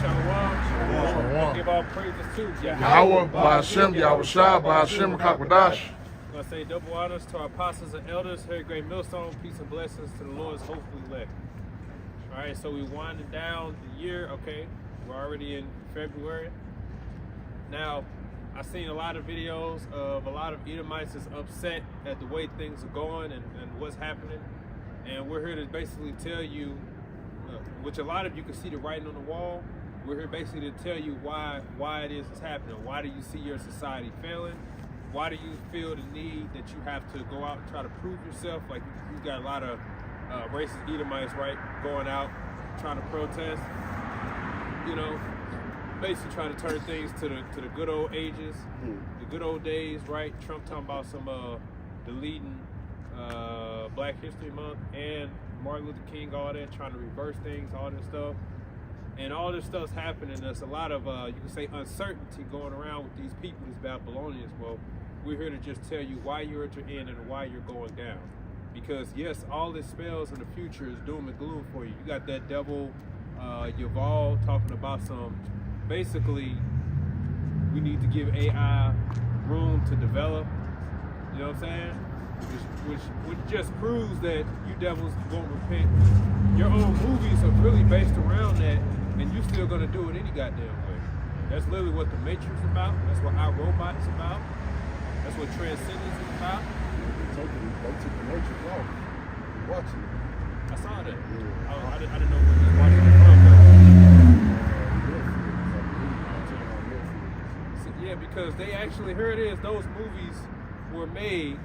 Shalom. Give all praises to Yahweh, Ba'ashem, Yahushua, Ba'ashem, Kakwadash. I'm going to say double honors to our apostles and elders, Very Great Millstone, peace and blessings to the Lord's hopefully elect. All right, so we winding down the year, okay? We're already in February. Now, I've seen a lot of videos of a lot of Edomites is upset at the way things are going and what's happening. And we're here to basically tell you, which a lot of you can see the writing on the wall, we're here basically to tell you why it is it's happening. Why do you see your society failing? Why do you feel the need that you have to go out and try to prove yourself? Like you got a lot of racist Edomites, right, going out trying to protest. You know, basically trying to turn things to the good old ages, the good old days, right? Trump talking about some deleting Black History Month and Martin Luther King, all that, trying to reverse things, all this stuff. And all this stuff's happening. There's a lot of, you can say, uncertainty going around with these people, these Babylonians. Well, we're here to just tell you why you're at your end and why you're going down. Because, yes, all this spells in the future is doom and gloom for you. You got that devil, Yuval, talking about some, basically, we need to give AI room to develop. You know what I'm saying? Which just proves that you devils won't repent. Your own movies are really based around that, and you're still gonna do it any goddamn way. That's literally what the Matrix is about. That's what our robot is about. That's what Transcendence is about. They took the Matrix off. Watching it. I saw that. Yeah. I didn't know where he was watching it from. So, yeah, because they actually, here it is, those movies were made.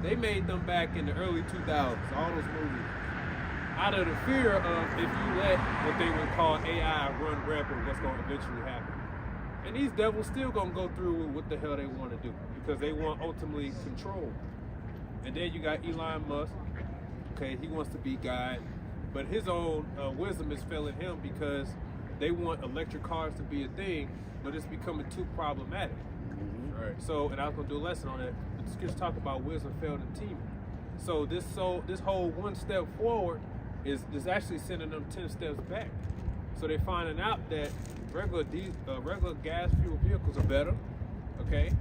They made them back in the early 2000s, all those movies, out of the fear of if you let what they would call AI run rampant, what's going to eventually happen. And these devils still going to go through with what the hell they want to do because they want ultimately control. And then you got Elon Musk, okay, he wants to be God, but his own wisdom is failing him because they want electric cars to be a thing, but it's becoming too problematic. All right. So, and I was going to do a lesson on that. Just talk about wisdom failed in teaming. So this whole one step forward is actually sending them 10 steps back. So they're finding out that regular gas fuel vehicles are better. Okay,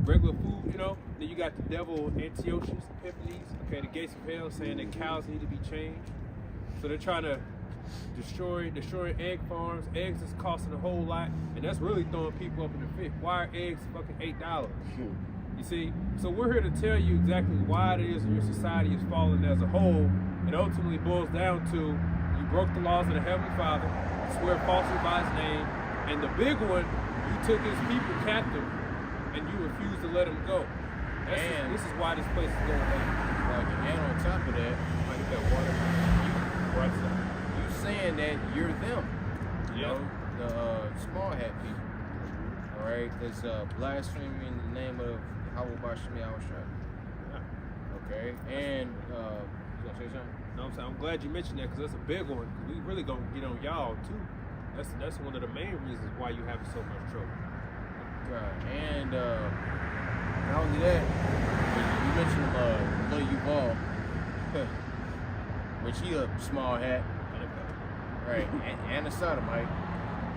regular food, you know. Then you got the devil Antiochus Epiphanes. Okay, the gates of hell saying that cows need to be changed. So they're trying to destroy egg farms. Eggs is costing a whole lot, and that's really throwing people up in the fit. Why are eggs fucking $8? You see, so we're here to tell you exactly why it is your society is falling as a whole. It ultimately boils down to you broke the laws of the Heavenly Father, swear falsely by His name, and the big one, you took His people captive, and you refused to let them go. And this is why this place is going down. And on top of that, like that water, you saying that you're them, you know, the small hat people, all right? That's blaspheming in the name of Yahweh Ba'ashem Yahushua. Okay, and you gonna say something? No, I'm glad you mentioned that because that's a big one. We really gonna get on y'all too. That's one of the main reasons why you having so much trouble. Right, and not only that, you mentioned Lil Yuval, which he a small hat, right? And a sodomite.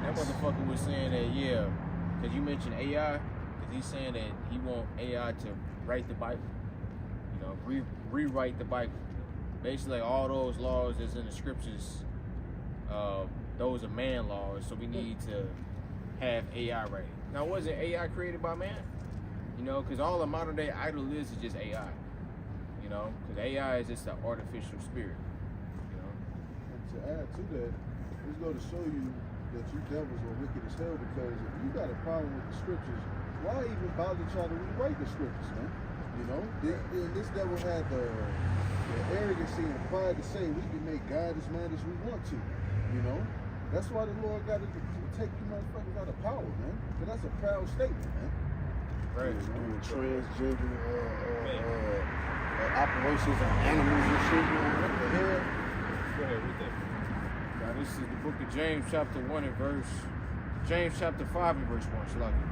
That motherfucker was saying that because you mentioned AI. He's saying that he want AI to write the Bible, you know, rewrite the Bible. Basically, all those laws that's in the scriptures, those are man laws, so we need to have AI write it. Now, wasn't AI created by man? You know, because all the modern day idol is just AI, you know, because AI is just an artificial spirit, you know. And to add to that, it's going to show you that you devils are wicked as hell because if you got a problem with the scriptures, why even bother trying to rewrite the scriptures, man? You know, this devil had the arrogancy and pride to say we can make God as mad as we want to. You know, that's why the Lord got to take you motherfuckers out of power, man. Because that's a proud statement, man. Right. Doing transgender operations on animals and shit, man. What the hell? Go ahead, read that. Now this is the book of James chapter 1 and James chapter 5 and verse 1, Shalaki.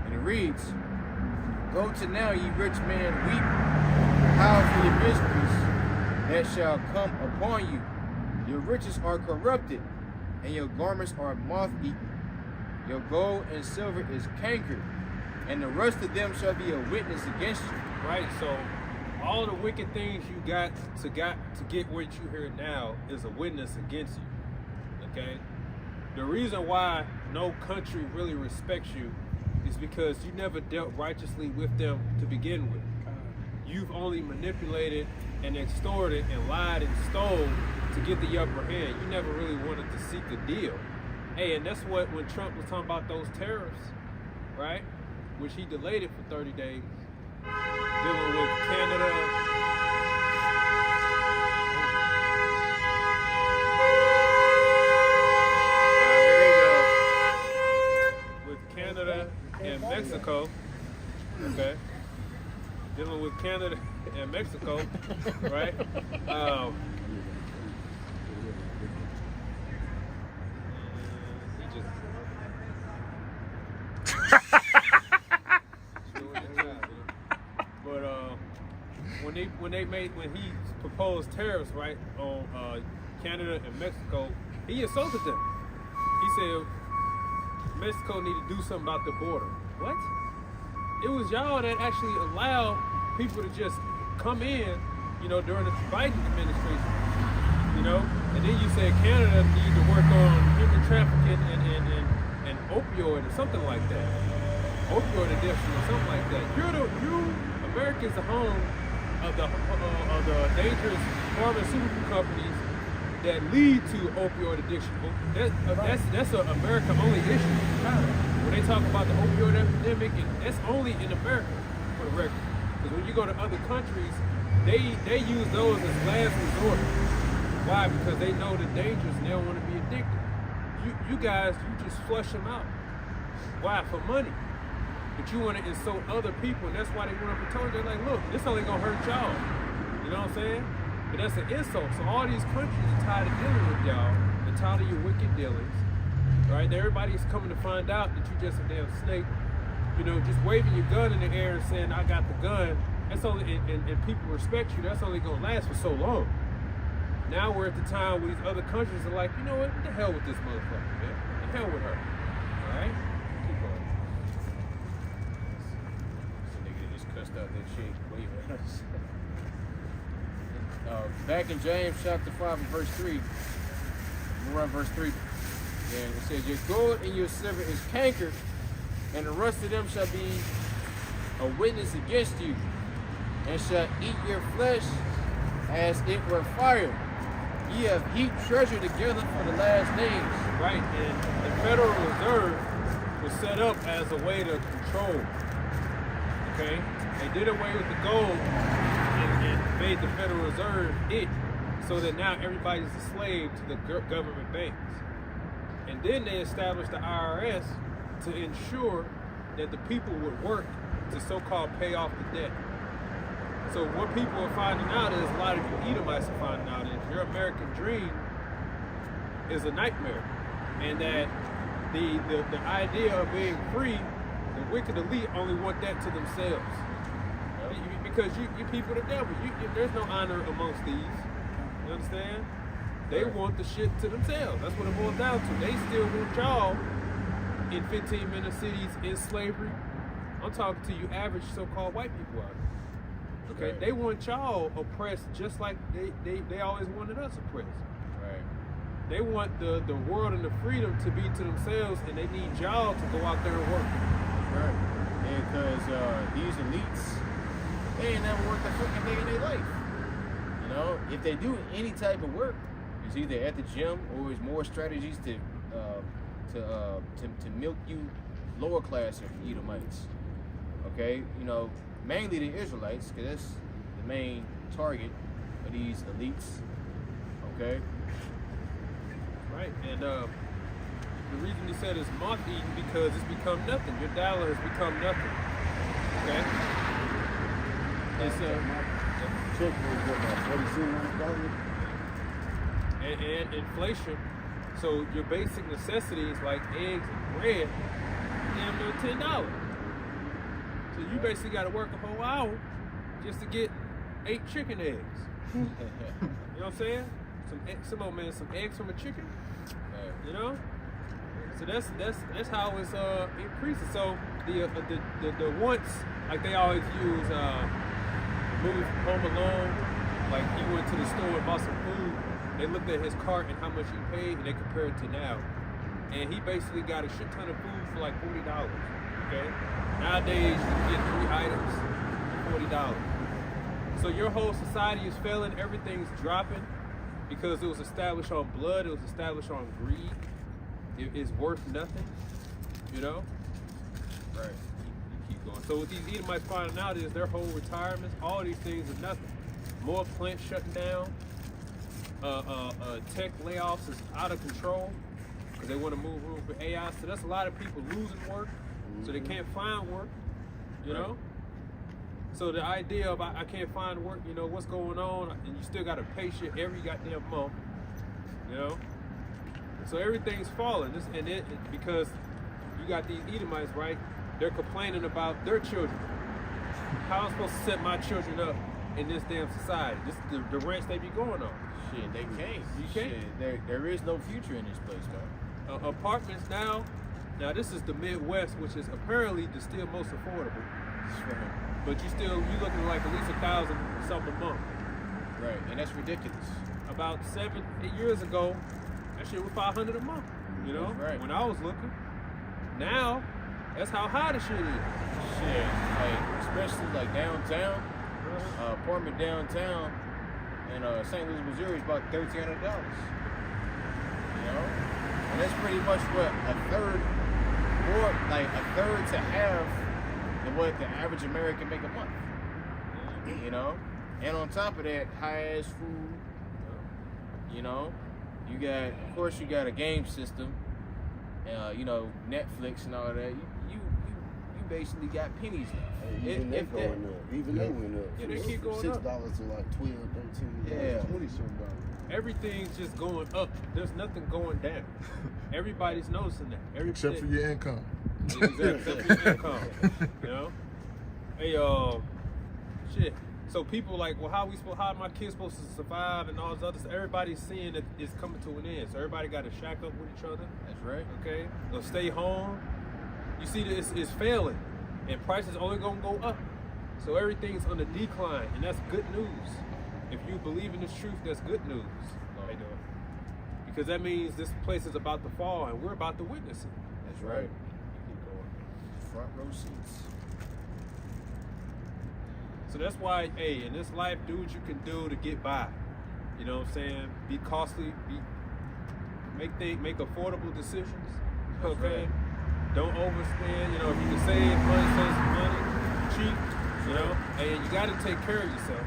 And it reads, Go to now, ye rich men, weep, howl for your miseries that shall come upon you. Your riches are corrupted, and your garments are moth-eaten. Your gold and silver is cankered, and the rest of them shall be a witness against you. Right, so all the wicked things you got to get what you hear now is a witness against you. Okay? The reason why no country really respects you is because you never dealt righteously with them to begin with. You've only manipulated and extorted and lied and stole to get the upper hand. You never really wanted to seek a deal. Hey, and that's what, when Trump was talking about those tariffs, right? Which he delayed it for 30 days, dealing with Canada. With Canada and Mexico, okay? Dealing with Canada and Mexico, right? When he proposed tariffs, right, on Canada and Mexico, he insulted them. He said Mexico need to do something about the border. What? It was y'all that actually allowed people to just come in, you know, during the Biden administration, you know, and then you said Canada need to work on human trafficking and opioid or something like that, opioid addiction or something like that. America's the home of the dangerous pharmaceutical companies that lead to opioid addiction. That's an America-only issue. When they talk about the opioid epidemic, that's only in America, for the record. Because when you go to other countries, they use those as last resort. Why? Because they know the dangers and they don't want to be addicted. You guys, you just flush them out. Why? For money. But you want to insult other people, and that's why they went up and told you, like, look, this only gonna hurt y'all. You know what I'm saying? But that's an insult. So all these countries are tired of dealing with y'all. They're tired of your wicked dealings. Right? Everybody's coming to find out that you're just a damn snake. You know, just waving your gun in the air and saying, I got the gun. That's only, and people respect you. That's only gonna last for so long. Now we're at the time where these other countries are like, you know what the hell with this motherfucker, man. The hell with her. All right? Keep going. This nigga just cussed out that chick. Wait a minute. Back in James chapter 5 and verse 3. We'll run verse 3. And it says, your gold and your silver is cankered, and the rest of them shall be a witness against you, and shall eat your flesh as it were fire. Ye have heaped treasure together for the last days. Right, and the Federal Reserve was set up as a way to control. Okay? They did away with the gold and made the Federal Reserve it, so that now everybody's a slave to the government banks. And then they established the IRS to ensure that the people would work to so-called pay off the debt. So what people are finding out is, a lot of you Edomites are finding out, is your American dream is a nightmare. And that the idea of being free, the wicked elite only want that to themselves. Because you people the devil. There's no honor amongst these. You understand? They want the shit to themselves. That's what it boils down to. They still want y'all in 15-minute cities in slavery. I'm talking to you average so-called white people out here. Okay? Right. They want y'all oppressed just like they always wanted us oppressed. Right. They want the world and the freedom to be to themselves, and they need y'all to go out there and work. Right. And because these elites, they ain't never worked a fucking day in their life. You know, if they do any type of work, it's either at the gym or it's more strategies to milk you lower class Edomites. Okay, you know, mainly the Israelites, because that's the main target of these elites. Okay. Right, and the reason he said it's moth-eaten because it's become nothing. Your dollar has become nothing. Okay. It's check was about $47. And inflation. So your basic necessities like eggs and bread, damn near $10. So you basically got to work a whole hour just to get 8 chicken eggs. You know what I'm saying? Some old man, some eggs from a chicken. You know. So that's how it's increasing. So the wants, like they always use movie from Home Alone. Like he went to the store and bought some food. They looked at his cart and how much he paid, and they compared it to now. And he basically got a shit ton of food for like $40. Okay. Nowadays you can get 3 items for $40. So your whole society is failing. Everything's dropping because it was established on blood. It was established on greed. It is worth nothing, you know? Right. You keep going. So what these Edomites finding out is their whole retirements, all these things are nothing. More plants shutting down. Tech layoffs is out of control because they want to move room for AI. So that's a lot of people losing work, so they can't find work, you know? So the idea of I can't find work, you know, what's going on, and you still got to pay shit every goddamn month, you know? So everything's falling, because you got these Edomites, right? They're complaining about their children. How am I supposed to set my children up in this damn society? This is the rents they be going on. Shit, they can't. You can't. Shit, there is no future in this place, man. Apartments now this is the Midwest, which is apparently still most affordable. But you looking like at least $1,000 something a month. Right, and that's ridiculous. About 7-8 years ago, that shit was $500 a month. You know, right. When I was looking. Now, that's how high the shit is. Shit, like especially like downtown, apartment downtown in St. Louis, Missouri is about $1,300. You know, and that's pretty much what a third to half than what the average American make a month. You know, and on top of that, high ass food. You know, you got a game system. You know, Netflix and all that. You basically got pennies now. Even they went up. Yeah, they keep going $6 up. to like $12, $13, Yeah. $20-something. Everything's just going up. There's nothing going down. Everybody's noticing that. Except for your income. Exactly. Except for your income. You know? Hey, shit. So people like, well, how are my kids supposed to survive and all this other stuff? Everybody's seeing that it's coming to an end. So everybody got to shack up with each other. That's right. Okay? They'll stay home. You see this is failing. And prices only gonna go up. So everything's on the decline. And that's good news. If you believe in this truth, that's good news. How you doing? Because that means this place is about to fall and we're about to witness it. That's right. Keep going. Front row seats. So that's why, hey, in this life, do what you can do to get by. You know what I'm saying? Be costly, make affordable decisions. Okay? Right. Don't overspend. You know, if you can save some money, cheap, you know, and you gotta take care of yourself.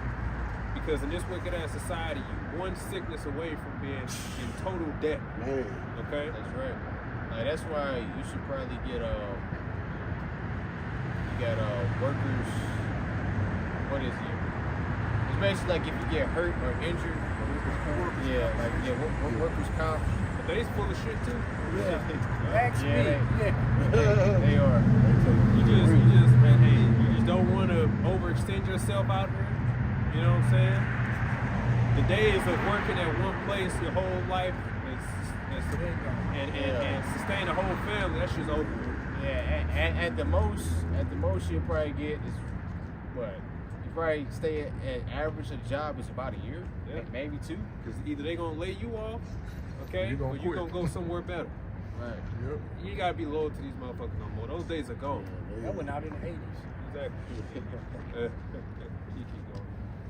Because in this wicked ass society, you one sickness away from being in total debt. Man. Okay? That's right. Like that's why you should probably get workers. What is it? It's basically like if you get hurt or injured. Workers comp. But they's full of shit too. They are. You just don't want to overextend yourself out here. You know what I'm saying? The days of working at one place your whole life and sustain a whole family, that shit's over. Yeah, and at the most you'll probably get is what? You probably stay at average of the job is about a year, maybe 2. Because either they gonna lay you off, okay, or you gonna go somewhere better. Right. Yep. You ain't gotta be loyal to these motherfuckers no more. Those days are gone. That went out in the 80s. Exactly. You keep going.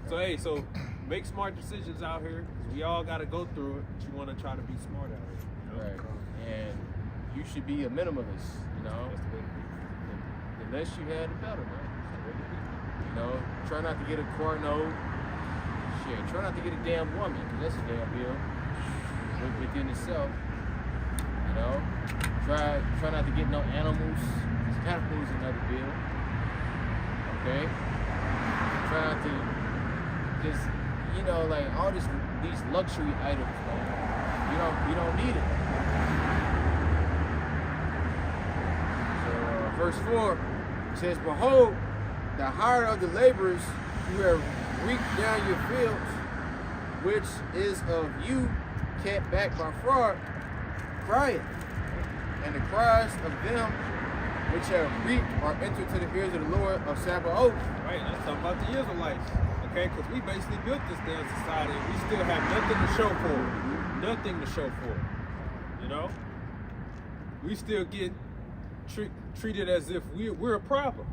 So hey, make smart decisions out here, because we all gotta go through it, but you wanna try to be smart out here. You know? Right. And you should be a minimalist, you know. That's the way to be. The less you had, the better, man. You know, try not to get a car note. Shit, try not to get a damn woman, because that's a damn bill within itself. You know, try not to get no animals. Animals is another bill. Okay. Try not to just, you know, like all these luxury items, man. You don't need it. So verse 4 says, "Behold, the hire of the laborers who have reaped down your fields, which is of you kept back by fraud, Right. And the cries of them which have reaped are entered to the ears of the Lord of Sabaoth. Right, let's talk about the Israelites. Okay, because we basically built this damn society and we still have nothing to show for it. Nothing to show for it. You know? We still get treated as if we're a problem.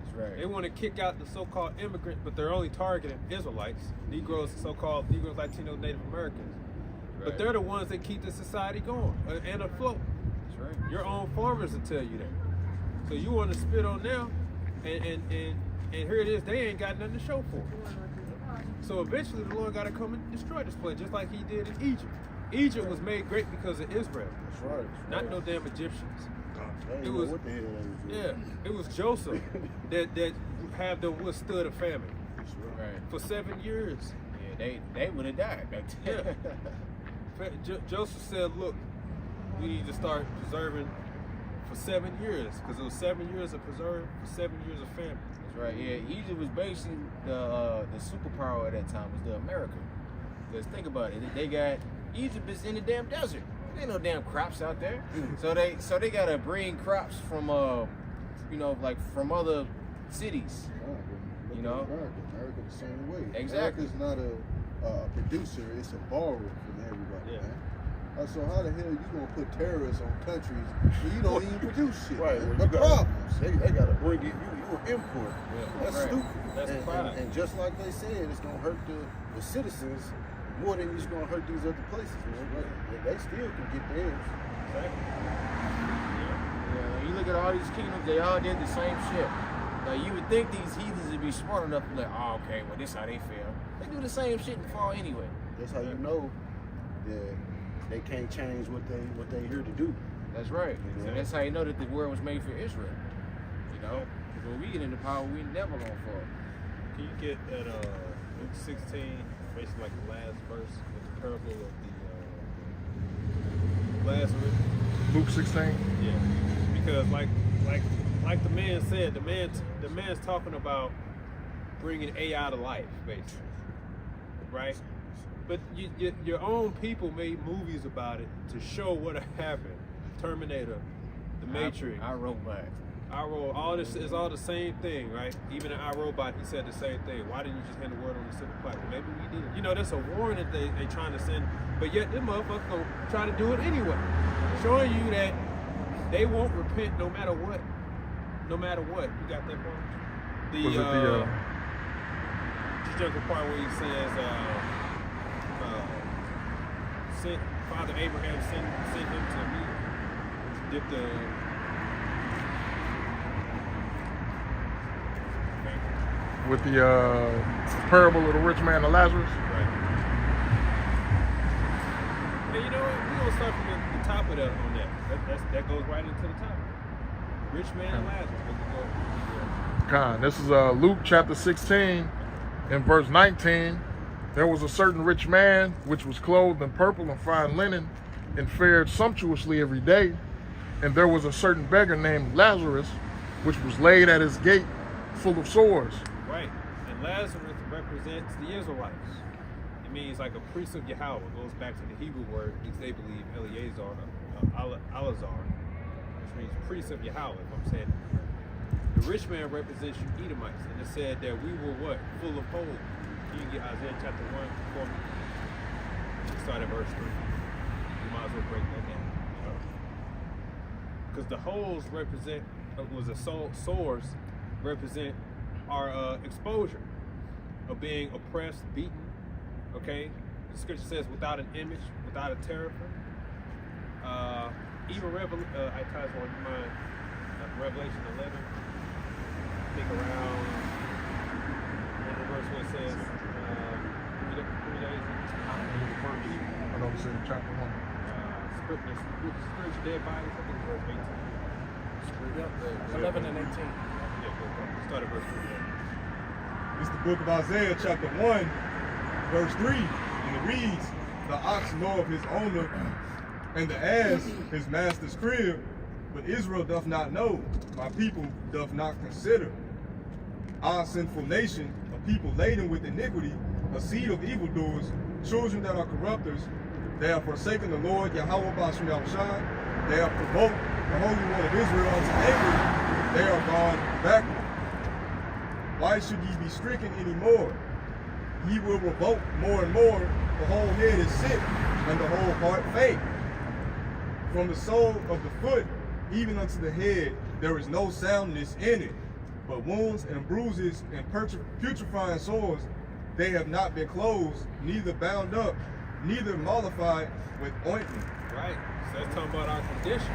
That's right. They want to kick out the so-called immigrants, but they're only targeting Israelites, Negroes, so-called Negroes, Latinos, Native Americans. Right. But they're the ones that keep the society going and afloat. That's right. Your own farmers will tell you that. So you want to spit on them, and here it is, they ain't got nothing to show for it. So eventually the Lord got to come and destroy this place, just like he did in Egypt. Egypt was made great because of Israel. That's right. Not no damn Egyptians. It was what the hell they was doing. Yeah, it was Joseph that had them withstood a famine That's right. Right. for 7 years. Yeah, they would have died back then. Joseph said, look, we need to start preserving for 7 years, because it was 7 years of preserve for 7 years of famine. That's right. Yeah, Egypt was basically the superpower at that time was the America. Because think about it, they got Egypt is in the damn desert. There ain't no damn crops out there. So they gotta bring crops from like from other cities. Look You know? at America the same way. Exactly. America's not a producer, it's a borrower from everybody, Yeah. man. So how the hell you gonna put terrorists on countries when you don't even produce shit? Right, man? well, The you gotta- problems. They gotta bring it. You an import. That's Right. stupid. That's and, the problem. and just like they said, it's gonna hurt the citizens more than it's gonna hurt these other places, man. Like, they still can get theirs. Exactly. Yeah, when you look at all these kingdoms, they all did the same shit. Like you would think these heathens would be smart enough to be like, oh, okay, well this how they feel. They do the same shit and fall anyway. That's how you know that they can't change what they here to do. That's right. Yeah. And that's how you know that the world was made for Israel. You know? 'Cause when we get into power, we never gonna fall. Can you get at Luke 16, basically like the last verse with the parable of the Lazarus? Luke 16. Yeah, because like the man said, the man's talking about bringing AI to life, basically, right? But your own people made movies about it to show what happened. Terminator, The Matrix, I wrote back. all this is all the same thing, right? Even in iRobot, he said the same thing. Why didn't you just hand the word on the simple platform? Maybe we did. You know, that's a warning that they trying to send, but yet them motherfuckers gonna try to do it anyway, showing you that they won't repent no matter what. No matter what. You got that part? Was it the jungle part where he says, Father Abraham sent him to me. Dip the with the parable of the rich man and Lazarus? right. Hey, you know what? We're gonna start from the top of that on that. That goes right into the top. Rich man and Lazarus. Con. This is Luke chapter 16 in verse 19. There was a certain rich man which was clothed in purple and fine linen and fared sumptuously every day. And there was a certain beggar named Lazarus which was laid at his gate full of sores. Right. And Lazarus represents the Israelites. It means like a priest of Yahweh. It goes back to the Hebrew word, which they believe Eleazar, Alazar, which means priest of Yahweh, if I'm saying it. The rich man represents you Edomites, and it said that we were what? Full of holes. Can you get Isaiah chapter 1 for me? You start at verse 3. You might as well break that down. Because the holes represent, sores represent our exposure of being oppressed, beaten. Okay? The scripture says without an image, without a teraphim. Even Revelation 11. I think around in the verse where it says, three days. I don't see chapter 1. Spiritual dead bodies, I think verse 18. Yep, 11 and 18. Yeah, go. Start at verse 3. It's the book of Isaiah, chapter 1, verse 3, and it reads, "The ox knoweth his owner, and the ass his master's crib, but Israel doth not know, my people doth not consider. Our sinful nation, a people laden with iniquity, a seed of evildoers, children that are corrupters, They have forsaken the Lord Yahweh Bashim Yahushua. They have provoked the Holy One of Israel unto anger. They are gone backward. Why should ye be stricken any more? Ye will revolt more and more. The whole head is sick, and the whole heart faint. From the sole of the foot even unto the head, there is no soundness in it, but wounds and bruises and putrefying sores. They have not been closed, neither bound up, neither mollified with ointment. Right. So that's talking about our condition.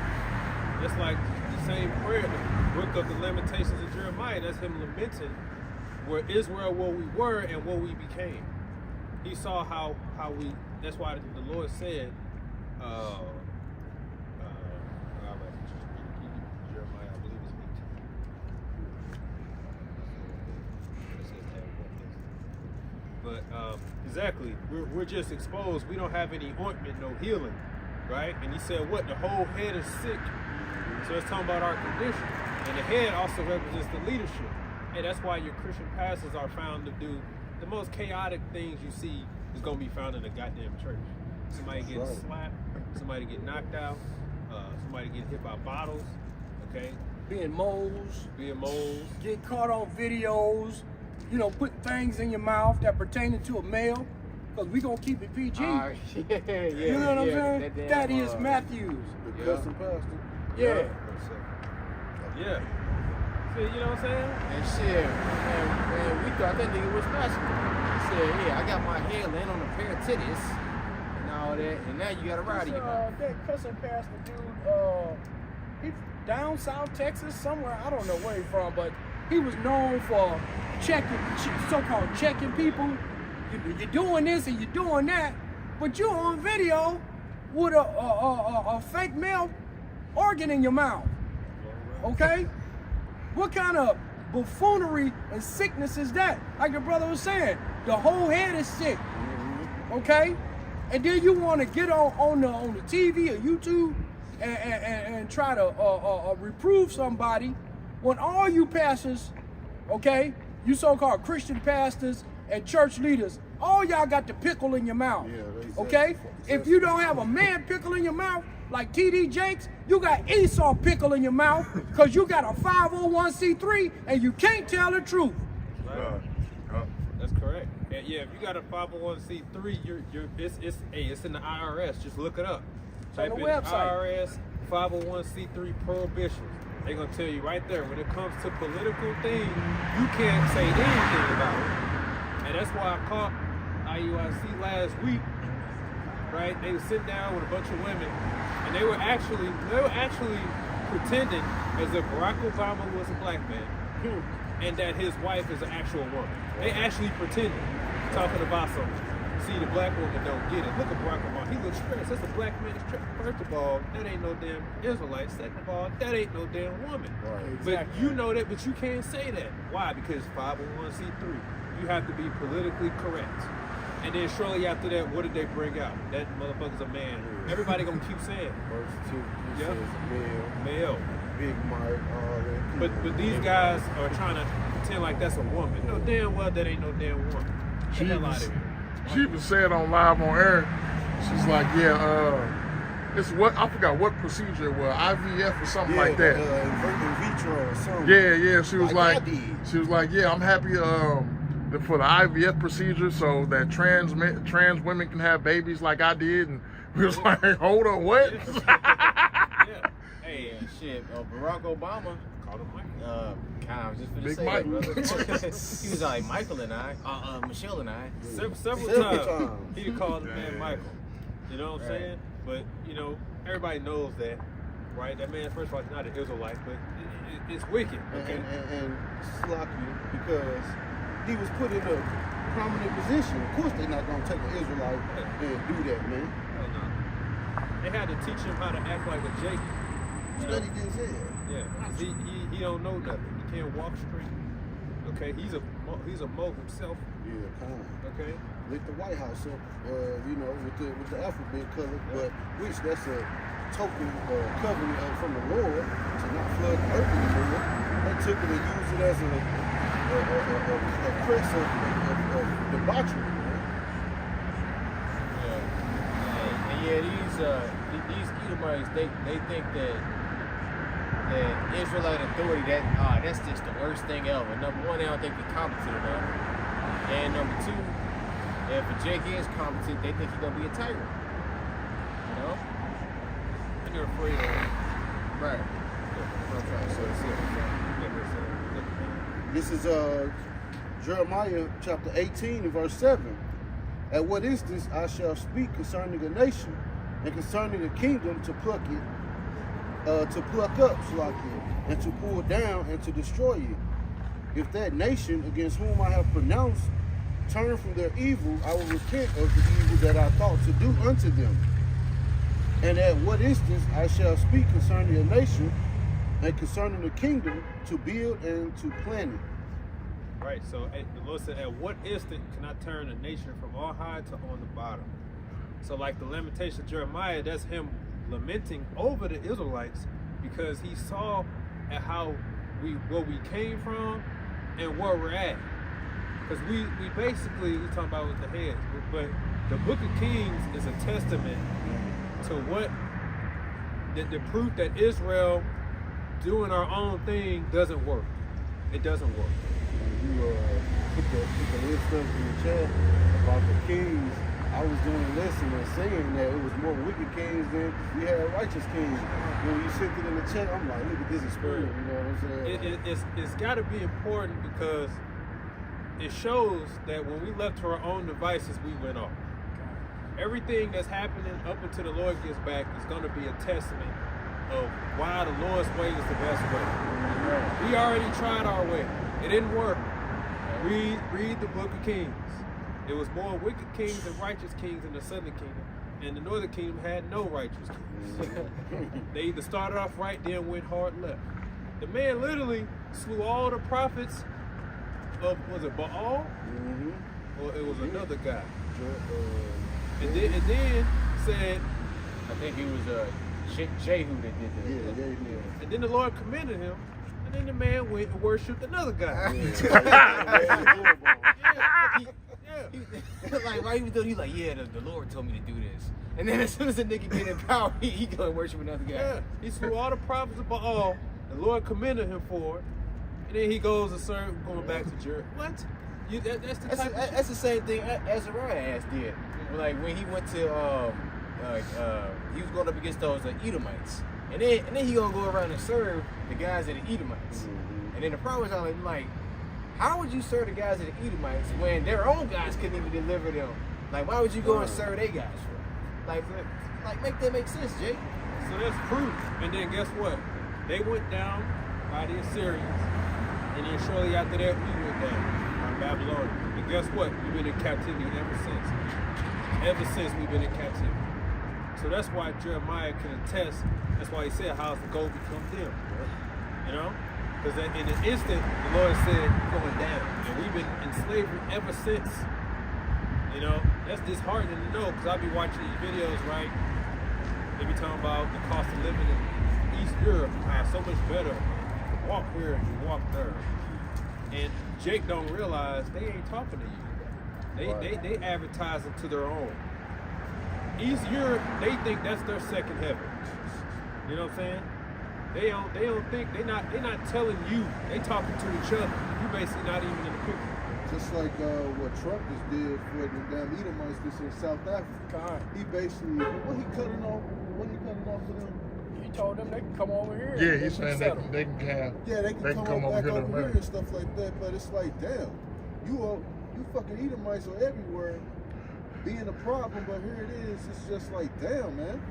That's like the same prayer, the book of the Lamentations of Jeremiah. That's him lamenting where Israel, where we were and what we became. He saw how we. That's why the Lord said, Jeremiah, I believe it's 18. But exactly, we're just exposed. We don't have any ointment, no healing, right? And he said, what? The whole head is sick. So it's talking about our condition. And the head also represents the leadership. And that's why your Christian pastors are found to do the most chaotic things you see is going to be found in a goddamn church. Somebody getting slapped, somebody get knocked out, somebody get hit by bottles, okay? Being moles, get caught on videos, you know, putting things in your mouth that pertaining to a male, because we going to keep it PG. Yeah, you know what I'm saying? That is Matthews. The cussing pastor. Yeah. Yeah. See, you know what I'm saying? And shit, man, we thought that nigga was special. He said, yeah, I got my head laying on a pair of titties and all that, and now you got a ride in your mouth. That cussing pastor dude, he down South Texas somewhere, I don't know where he's from, but he was known for so-called checking people. You're doing this and you're doing that, but you're on video with a fake male organ in your mouth, okay? What kind of buffoonery and sickness is that? Like the brother was saying, the whole head is sick, okay? And then you want to get on the TV or YouTube and try to reprove somebody when all you pastors, okay, you so-called Christian pastors and church leaders, all y'all got the pickle in your mouth, okay? If you don't have a man pickle in your mouth, like T.D. Jakes, you got Esau pickle in your mouth because you got a 501c3 and you can't tell the truth. Right. That's correct. And yeah, if you got a 501c3, it's in the IRS. Just look it up. Type in IRS 501c3 prohibitions. They're gonna tell you right there when it comes to political things, you can't say anything about it. And that's why I caught IUIC last week. Right? They were sitting down with a bunch of women, and they were actually pretending as if Barack Obama was a black man, and that his wife is an actual woman. They actually pretended, talking about something. See, the black woman don't get it. Look at Barack Obama. He looks stressed. That's a black man. First of all, that ain't no damn Israelite. Second of all, that ain't no damn woman. Right. Exactly. But you know that, but you can't say that. Why? Because 501c3. You have to be politically correct. And then shortly after that, what did they bring out? That motherfucker's a man. Everybody gonna keep saying Yep. male. Big Mike, all that. But these guys are trying to pretend like that's a woman. No damn well that ain't no damn woman. Get the hell out of here. She even said on live on air, she's like, it's what I forgot what procedure it was, IVF or something like that. In vitro or something. Yeah. She was like, I'm happy for the IVF procedure so that trans women can have babies like I did, and we was like, hold on, what? Yeah. Hey, shit, Barack Obama called him Mike. I was just Big finna say, Mike. brother. He was like Michael and I, Michelle and I. Several times. He called the man Michael. You know what I'm saying? But you know, everybody knows that, right? That man, first of all, is not an Israelite, but it's wicked. Okay. And sloppy because he was put in a prominent position. Of course, they're not gonna take an Israelite and do that, man. Hell no. They had to teach him how to act like a Jacob. Study this here. Yeah, 'cause he don't know nothing. He can't walk straight. Okay, he's a Mo himself. Yeah, kind of. Okay. Lit the White House up, with the alphabet color, but which that's a token covenant from the Lord to not flood the earth anymore. They took it and used it as a crest of debauchery. And Yeah, these Edomites, they think that Israelite authority, that's just the worst thing ever. Number one, they don't think they're competent enough. And number two, if Jake is competent, they think he's gonna be a tyrant. You know? And they're afraid of him. Right. This is Jeremiah chapter 18 and verse 7. At what instance I shall speak concerning a nation and concerning a kingdom to pluck up, and to pull down and to destroy it. If that nation against whom I have pronounced turn from their evil, I will repent of the evil that I thought to do unto them. And at what instance I shall speak concerning a nation and concerning the kingdom to build and to plant it. Right, so the Lord said, at what instant can I turn a nation from on high to on the bottom? So like the lamentation of Jeremiah, that's him lamenting over the Israelites because he saw at where we came from and where we're at. Because we basically, we're talking about with the heads, but the book of Kings is a testament to what, the proof that Israel doing our own thing doesn't work. It doesn't work. You put the list up in the chat about the kings. I was doing a lesson and saying that it was more wicked kings than we had righteous kings. When you sent it in the chat, I'm like, look at this experience. You know what I'm saying? It's got to be important because it shows that when we left to our own devices, we went off. Everything that's happening up until the Lord gets back is going to be a testament of why the Lord's way is the best way. We already tried our way. It didn't work. Read the book of Kings. There was more wicked kings and righteous kings in the southern kingdom, and the northern kingdom had no righteous kings. They either started off right, then went hard left. The man literally slew all the prophets of, was it Baal? Or it was another guy. And then said, I think it was Jehu that did that. And then the Lord commended him, and then the man went and worshipped another guy. Like right even though he's like, yeah, the Lord told me to do this. And then as soon as the nigga get in power, he go and worship another guy. Yeah, he slew all the prophets of Baal. The Lord commended him for it. And then he goes and serve, going back to Jericho. What? That's the same thing Azariah did. Like when he went to he was going up against those Edomites. And then he gonna go around and serve the guys that are Edomites. And then the problem is like, how would you serve the guys that are Edomites when their own guys couldn't even deliver them? Like, why would you go and serve their guys for? Like make that make sense, Jake? So that's proof. And then guess what? They went down by the Assyrians. And then shortly after that, we went down by Babylon. And guess what? We've been in captivity ever since. Ever since we've been in captivity. So that's why Jeremiah can attest. That's why he said, how's the gold become dim? You know? Because in an instant, the Lord said, going down. And we've been in slavery ever since. You know? That's disheartening to know, because I'll be watching these videos, right? They be talking about the cost of living in East Europe, how so much better. You walk here and you walk there. And Jake don't realize they ain't talking to you. They advertising to their own. East Europe, they think that's their second heaven. You know what I'm saying? They don't think they're not telling you. They talking to each other. You basically not even in the picture. Just like what Trump just did for the damn Edomites this in South Africa. He basically what he cutting off for them? He told them they can come over here. Yeah, he's saying they can come over here and stuff like that. But it's like, damn, you fucking Edomites are everywhere, being a problem. But here it is. It's just like, damn, man,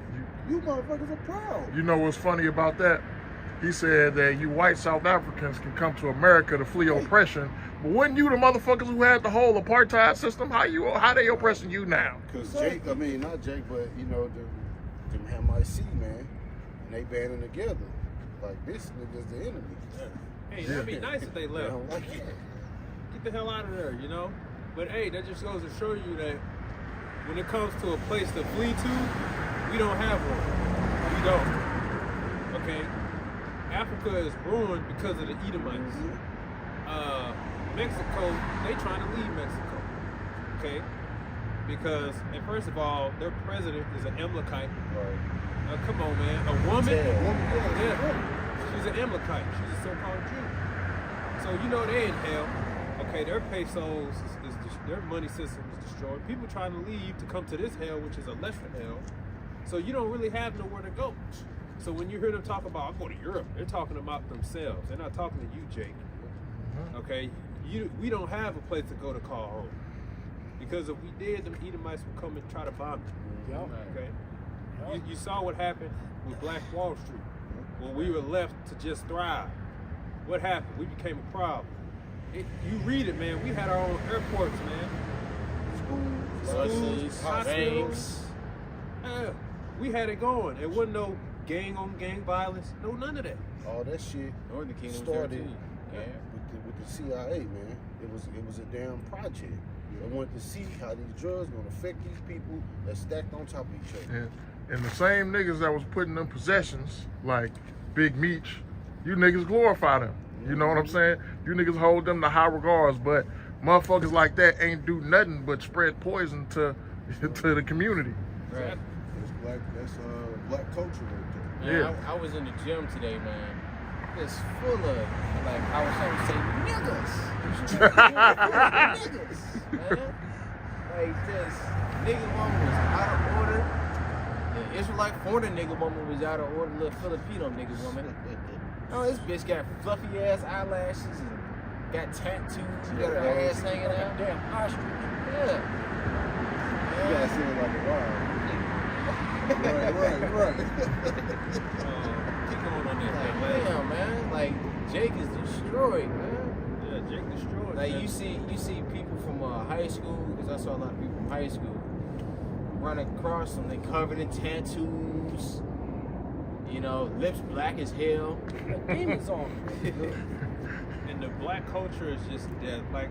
you motherfuckers are proud. You know what's funny about that? He said that you white South Africans can come to America to flee oppression, but when you the motherfuckers who had the whole apartheid system, how they oppressing you now? Because Jake, I mean not Jake, but you know them MIC man, and they banding together like this nigga's the enemy. Hey, that'd be nice if they left. They don't like it. Get the hell out of there, you know. But hey, that just goes to show you that when it comes to a place to flee to, we don't have one. We don't. Okay. Africa is ruined because of the Edomites. Mexico, they trying to leave Mexico. Okay? because, and first of all, their president is an Amalekite. Right. Come on, man. A woman? Yeah. Yeah. She's an Amalekite. She's a so-called Jew. So you know they in hell. Okay, their pesos their money system is destroyed. People trying to leave to come to this hell, which is a lesser hell. So you don't really have nowhere to go. So when you hear them talk about, I'm going to Europe, they're talking about themselves. They're not talking to you, Jake. Okay, we don't have a place to go to call home. Because if we did, them Edomites would come and try to bomb you. Yep. Okay? You saw what happened with Black Wall Street when we were left to just thrive. What happened? We became a problem. You read it, man. We had our own airports, man. Buses, hospitals. banks. Yeah, we had it going. It wasn't no gang on gang violence. No, none of that. All that shit Northern Kingdom was there started too. Yeah. with the CIA, man. It was a damn project. They wanted to see how these drugs gonna affect these people that stacked on top of each other. And the same niggas that was putting them possessions, like Big Meech, you niggas glorify them. You know what I'm saying? You niggas hold them to high regards, but motherfuckers like that ain't do nothing but spread poison to the community. Right. That's black culture right there. Man, I was in the gym today, man. It's full of, like, I was trying to say, niggas. Niggas, man. Like, this nigga woman was out of order. The Israelite foreigner nigga woman was out of order. Little Filipino nigga woman. Oh, this bitch got fluffy ass eyelashes and got tattoos. Got her ass hanging out. Damn ostrich. Yeah. You gotta see it like a ride. Right. Keep going on Like, that thing, damn, man. Like, Jake is destroyed, man. Yeah, Jake destroyed. Like, man. you see people from high school, because I saw a lot of people from high school run across them. They covered in tattoos. You know, lips black as hell. Demons on them. And the black culture is just dead. Like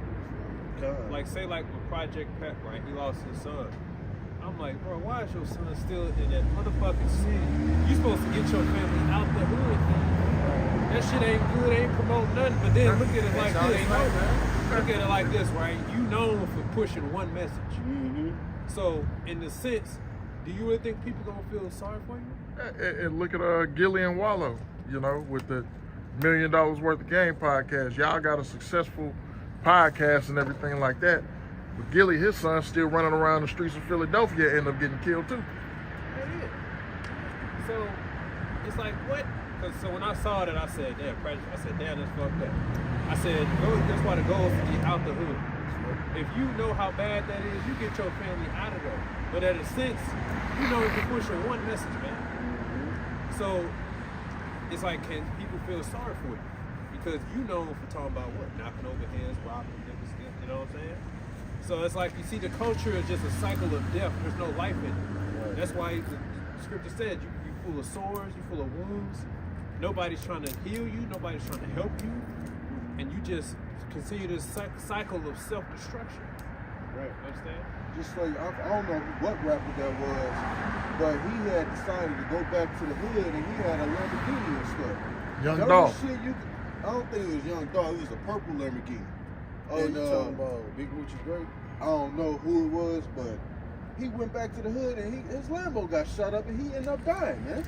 say like with Project Pep, right? He lost his son. I'm like, bro, why is your son still in that motherfucking city? You supposed to get your family out the hood, man. That shit ain't good, ain't promoting nothing. But then look at it like all this, they know, right? man. Look at it like this, right? You known for pushing one message. Mm-hmm. So in the sense, do you really think people gonna feel sorry for you? And look at Gilly and Wallow, you know, with the $1 million worth of game podcast. Y'all got a successful podcast and everything like that. But Gilly, his son, still running around the streets of Philadelphia, end up getting killed too. That is. So it's like what? So when I saw that, I said, damn, that's fucked up. I said, that's why the goal is to get out the hood. If you know how bad that is, you get your family out of there. But in a sense, you know if you're pushing one message, man. So it's like, can people feel sorry for you? Because you know for talking about what? Knocking over heads, robbing niggas, you know what I'm saying? So it's like, you see, the culture is just a cycle of death. There's no life in it. That's why the scripture said, you're full of sores, you're full of wounds. Nobody's trying to heal you. Nobody's trying to help you. And you just continue this cycle of self-destruction. Right. Understand? Just like, I don't know what rapper that was, but he had decided to go back to the hood and he had a Lamborghini and stuff. Young That Dog. was shit I don't think it was Young Dog, it was a purple Lamborghini. Oh, And, you talking about Big Richie Great? I don't know who it was, but he went back to the hood and his Lambo got shot up and he ended up dying, man.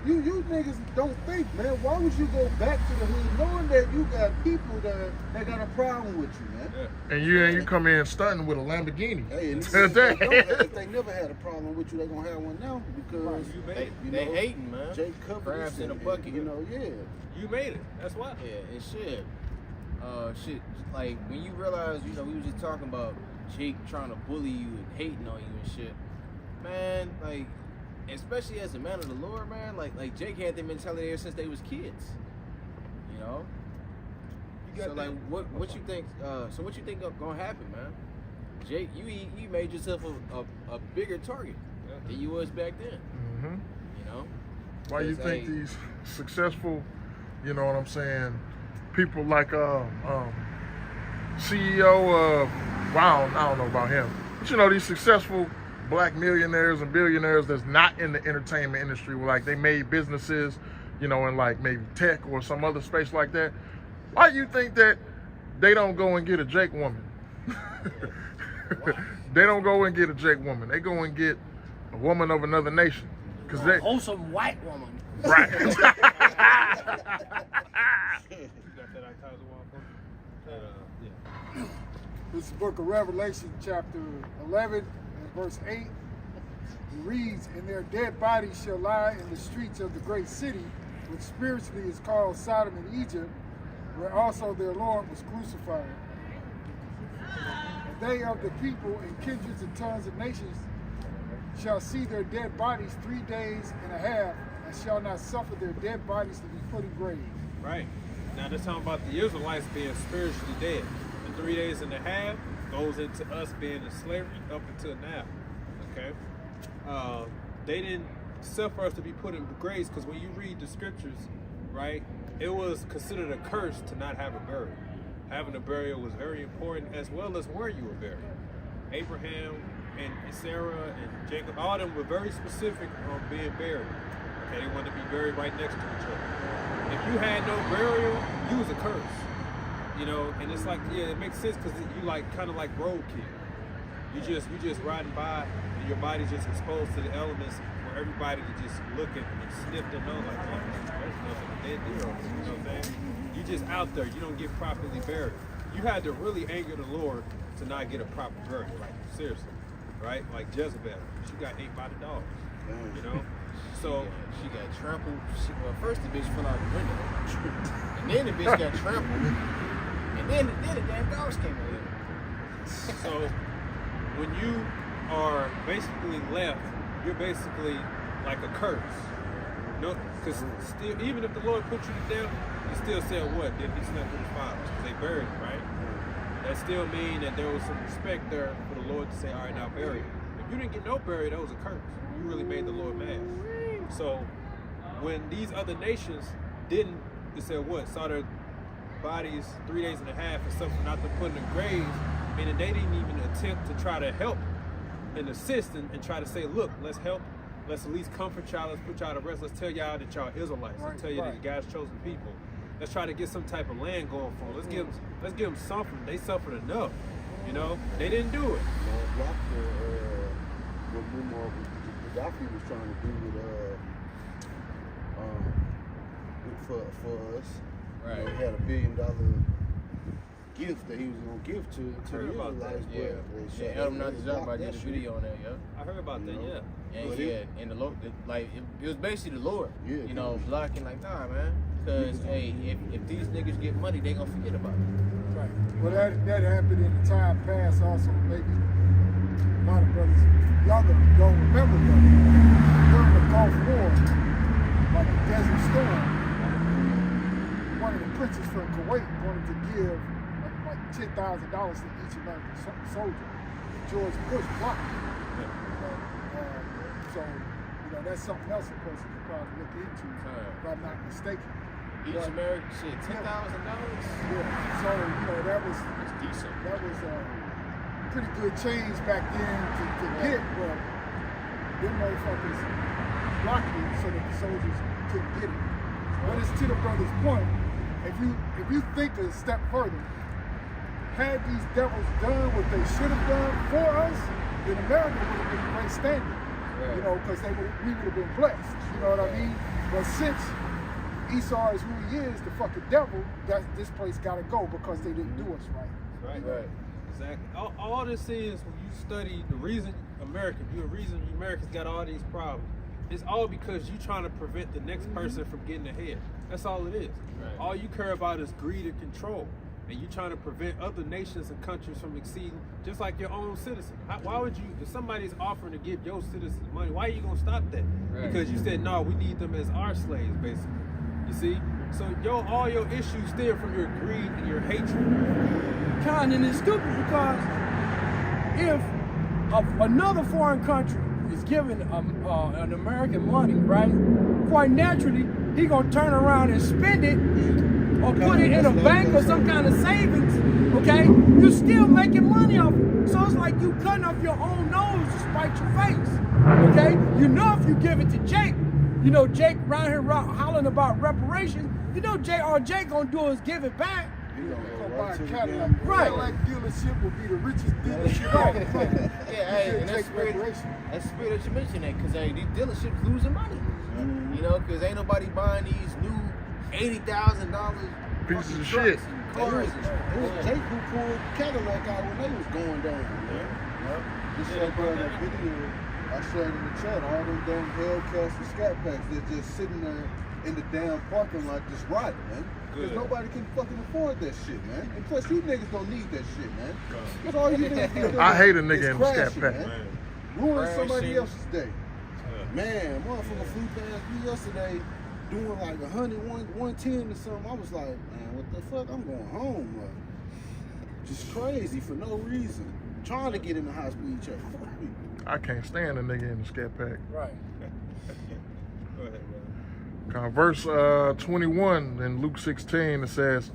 You niggas don't think, man. Why would you go back to the hood knowing that you got people that got a problem with you, man? Yeah. And you come in stunting with a Lamborghini. Hey, and If they never had a problem with you, they gonna have one now because You made They, it. you they know, hating, man. Jake covered Crabs this in a and, bucket. You know, yeah. You made it. That's why. Yeah, and shit. Shit, like, when you realize, you know, we was just talking about Jake trying to bully you and hating on you and shit. Man, like, especially as a man of the Lord, man, like Jake had that mentality ever since they was kids. You know? You got So, that. like, what you think, what you think gonna happen, man? Jake, you made yourself a bigger target than you was back then. Mm-hmm. You know? Why you Because, think hey, these successful, you know what I'm saying, people like CEO of, wow, I don't know about him, but you know, these successful black millionaires and billionaires that's not in the entertainment industry, where like they made businesses, you know, in like maybe tech or some other space like that. Why do you think that they don't go and get a Jake woman? They don't go and get a Jake woman. They go and get a woman of another nation. Cause they wholesome white woman. right. You got that advertiser wall for me? Yeah. This is the book of Revelation, chapter 11, and verse 8. It reads, "And their dead bodies shall lie in the streets of the great city, which spiritually is called Sodom and Egypt, where also their Lord was crucified. And they of the people and kindreds and tongues and nations shall see their dead bodies 3 days and a half, and shall not suffer their dead bodies to be put in graves." Right. Now they're talking about the Israelites being spiritually dead. The 3 days and a half goes into us being in slavery up until now. Okay? They didn't suffer us to be put in graves, because when you read the scriptures, right, it was considered a curse to not have a burial. Having a burial was very important, as well as where you were buried. Abraham and Sarah and Jacob, all of them were very specific on being buried. Okay, they wanted to be buried right next to each other. If you had no burial, you was a curse. You know, and it's like, yeah, it makes sense, because you like kind of like roadkill. You just riding by, and your body's just exposed to the elements for everybody to just look at and sniff their nose like, oh, there's nothing dead there. You know what I'm saying? You just out there. You don't get properly buried. You had to really anger the Lord to not get a proper burial. Like, seriously, right? Like Jezebel, she got ate by the dogs. You know, so she got trampled. Well, first the bitch fell out the window, and then the bitch got trampled, and then the damn dogs came in. So when you are basically left, you're basically like a curse. No, because still, even if the Lord put you to death, you still said what? Did he slept with his fathers? Because they buried him, right? That still mean that there was some respect there for the Lord to say, all right, now bury him. If you didn't get no burial, that was a curse. You really made the Lord mad. So when these other nations didn't, they said what? Saw their bodies 3 days and a half and suffered not to put in the graves, meaning they didn't even attempt to try to help and assist and try to say, look, let's help. Let's at least comfort y'all. Let's put y'all to rest. Let's tell y'all that y'all Israelites. Let's tell you that God's chosen people. Let's try to get some type of land going for them. Let's give them something. They suffered enough. You know, they didn't do it. What Gaddafi was trying to do for us. Right. You know, he had $1 billion gift that he was gonna give to the Israelites. Yeah, Adam Natazar did a video on that. Yeah, I heard about that. Yeah. And the Lord, like it was basically the Lord. Yeah, you know, blocking like, nah, man. Because hey, if these niggas get money, they gonna forget about it. Right. Well, that happened in the time past. Also, maybe a lot of brothers younger don't remember that during the Gulf War, like the Desert Storm, one of the princes from Kuwait wanted to give like $10,000 to each American soldier. George Bush blocked it. So, you know, that's something else a person could probably look into, if I'm not mistaken. Each American shit, $10,000? Yeah. So, you know, that's decent. That was pretty good change back then to get, but them motherfuckers blocked it so that the soldiers couldn't get it. But it's to the brother's point. If you think a step further, had these devils done what they should have done for us, then America would have been in great standing. Right. You know, because we would have been blessed. You know what I mean? But since Esau is who he is, the fucking devil, this place gotta go because they didn't do us right. Right. Exactly. All this is, when you study the reason Americans got all these problems, it's all because you trying to prevent the next person from getting ahead. That's all it is. Right. All you care about is greed and control. And you trying to prevent other nations and countries from exceeding, just like your own citizen. Why would you, if somebody's offering to give your citizens money, why are you gonna stop that? Right. Because you said, no, we need them as our slaves, basically. You see? So all your issues stem from your greed and your hatred. And it's stupid because if another foreign country is giving an American money, right? Quite naturally, he gonna turn around and spend it or put it in a bank or some kind of savings, okay? You're still making money off it. So it's like you cutting off your own nose to spite your face, okay? You know if you give it to Jake, you know Jake around here hollering about reparations, you know all Jake gonna do is give it back. buy a to the Cadillac. damn- Right. Cadillac dealership will be the richest dealership on the planet. Yeah, hey, and Take reparation. that's weird that you mention that, because hey, these dealerships losing money. You know, because ain't nobody buying these new $80,000 Pieces of trucks shit. and It cars. was, it was Jake who pulled Cadillac out when they was going down, man. Just like that video I shared in the chat, all them damn Hellcats and Scat Packs, they're just sitting there in the damn parking lot just riding, man. Because Good. nobody can fucking afford that shit, man. And plus, you niggas don't need that shit, man. That's all you niggas can do. I hate a is nigga in the crash Scat it, Pack. man. Ruin somebody Crashing. else's day. Man, motherfucker flew past me yesterday doing like 100, 110 or something. I was like, man, what the fuck? I'm going home. Like, just crazy for no reason. Trying to get in the high speed check. Fuck me. I can't stand a nigga in the Scat Pack. Right. Go ahead, brother. Verse 21 in Luke 16, it says,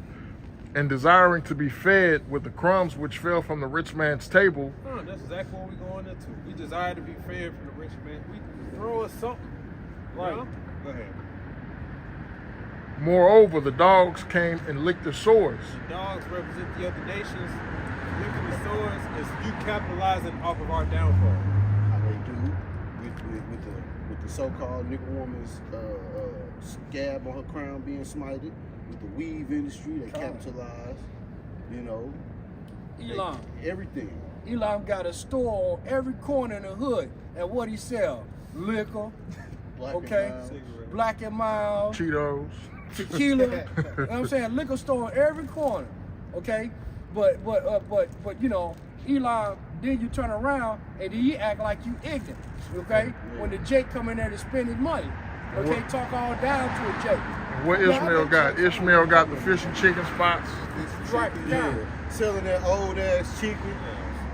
and desiring to be fed with the crumbs which fell from the rich man's table, That's exactly what we're going into. We desire to be fed from the rich man. We throw us something. Right. You know? Go ahead. moreover, the dogs came and licked their sores. The dogs represent the other nations. Licking the swords is you capitalizing off of our downfall. How they do with the so-called nigga woman's scab on her crown being smited. With the weave industry, they capitalize. You know, Elon. everything. Elon got a store on every corner in the hood. And what he sell? Liquor, Black and okay? mild. Cigarette. Black and mild, Cheetos. tequila. You know what I'm saying? Liquor store on every corner, okay? But you know, Elon, then you turn around and then you act like you ignorant, okay? When the Jake come in there to spend his money, okay? Talk all down to a Jake. What Ishmael got? Ishmael got the fish and chicken spots. Right, Yeah, selling that old ass chicken.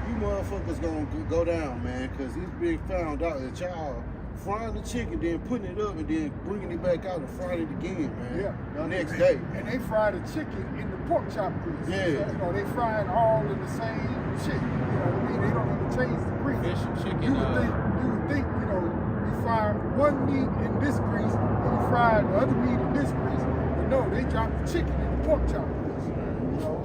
You motherfuckers gonna go down, man, because it's been found out that y'all frying the chicken, then putting it up, and then bringing it back out and frying it again, man. Yeah. The next day. And they fry the chicken in the pork chop grease. Yeah. You know, they fry it all in the same shit. You know what I mean? They don't even change the grease. Fish and chicken. You would think, you know, you fry one meat in this grease and you fry the other meat in this grease. But no, they drop the chicken in the pork chop grease. You know,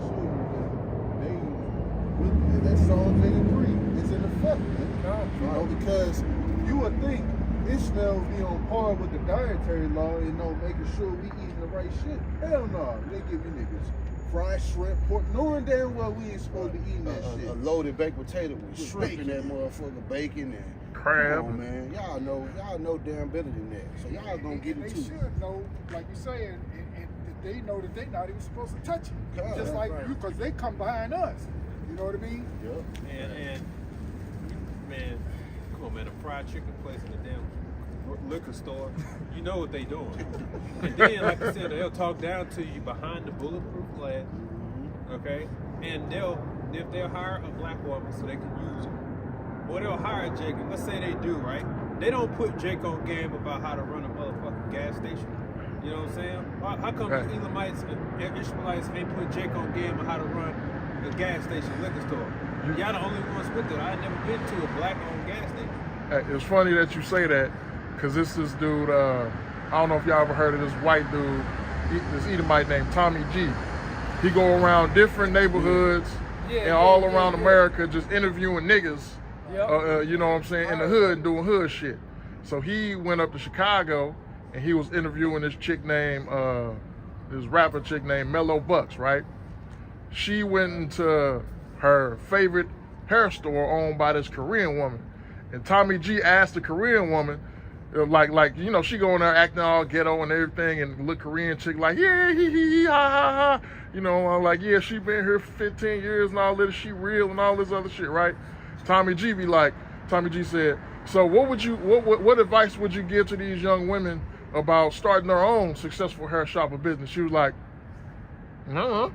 that Psalm 83 is in effect, man. You know, because you would think Ishmael would be on par with the dietary law, you know, making sure we eating the right shit. Hell no, they give you niggas fried shrimp, pork, knowing damn well we ain't supposed to be eating that shit. A loaded baked potato with With shrimp in that bacon. motherfucker, bacon and Crab. Come on, man. Y'all know damn better than that. So y'all gonna get And it they too. should know, like you saying, and that they know that they not even supposed to touch it. God, Just like right. you, because they come behind us. You know what I mean? Yep. And man, come on, man, a fried chicken place in the damn liquor store, you know what they doing. And then, like I said, they'll talk down to you behind the bulletproof glass, okay? And if they'll hire a black woman so they can use her, or they'll hire Jake, and let's say they do, right? They don't put Jake on game about how to run a motherfucking gas station. You know what I'm saying? How come Right. the Elamites and Ishmaelites ain't put Jake on game on how to run a gas station liquor store? Y'all the only ones with it. I ain't never been to a black-owned gas station. It's funny that you say that, because this dude, I don't know if y'all ever heard of this white dude, this Edomite named Tommy G. He go around different neighborhoods and all around America just interviewing niggas, Yep. you know what I'm saying, in the hood and doing hood shit. So he went up to Chicago and he was interviewing this chick named, this rapper chick named Mellow Bucks, right? She went into her favorite hair store owned by this Korean woman. And Tommy G asked the Korean woman, like you know, she going there acting all ghetto and everything, and the little Korean chick like, yeah, hee, ha, ha, ha. You know, I'm like, yeah, she been here for 15 years and all this, she real and all this other shit, right? Tommy G said, so what advice would you give to these young women about starting their own successful hair shop or business? She was like, no.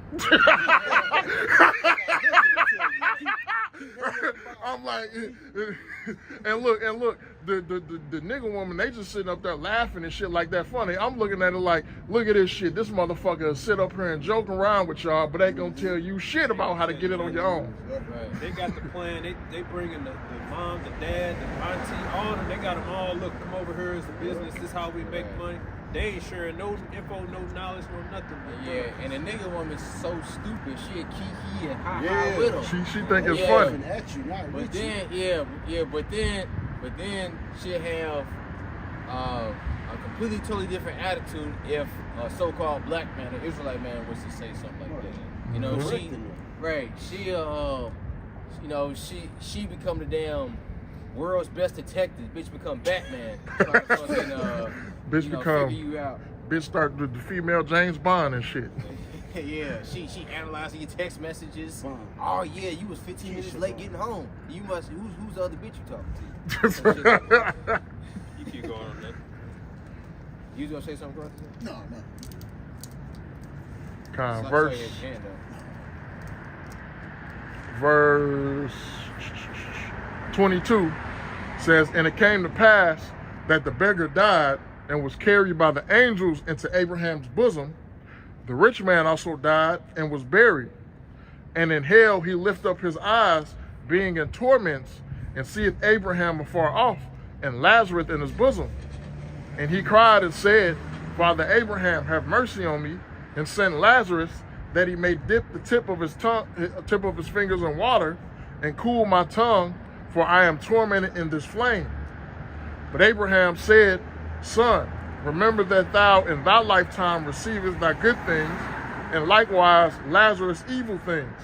I'm like, and look, the nigga woman, they just sitting up there laughing and shit like that funny. I'm looking at it like, look at this shit. This motherfucker sit up here and joke around with y'all, but ain't gonna tell you shit about how to get it on your own. Right. They got the plan. They bring in the mom, the dad, the auntie, all of them. They got them all. Look, come over here as a business. This is how we make money. they ain't sharing no info, no knowledge, no nothing. Yeah, and the nigga woman's so stupid. She'll kiki and ha Yeah. with him. She think it's Yeah. funny. Laughing at you, not But with you. then, but then she'll have a completely, totally different attitude if a so-called black man or Israelite man was to say something like that. You know, Correcting them. right? You know, she become the damn world's best detective. Bitch become Batman. Trying to fucking, Bitch you know, become- figure you out. Bitch start with the female James Bond and shit. Yeah, she analyzing your text messages. Bond. Oh yeah, you was 15 minutes late getting home. You must who's the other bitch you talking to? You keep going on that. You was gonna say something, Carter? No, no. Verse 22 says, and it came to pass that the beggar died and was carried by the angels into Abraham's bosom. The rich man also died and was buried. And in hell he lift up his eyes, being in torments, and seeth Abraham afar off, and Lazarus in his bosom. And he cried and said, Father Abraham, have mercy on me, and send Lazarus, that he may dip the tip of his fingers in water, and cool my tongue, for I am tormented in this flame. But Abraham said, Son, remember that thou in thy lifetime receivest thy good things, and likewise Lazarus evil things.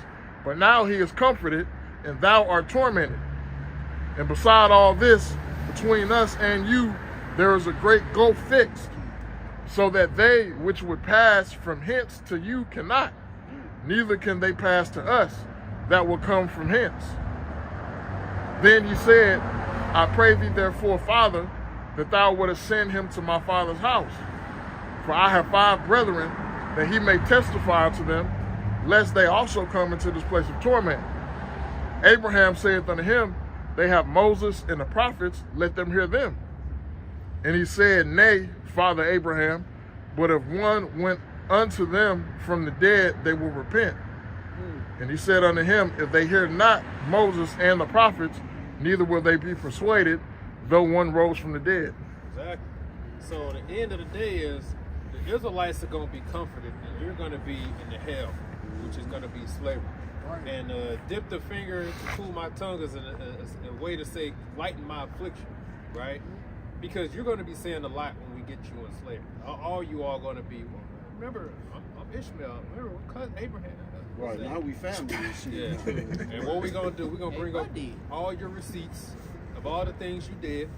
But now he is comforted, and thou art tormented. And beside all this, between us and you, there is a great gulf fixed, so that they which would pass from hence to you cannot, neither can they pass to us that will come from hence. Then he said, I pray thee therefore, Father, that thou wouldest send him to my father's house. For I have 5 brethren, that he may testify to them, lest they also come into this place of torment. Abraham saith unto him, They have Moses and the prophets, let them hear them. And he said, Nay, Father Abraham, but if one went unto them from the dead, they will repent. And he said unto him, If they hear not Moses and the prophets, neither will they be persuaded, though one rose from the dead. Exactly. So the end of the day is the Israelites are going to be comforted, and you're going to be in the hell, which is going to be slavery. Right. And dip the finger to cool my tongue is a way to say lighten my affliction, right? Because you're going to be saying a lot when we get you in slavery. All you all going to be, well, remember, I'm Ishmael. Remember, we're cousin Abraham. Right, now we family and shit. Yeah. And what we going to do, we're going to bring up all your receipts of all the things you did,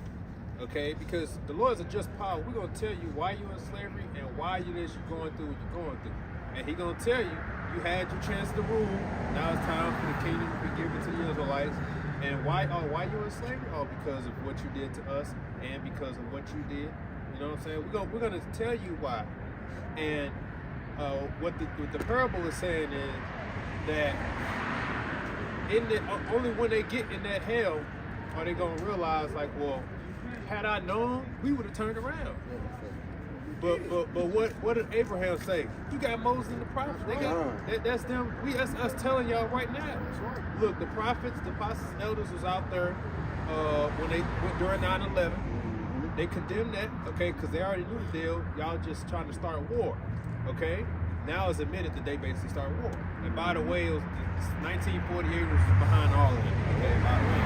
okay? Because the Lord's a just power. We're going to tell you why you're in slavery and why you're going through what you're going through. And He's going to tell you, you had your chance to rule. Now it's time for the kingdom to be given to the Israelites. And why you're in slavery? Oh, because of what you did to us and because of what you did. You know what I'm saying? We're going to tell you why. And what the parable is saying is that only when they get in that hell are they going to realize, like, well, had I known, we would have turned around. But what did Abraham say? You got Moses and the prophets. They got that's them. That's us telling y'all right now. Look, the prophets, the apostles, elders was out there when they went during 9/11. They condemned that, okay, because they already knew the deal. Y'all just trying to start war, okay? Now it's admitted that they basically started war. And by the way, it was 1948 was behind all of it, okay? By the way,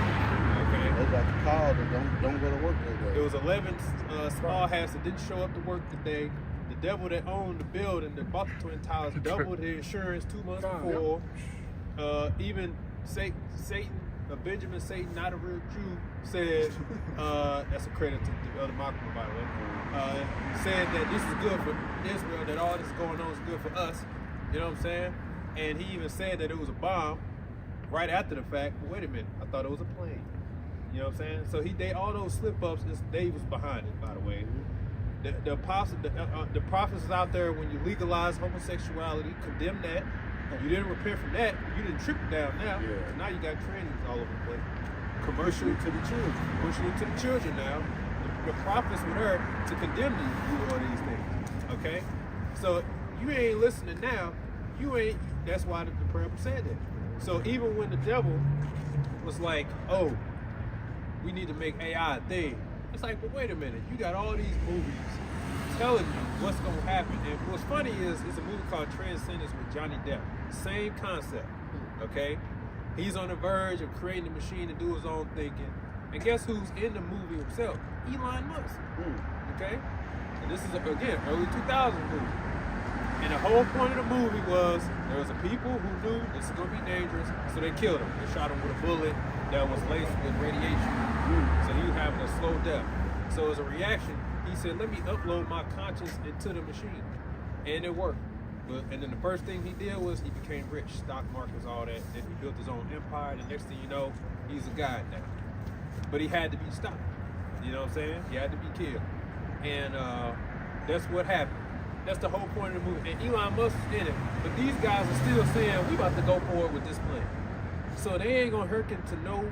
okay. They got the call that don't go to work that day. It was 11 small hats that didn't show up to work today. The devil that owned the building that bought the Twin Towers doubled the insurance 2 months before. Even Satan, Benjamin Satan, not a real Jew, said, that's a credit to Elder Malcolm, by the way, said that this is good for Israel, that all this is going on is good for us. You know what I'm saying? And he even said that it was a bomb right after the fact. But wait a minute, I thought it was a plane. You know what I'm saying? So all those slip-ups, they was behind it, by the way. The apostles, the prophets is out there when you legalize homosexuality, condemn that. You didn't repent from that. You didn't trip it down now. Yeah. So now you got trainings all over the place. Commercial to the children. Pushing it to the children now. The prophets were there to condemn you to do all these things. Okay? So you ain't listening now. That's why the parable said that. So even when the devil was like, oh, we need to make AI a thing. It's like, but wait a minute. You got all these movies telling you what's gonna happen. And what's funny is a movie called Transcendence with Johnny Depp. Same concept. Okay? He's on the verge of creating a machine to do his own thinking. And guess who's in the movie himself? Elon Musk. Okay? And this is, again, early 2000s movie. And the whole point of the movie was there was a people who knew this is going to be dangerous, so they killed him. They shot him with a bullet that was laced with radiation. So he was having a slow death. So as a reaction, he said, let me upload my conscience into the machine. And it worked. And then the first thing he did was he became rich, stock markets, all that. Then he built his own empire. The next thing you know, he's a god now. But he had to be stopped. You know what I'm saying? He had to be killed. And that's what happened. That's the whole point of the movie. And Elon Musk is in it. But these guys are still saying, we about to go forward with this plan. So they ain't gonna hearken to no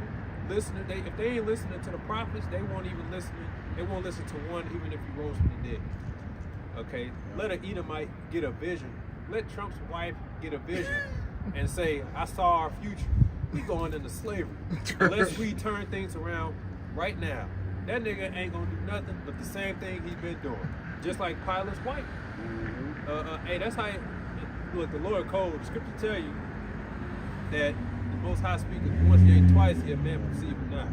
listener. If they ain't listening to the prophets, they won't even listen. They won't listen to one, even if he rose from the dead. Okay? Let an Edomite get a vision. Let Trump's wife get a vision and say, I saw our future. We going into slavery. Unless we turn things around right now. That nigga ain't gonna do nothing but the same thing he been doing. Just like Pilate's wife. Hey, that's how look, the Lord code, the scripture tell you that the Most High speaketh once, yea, twice, yet man perceive it not.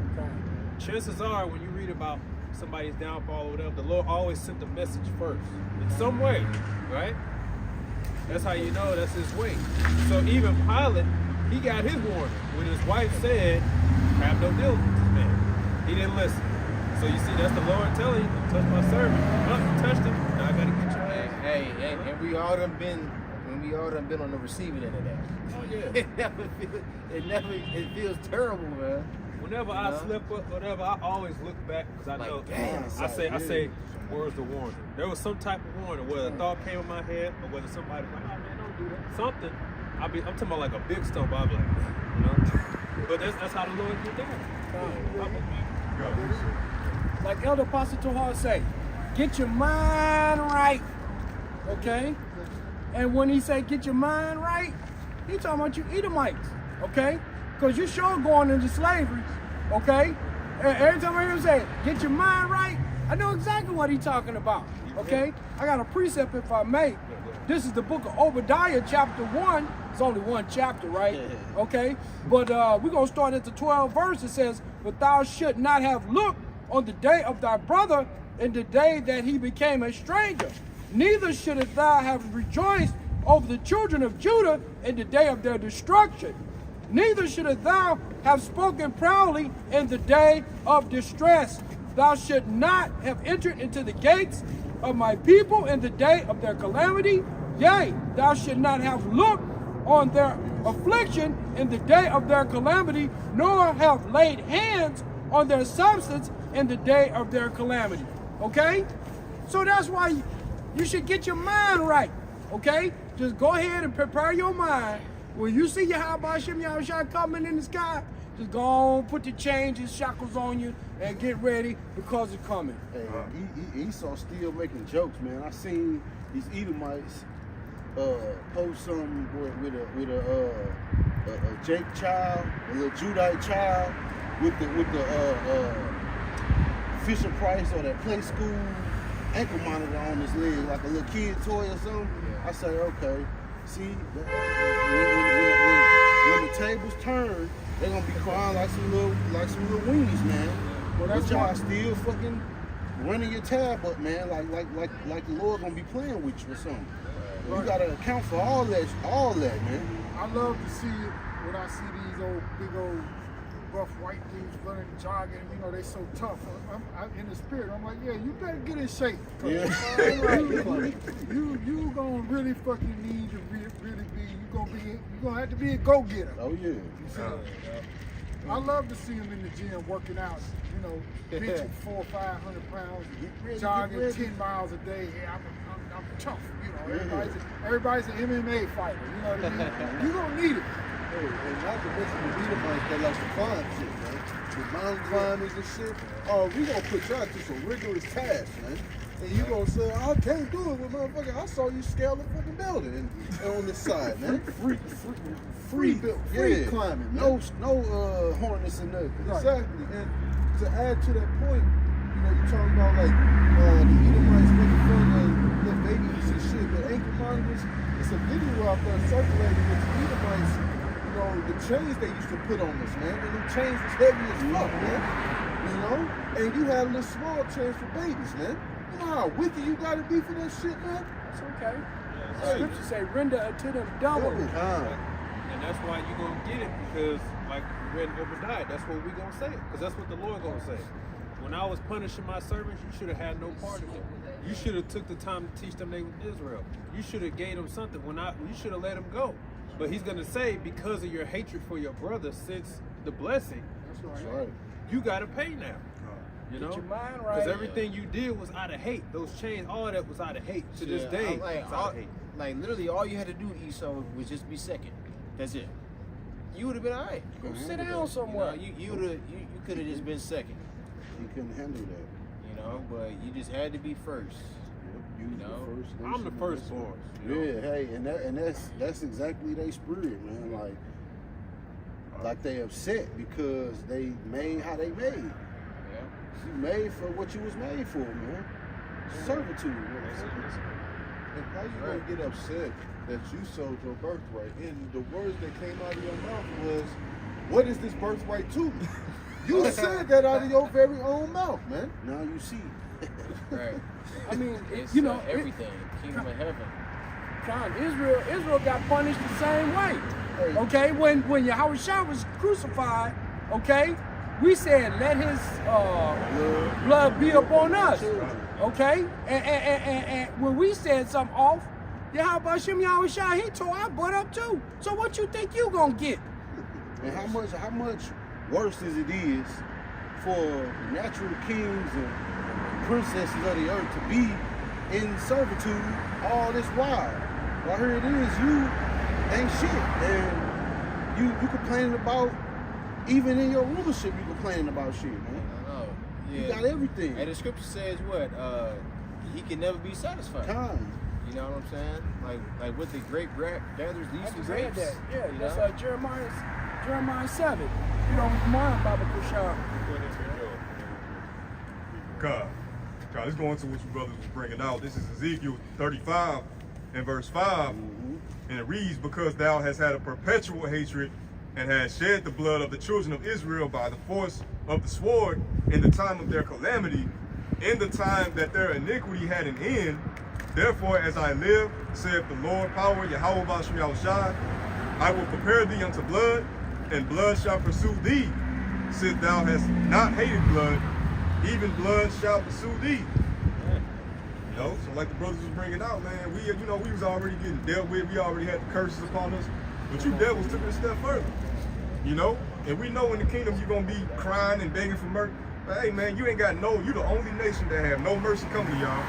Chances are, when you read about somebody's downfall or whatever, the Lord always sent the message first. In some way, right? That's how you know that's his way. So even Pilate, he got his warning. When his wife said, have no deal with this man, he didn't listen. So you see, that's the Lord telling you, touch my servant. Well, you touched him, now I gotta get your ass. Hey, and we all done been on the receiving end of that. Oh yeah. It feels terrible, man. Whenever I slip up, whatever, I always look back because I know. I say, where's the warning? There was some type of warning, whether a thought came in my head or whether somebody was like, oh man, don't do that. Something. I'm talking about like a big stump. I'll be like, you know. But that's how the Lord get down. Like Elder Apostle Tohar say, get your mind right, okay? And when he say get your mind right, he talking about you Edomites, okay? Because you sure going into slavery, okay? And every time I hear him say, get your mind right, I know exactly what he talking about, okay? I got a precept if I may. This is the book of Obadiah, chapter 1. It's only one chapter, right? Okay? But we're going to start at the 12th verse. It says, but thou should not have looked on the day of thy brother in the day that he became a stranger. Neither shouldest thou have rejoiced over the children of Judah in the day of their destruction. Neither shouldest thou have spoken proudly in the day of distress. Thou should not have entered into the gates of my people in the day of their calamity. Yea, thou should not have looked on their affliction in the day of their calamity, nor have laid hands on their substance in the day of their calamity. Okay? So that's why you should get your mind right. Okay? Just go ahead and prepare your mind. When you see Yahweh Shem Yahushua coming in the sky, just go on, put the chains and shackles on you and get ready because it's coming. Hey, Esau still making jokes, man. I seen these Edomites post something with a Jake child, a little Judite child, with the Fisher Price or that play school ankle monitor on his leg, like a little kid toy or something. I say, okay, see, when the tables turn, they're gonna be crying like some little weenies, man. Well, that's y'all still fucking running your tab up, man, like the Lord gonna be playing with you or something. Right. You gotta account for all that, man. I love to see it when I see these big old rough white dudes running, jogging. You know, they so tough. I'm in the spirit. I'm like, yeah, you better get in shape. Yeah. you gonna really fucking need to really be. You gonna have to be a go-getter. Oh yeah. You see? I love to see them in the gym working out. You know, benching 400 or 500 pounds, jogging 10 miles a day. Yeah, I'm tough. You know, everybody's an MMA fighter. You know what I mean? You gonna need it. Hey, and not to mention the Edomites that like to climb shit, man. The mountain climbers and shit. Oh, we gonna put y'all to some rigorous tasks, man. And you gonna say, I can't do it, but motherfucker, I saw you scale the fucking building and on this side, man. Free climbing. No harness and nothing. Right. Exactly. And to add to that point, you know, you're talking about like the Edomites making fun of chains they used to put on us, man. And them chains was heavy as fuck, man. You know? And you had little small chains for babies, man. You know how wicked you gotta be for that shit, man? It's okay. Yeah, The scripture say, render unto them double. and that's why you gonna get it, because like we read in Obadiah, that's what we gonna say, because that's what the Lord gonna say. When I was punishing my servants, you should have had no part of it. You should have took the time to teach them they was Israel. You should have gave them something. You should have let them go. But he's gonna say, because of your hatred for your brother since the blessing, That's right. you gotta pay now. You know, Get your mind right. because everything you did was out of hate. Those chains, all of that was out of hate. To this day, it's out of hate. Like literally, all you had to do, Esau, was just be second. That's it. You would have been all right. Go sit down somewhere. You could have just been second. You couldn't handle that. You know, but you just had to be first. You know, I'm the firstborn. Yeah, hey, and that's exactly their spirit, man. Like they upset because they made how they made. Yeah. You made for what you was made for, man. Servitude. And how you gonna get upset that you sold your birthright? And the words that came out of your mouth was, "What is this birthright to me?" You said that out of your very own mouth, man. Now you see. Right. I mean, It's you know, everything. Kingdom of heaven. Israel got punished the same way. Okay, when Yahushua was crucified, okay, we said let his blood be upon us. Okay, and when we said something off, Yahushua, he tore our butt up too. So what you think you gonna get? And how much worse as it is for natural kings and princesses of the earth to be in servitude all this while. Well, here it is, you ain't shit. And you complaining about, even in your rulership, you complaining about shit, man. I know. Yeah. You got everything. And the scripture says what? He can never be satisfied. Time. You know what I'm saying? Like with the grape gathers leaves I and just read grapes. that. Yeah, you that's know? Jeremiah 7. You don't mind, Baba Kushar. God, let's go into what you brothers was bringing out. This is Ezekiel 35 and verse 5. And it reads, because thou hast had a perpetual hatred and hast shed the blood of the children of Israel by the force of the sword in the time of their calamity, in the time that their iniquity had an end. Therefore, as I live, saith the Lord, power, Yahweh Bashem Yahushai, I will prepare thee unto blood, and blood shall pursue thee. Since thou hast not hated blood, even blood shall pursue thee. You know, so like the brothers was bringing out, man, we was already getting dealt with. We already had the curses upon us. But you devils took it a step further. You know? And we know in the kingdom you're going to be crying and begging for mercy. But hey, man, you ain't got you the only nation that have no mercy coming to y'all.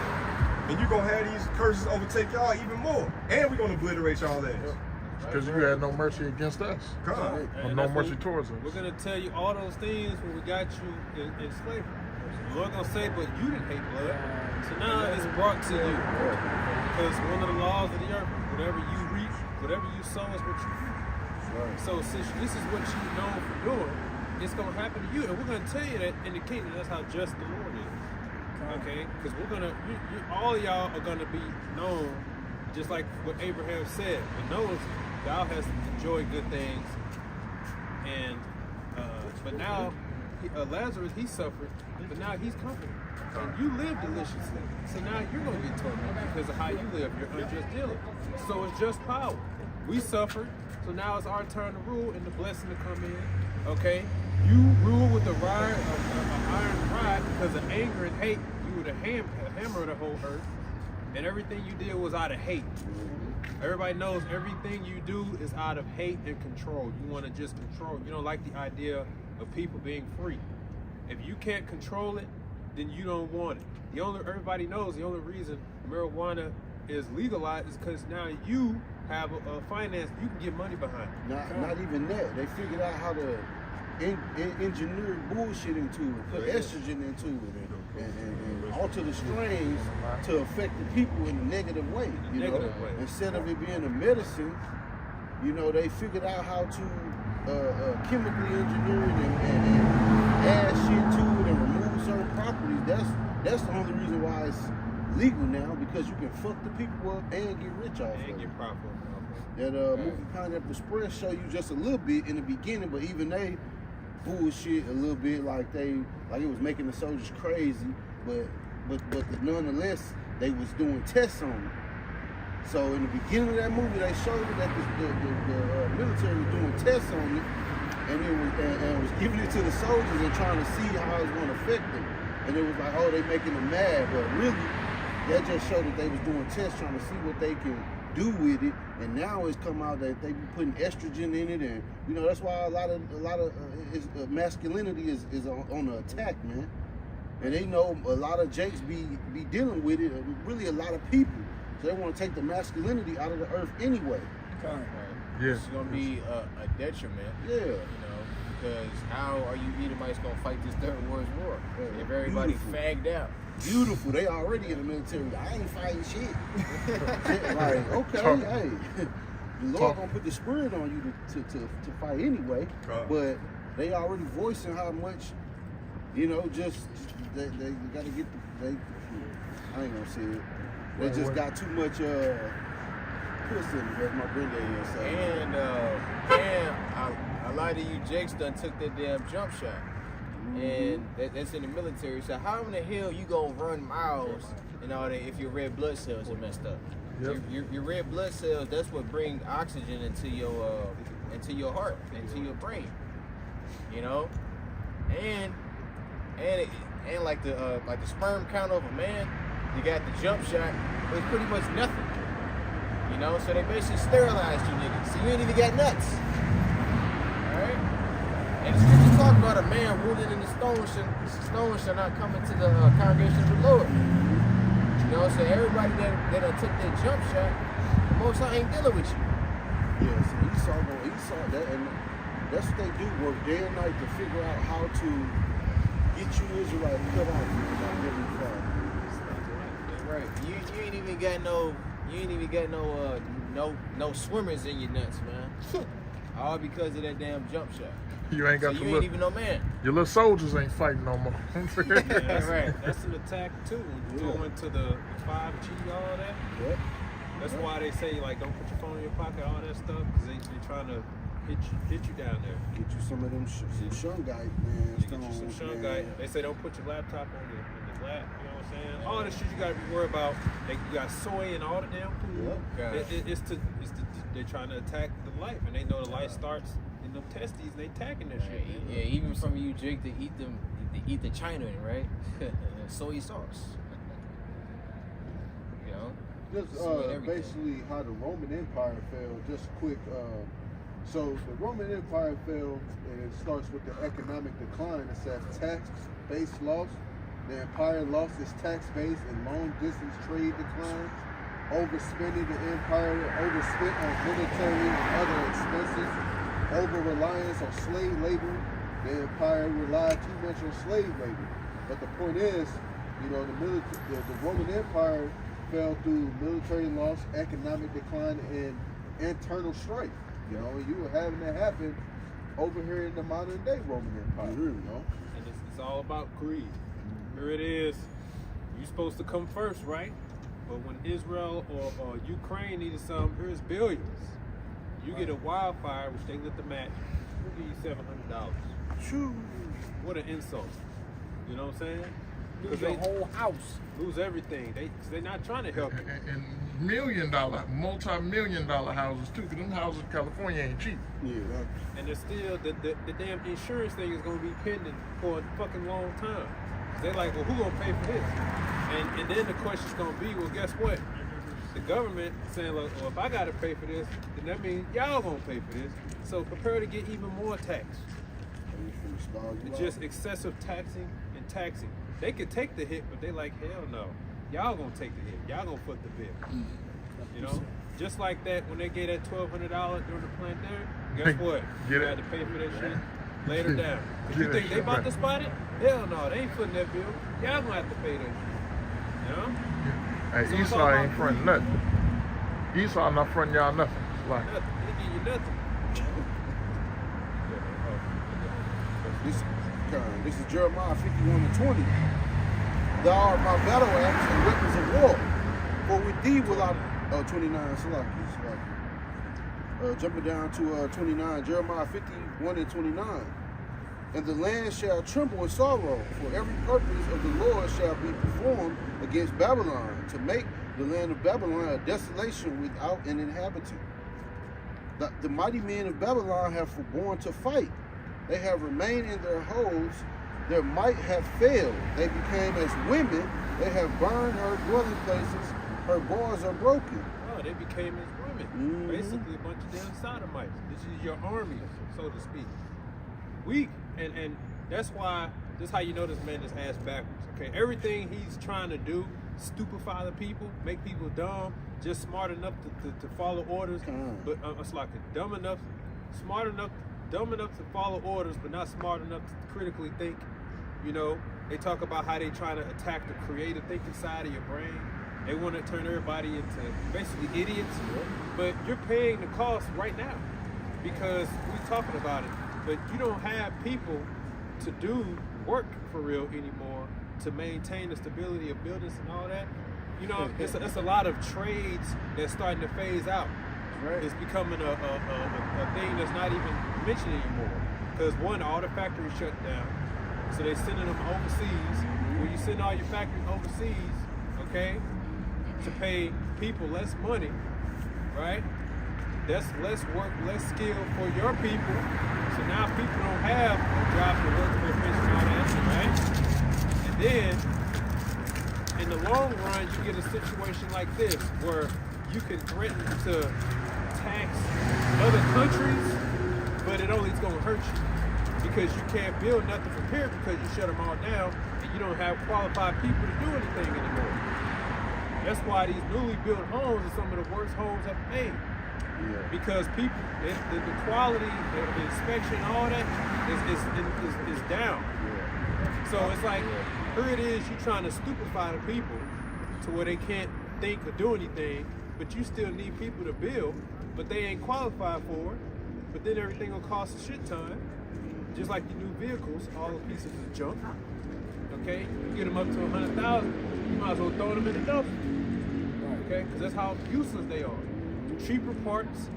And you're going to have these curses overtake y'all even more. And we're going to obliterate y'all ass. Because you had no mercy against us. God. Or no mercy towards us. We're gonna tell you all those things when we got you in slavery. The Lord gonna say, but you didn't hate blood. So now it's brought to you. Because one of the laws of the earth, whatever you reap, whatever you sow is what you reap. So since this is what you know for doing, it's gonna happen to you. And we're gonna tell you that in the kingdom, that's how just the Lord is. Okay? Because we're gonna, all of y'all are gonna be known just like what Abraham said. But knows thou hast enjoyed good things, and but now Lazarus, he suffered, but now he's comforted. And you live deliciously, so now you're gonna get tormented because of how you live, your unjust dealing. So it's just power. We suffered, so now it's our turn to rule and the blessing to come in. Okay, you rule with the iron rod because of anger and hate. You were the hammer of the whole earth, and everything you did was out of hate. Everybody knows everything you do is out of hate and control. You want to just control. You don't like the idea of people being free. If you can't control it, then you don't want it. Everybody knows the only reason marijuana is legalized is because now you have a finance, you can get money behind it. Not even that. They figured out how to engineer bullshit into it, put estrogen into it, and alter the strains to affect the people in a negative way. You know, instead of it being a medicine, you know, they figured out how to chemically engineer it and add shit to it and remove certain properties. That's the only reason why it's legal now, because you can fuck the people up and get rich off of it. And get profit. That movie Pineapple Express show you just a little bit in the beginning, but even they bullshit a little bit, like it was making the soldiers crazy, but nonetheless they was doing tests on them. So in the beginning of that movie, they showed that the military was doing tests on it, and it was giving it to the soldiers and trying to see how it was going to affect them. And it was like, oh, they making them mad, but really, that just showed that they was doing tests trying to see what they can do with it. And now it's come out that they be putting estrogen in it, and you know that's why a lot of masculinity is on the attack, man. And they know a lot of Jakes be dealing with it. Really, a lot of people. So they want to take the masculinity out of the earth anyway. Yeah. It's gonna be a detriment. Yeah. You know, because how are you Edomites gonna fight this third world war if everybody fagged out? Beautiful. They already in the military. I ain't fighting shit. Like, okay, hey, the Lord gonna put the spirit on you to fight anyway. But they already voicing how much, you know, just they gotta get I ain't gonna say it. They just got too much pussy, as my granddaddy would say. And a lot of you Jakes done took that damn jump shot. And that's in the military. So how in the hell you gonna run miles and all that if your red blood cells are messed up? Yep. Your red blood cells, that's what bring oxygen into your heart, into your brain. You know? And like the sperm count of a man, you got the jump shot, but it's pretty much nothing. You know, so they basically sterilized you niggas. So you ain't even got nuts. Alright? And the scripture talk about a man rooted in the stone shall not come into the congregation of the Lord. You know, so everybody that took that jump shot, the Most High ain't dealing with you. Yeah, so Esau that, and that's what they do, work day and night to figure out how to get you Israelite cut out. Right. You ain't even got no swimmers in your nuts, man. All because of that damn jump shot. You ain't got so to you look. ain't even no man. Your little soldiers ain't fighting no more. Right. That's an attack too. When you go into the 5G, all that. Yep. That's why they say like don't put your phone in your pocket, all that stuff, because they trying to hit you down there. Get you some of them shungite, man. Get you some shungite. They say don't put your laptop in the lap. You know what I'm saying? All the shit you gotta be worried about. You got soy and all the damn food. Yep. They're trying to attack the life, and they know the life starts in them testes, and they attacking that shit. Man. Yeah, even from you, Jake, to eat the China, right? Soy sauce. You know. Just basically how the Roman Empire fell. Just quick. So the Roman Empire fell, and it starts with the economic decline. It says tax-based loss. The empire lost its tax base and long-distance trade declines. Overspending the empire, overspent on military and other expenses. Over-reliance on slave labor. The empire relied too much on slave labor. But the point is, you know, the Roman Empire fell through military loss, economic decline, and internal strife. You know, you were having that happen over here in the modern day Roman Empire. You know, and it's all about greed. Here it is. You're supposed to come first, right? But when Israel or Ukraine needed some, here's billions. You get a wildfire, which they lit the match. We'll give you $700. What an insult. You know what I'm saying? Lose your whole house. Lose everything. They're not trying to help you. And multi-million-dollar houses too, because them houses in California ain't cheap. Yeah. And there's still the damn insurance thing is gonna be pending for a fucking long time. They're like, well, who gonna pay for this? And then the question's gonna be, well, guess what? The government saying, look, well, if I gotta pay for this, then that means y'all gonna pay for this. So prepare to get even more tax. It's just excessive taxing and taxing. They could take the hit, but they like, hell no. Y'all gonna take the hit. Y'all gonna foot the bill. You know? Just like that, when they gave that $1,200 during the pandemic, guess what? You had to pay for that shit later down. You think they about to spot it? Hell no, they ain't footing that bill. Y'all gonna have to pay that shit. You know? Hey, So Esau ain't fronting nothing. Esau not fronting y'all nothing. Like, nothing. They give you nothing. This is Jeremiah 51:20. Thou art my battle axe and weapons of war. For with thee will I 29 Salaki. Jumping down to 29, Jeremiah 51 and 29. And the land shall tremble in sorrow, for every purpose of the Lord shall be performed against Babylon, to make the land of Babylon a desolation without an inhabitant. The mighty men of Babylon have forborne to fight. They have remained in their holes. Their might hath failed. They became as women. They have burned her dwelling places. Her bars are broken. Oh, they became as women. Basically a bunch of damn sodomites. This is your army, so to speak. Weak. And that's why, this is how you know this man is ass backwards. Okay, everything he's trying to do, stupefy the people, make people dumb, just smart enough to follow orders, but it's like dumb enough to follow orders, but not smart enough to critically think. You know, they talk about how they trying to attack the creative thinking side of your brain. They want to turn everybody into basically idiots, but you're paying the cost right now because we're talking about it. But you don't have people to do work for real anymore to maintain the stability of buildings and all that. You know, it's a lot of trades that's starting to phase out. Right. It's becoming a thing that's not even mentioned anymore. Because one, all the factories shut down. So they're sending them overseas. When you send all your factories overseas, okay, to pay people less money, right? That's less work, less skill for your people. So now people don't have a job to work for efficient all that, right? And then, in the long run, you get a situation like this where you can threaten to tax other countries, but it only is going to hurt you because you can't build nothing from here because you shut them all down and you don't have qualified people to do anything anymore. That's why these newly built homes are some of the worst homes ever made. Yeah. Because people, the quality, the inspection, all that is down. Yeah. So it's like, here it is, you're trying to stupefy the people to where they can't think or do anything, but you still need people to build, but they ain't qualified for it. But then everything will cost a shit ton. Just like the new vehicles, all the pieces of junk. Okay, you get them up to 100,000, you might as well throw them in the dumpster. Okay, because that's how useless they are. Cheaper parts,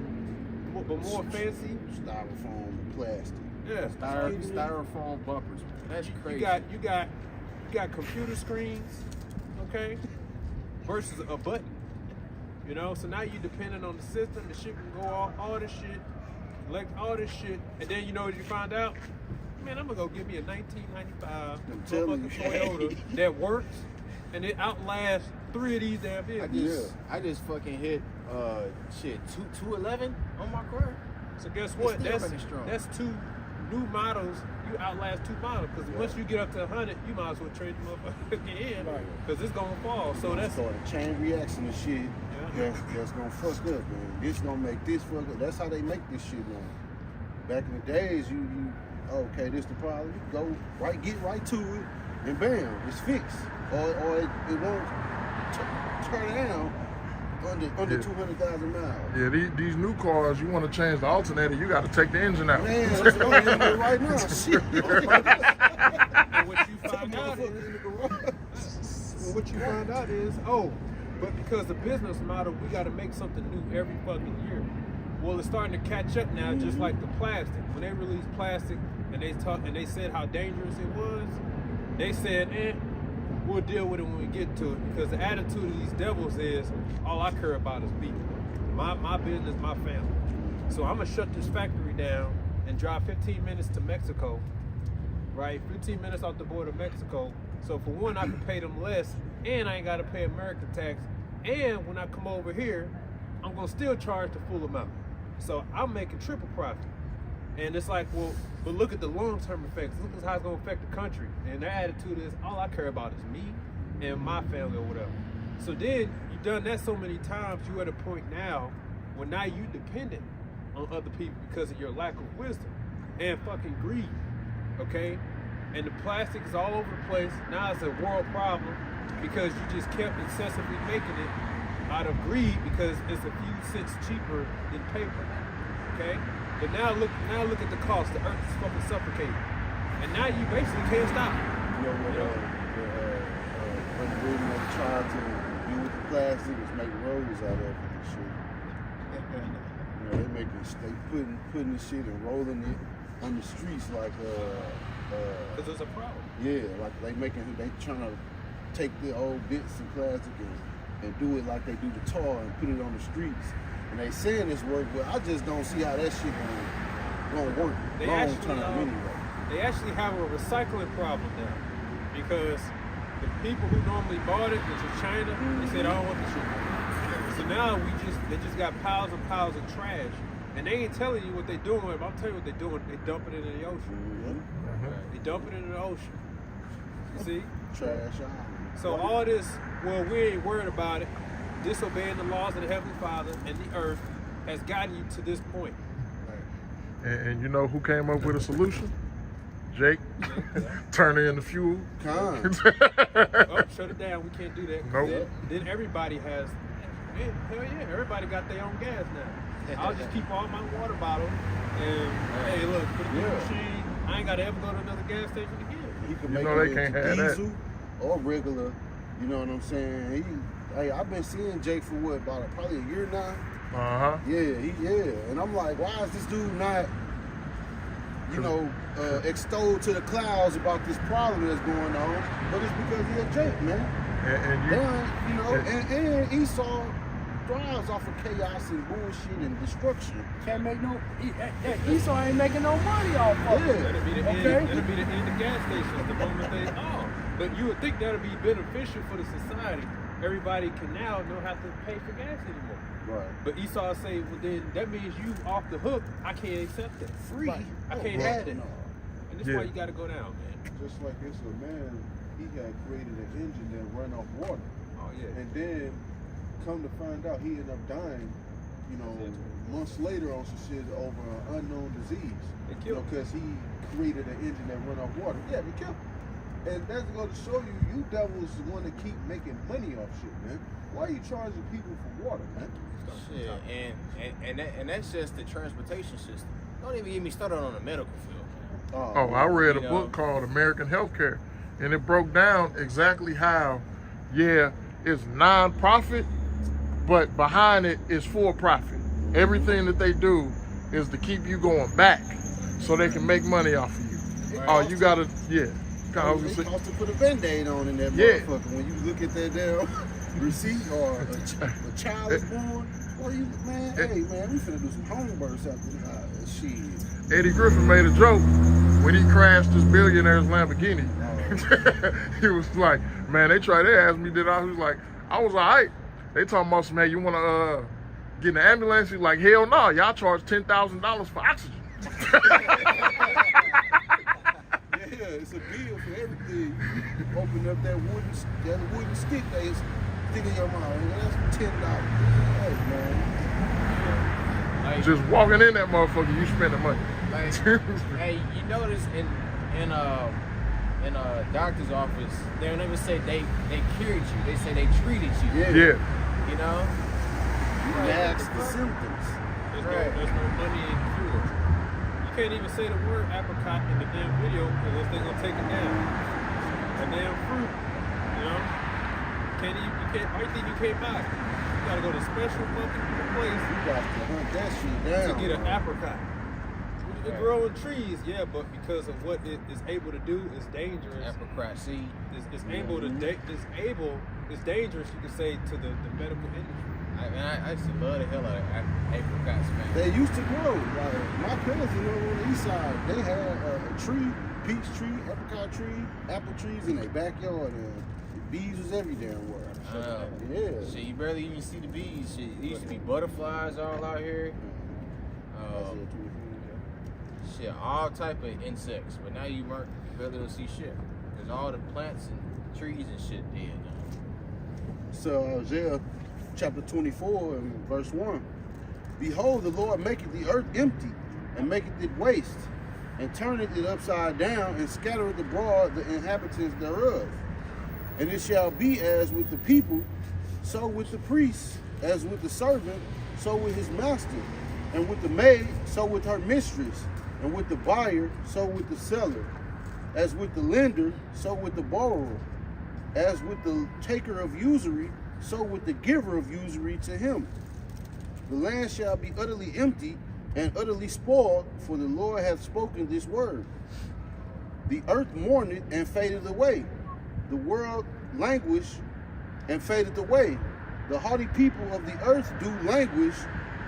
but more fancy. Styrofoam, plastic. Yeah, styrofoam bumpers. That's crazy. You got computer screens, okay, versus a button. You know, so now you're dependent on the system. The shit can go off, all this shit, collect all this shit, and then you know what you find out? Man, I'm gonna go get me a 1995 Toyota that works, and it outlasts 3 of these damn vehicles. I just fucking hit 211 on my car. So guess what? That's 2 new models. You outlast 2 models because once you get up to 100, you might as well trade the motherfucker in because it's gonna fall. So that's a chain reaction and shit. Yeah. That's gonna fuck up, man. This gonna make this fuck up. That's how they make this shit now. Back in the days, you okay, this the problem. You go right, get right to it, and bam, it's fixed. Or it won't turn down under 200,000 miles. Yeah, these new cars, you want to change the alternator, you got to take the engine out. Man, that's what I'm doing right now. Shit. And what you find out is, but because the business model, we got to make something new every fucking year. Well, it's starting to catch up now, just like the plastic. When they released plastic and they said how dangerous it was, they said, we'll deal with it when we get to it, because the attitude of these devils is all I care about is me, my business, my family. So I'm gonna shut this factory down and drive 15 minutes to Mexico, right? 15 minutes off the border of Mexico. So for one, I can pay them less, and I ain't gotta pay American tax. And when I come over here, I'm gonna still charge the full amount. So I'm making triple profit. And it's like, well, but look at the long-term effects. Look at how it's gonna affect the country. And their attitude is, all I care about is me and my family or whatever. So then, you've done that so many times, you're at a point now where now you're dependent on other people because of your lack of wisdom and fucking greed, okay? And the plastic is all over the place. Now it's a world problem because you just kept excessively making it out of greed because it's a few cents cheaper than paper, okay? But now look at the cost. The earth is fucking suffocating, and now you basically can't stop. You know what the original tried to do with the plastic was make roads out of it and shit. You know they putting this shit and rolling it on the streets like Because it's a problem. yeah, like they trying to take the old bits and plastic and do it like they do the tar and put it on the streets. And they saying it's work, but I just don't see how that shit gonna work They long actually, term anyway. They actually have a recycling problem now because the people who normally bought it, which is China, they said, I don't want the shit. So now they just got piles and piles of trash. And they ain't telling you what they're doing. But I'm telling you what they're doing. They dump it into the ocean. They dump it into the ocean. You see? Trash out. So all this, well, we ain't worried about it. Disobeying the laws of the Heavenly Father and the earth has gotten you to this point. And you know who came up with a solution? Jake. Turn it into fuel. Oh, shut it down. We can't do that. Nope. Then everybody has, hell yeah, everybody got their own gas now. I'll just keep all my water bottles and, hey, look, put it in the machine. I ain't got to ever go to another gas station again. He can You make know it they can't into have that. diesel or regular. You know what I'm saying? Hey, I've been seeing Jake for what, probably a year now. Yeah. And I'm like, why is this dude not, extolled to the clouds about this problem that's going on? But it's because he's a Jake, man. And Esau thrives off of chaos and bullshit and destruction. Can't make no. Esau ain't making no money off of it. That'll be the end. That'll be the end of gas stations the moment they. But you would think that'll be beneficial for the society. Everybody can now don't have to pay for gas anymore. Right. But Esau say, well then that means you off the hook. I can't accept that. Free. I can't have that. And this is why you gotta go down, man. Just like it's a man, he had created an engine that run off water. Oh yeah. And then come to find out he ended up dying, months later on some shit over an unknown disease. They killed him. Because he created an engine that run off water. Yeah, they killed him. And that's going to show you devils want to keep making money off shit, man. Why are you charging people for water, man? Shit, and that's just the transportation system. Don't even get me started on the medical field. I read a book called American Healthcare, and it broke down exactly how, it's non-profit, but behind it is for-profit. Everything that they do is to keep you going back so they can make money off of you. You gotta, It costs to put a Band-Aid on in that motherfucker. When you look at that damn receipt or a child is born, hey man, we finna do some home births after this shit. Eddie Griffin made a joke when he crashed his billionaire's Lamborghini. He was like, man, they asked me, did I? He was like, I was all right. They talking about some, hey, you want to get in the ambulance? He's like, hell no, y'all charge $10,000 for oxygen. It's a bill for everything. Open up that wooden stick that is stick in your mouth. That's $10. Hey, man. Like, just walking in that motherfucker, you spending money. Like, hey, you notice in a doctor's office, they'll never say they cured you. They say they treated you. Yeah. You know? You mask the symptoms. There's no money in cure. You can't even say the word apricot in the damn video because they're gonna take it down. A damn fruit, everything you can't buy. You gotta go to special fucking place. You got to hunt that shit down. To get an apricot. It grow in trees, but because of what it is able to do, it's dangerous. Apricot seed. It's dangerous, you could say, to the medical industry. I used to love the hell out of apricots, man. They used to grow. Like my parents, on the east side, they had a tree, peach tree, apricot tree, apple trees in their backyard, and the bees was every damn where. Yeah. Shit, you barely even see the bees. Shit, there used to be butterflies all out here. Shit, all type of insects. But now you barely don't see shit. Because all the plants and trees and shit dead now. So Isaiah chapter 24 and verse 1. Behold, the Lord maketh the earth empty, and maketh it waste, and turneth it upside down, and scattereth abroad the inhabitants thereof. And it shall be as with the people, so with the priest, as with the servant, so with his master, and with the maid, so with her mistress, and with the buyer, so with the seller, as with the lender, so with the borrower, as with the taker of usury, so with the giver of usury to him. The land shall be utterly empty and utterly spoiled, for the Lord hath spoken this word. The earth mourneth and fadeth away. The world languished and fadeth away. The haughty people of the earth do languish.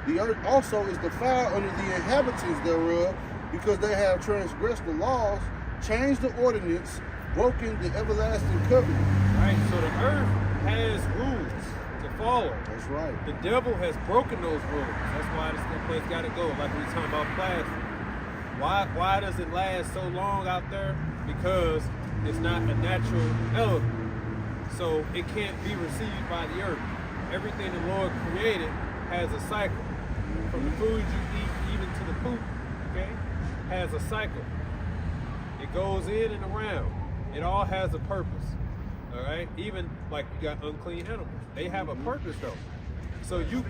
The earth also is defiled under the inhabitants thereof, because they have transgressed the laws, changed the ordinance, broken the everlasting covenant. Right, so the earth has rules to follow. That's right. The devil has broken those rules. That's why this place got to go. Like we were talking about plastic. Why does it last so long out there? Because it's not a natural element. So it can't be received by the earth. Everything the Lord created has a cycle. From the food you eat even to the poop, okay, has a cycle. It goes in and around. It all has a purpose. All right? Even like you got unclean animals. They have a purpose though. So you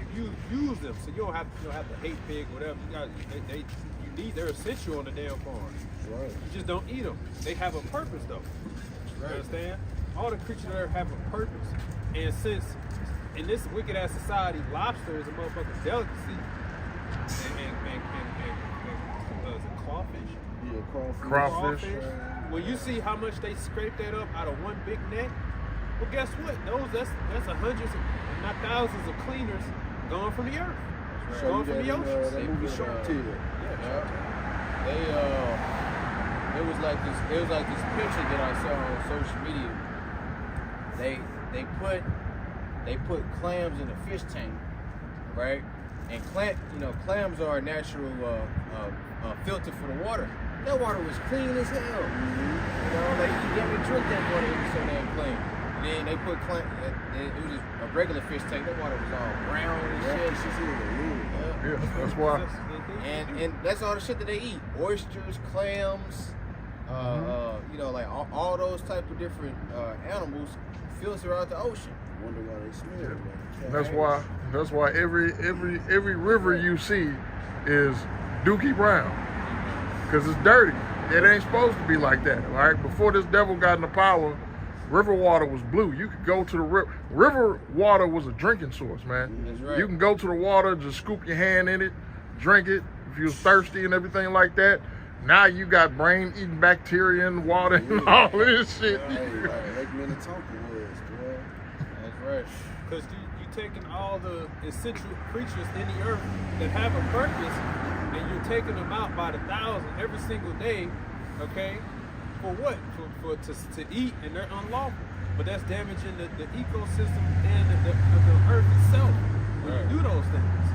use them. So you don't have to hate pig or whatever. You got they're essential on the damn farm. Right. You just don't eat them. They have a purpose though. You understand? All the creatures there have a purpose. And since in this wicked ass society, lobster is a motherfucking delicacy. And clawfish. Yeah, Crawfish. When you see how much they scrape that up out of one big net, well, guess what? That's hundreds, if not thousands, of cleaners gone from the earth, gone from the ocean. That movie Shark Tale. It was like this picture that I saw on social media. They put clams in a fish tank, right? And clams are a natural filter for the water. That water was clean as hell. You know, like you didn't drink that water, it was so damn clean. And then they put it was just a regular fish tank. That water was all brown and shit. Yeah, that's why. And that's all the shit that they eat: oysters, clams, like all those type of different animals filter out the ocean. Wonder why they smell. That's why every river you see is dookie brown. Because it's dirty. It ain't supposed to be like that, all right? Before this devil got into power, river water was blue. You could go to the river. River water was a drinking source, man. That's right. You can go to the water, just scoop your hand in it, drink it if you're thirsty and everything like that. Now you got brain-eating bacteria in the water and all this shit. Like Minnetonka was, bro. That's right. Because you're taking all the essential creatures in the earth that have a purpose, and you're taking them out by the thousand every single day, okay? For what? To eat, and they're unlawful. But that's damaging the ecosystem and the earth itself when you do those things,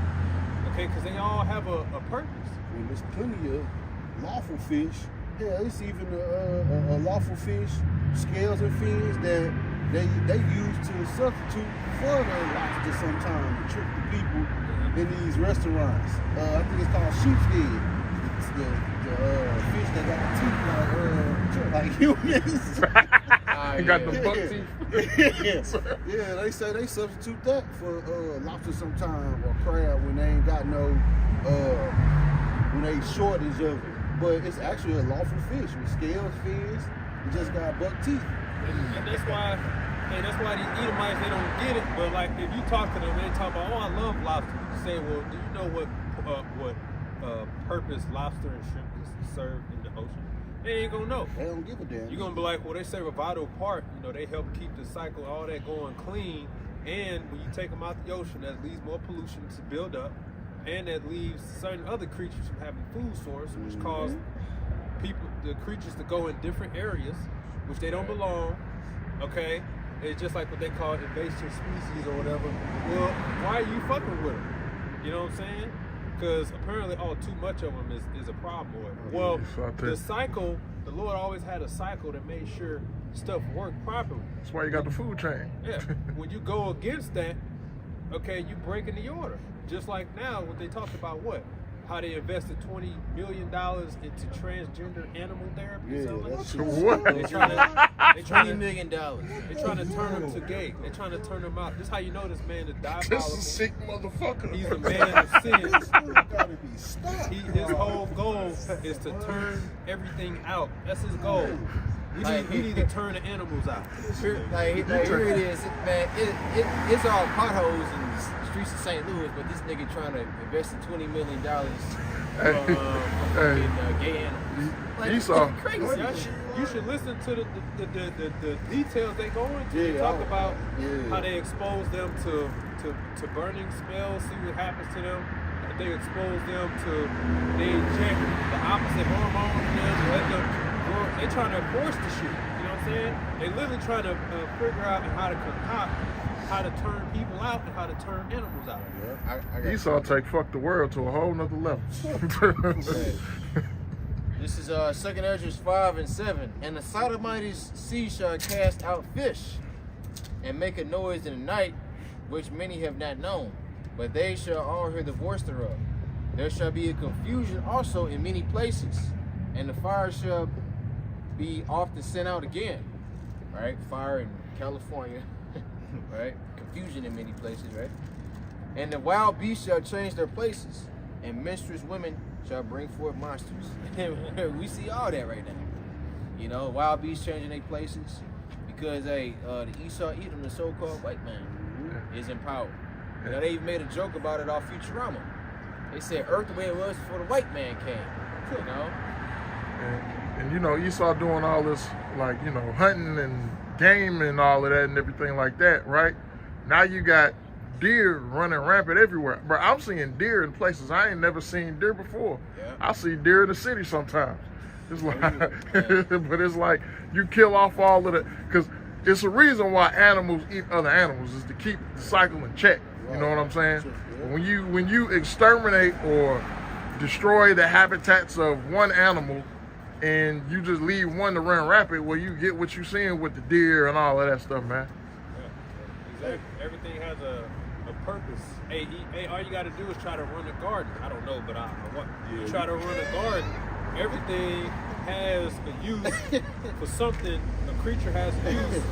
okay? Because they all have a purpose. Well, there's plenty of lawful fish. Yeah, it's even a lawful fish, scales and fins that they use to substitute for the lobster sometimes to trick the people in these restaurants. I think it's called sheepshead. It's the fish that got teeth like humans. Got the buck teeth. Yeah, they say they substitute that for lobster sometime or crab when they ain't got no when they shortage of it. But it's actually a lawful fish with scales, fins. It just got buck teeth. And that's why these Edomites, they don't get it. But like, if you talk to them, they talk about, oh, I love lobster. You say, well, do you know what purpose lobster and shrimp is served in the ocean? They ain't gonna know. They don't give a damn. You're gonna be like, well, they serve a vital part. They help keep the cycle, all that going clean. And when you take them out the ocean, that leaves more pollution to build up, and that leaves certain other creatures from having food source, which cause the creatures to go in different areas, which they don't belong. Okay, it's just like what they call invasive species or whatever. Well, why are you fucking with them? You know what I'm saying? Because apparently, too much of them is a problem. Well, the cycle, the Lord always had a cycle that made sure stuff worked properly. That's why you got the food chain. Yeah. When you go against that, okay, you breaking the order. Just like now, what they talked about, how they invested $20 million into transgender animal therapy. Yeah, that's what? They $20 million. They're trying to turn them to gay. They're trying to turn them out. This is how you know this man is diabolical. This is a sick motherfucker. He's a man of sin. gotta be stopped. His whole goal is to turn everything out. That's his goal. We need to turn the animals out. Here it is, man. It's all potholes in the streets of St. Louis, but this nigga trying to invest in $20 million in gay animals. Like, Esau. crazy. You should listen to the details they go into. They talk about how they expose them to burning smells, see what happens to them. If they expose them to, they inject the opposite hormone in them, let them grow. They trying to force the shit. You know what I'm saying? They literally trying to figure out how to concoct how to turn people out and how to turn animals out. Yeah, Esau take fuck the world to a whole nother level. This is 2nd Ezra 5:7. And the Sodomites sea shall cast out fish and make a noise in the night, which many have not known, but they shall all hear the voice thereof. There shall be a confusion also in many places, and the fire shall be often sent out again. Right? Fire in California. Right? Confusion in many places, right? And the wild beasts shall change their places, and menstruous women shall bring forth monsters. We see all that right now. You know, wild beasts changing their places because the Esau Edom, the so-called white man, is in power. You know, they even made a joke about it off Futurama. They said Earth the way it was before the white man came. You know? And you know, Esau doing all this, like, you know, hunting and game and all of that and everything like that, right? Now you got deer running rampant everywhere. Bro, I'm seeing deer in places I ain't never seen deer before. Yeah. I see deer in the city sometimes. It's like, but it's like you kill off all of the, because it's a reason why animals eat other animals is to keep the cycle in check. You know what I'm saying? But when you exterminate or destroy the habitats of one animal and you just leave one to run rampant, well, you get what you're seeing with the deer and all of that stuff, man. Yeah, exactly. Everything has a purpose. Hey, all you got to do is try to run a garden. I don't know, but you try to run a garden. Everything has a use for something. A creature has a use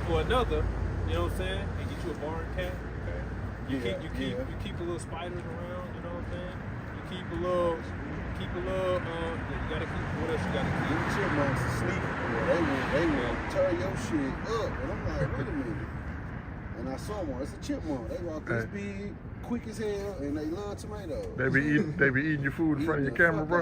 for another. You know what I'm saying? And get you a barn cat. Okay. You keep a little spiders around. You know what I'm saying? You keep a little. You gotta keep. What else you gotta keep? Them chipmunks asleep. They will tear your shit up, and I'm like, wait a minute. And I saw one. It's a chipmunk. They walk this big, quick as hell, and they love tomatoes. They be eating your food in front of your camera, bro.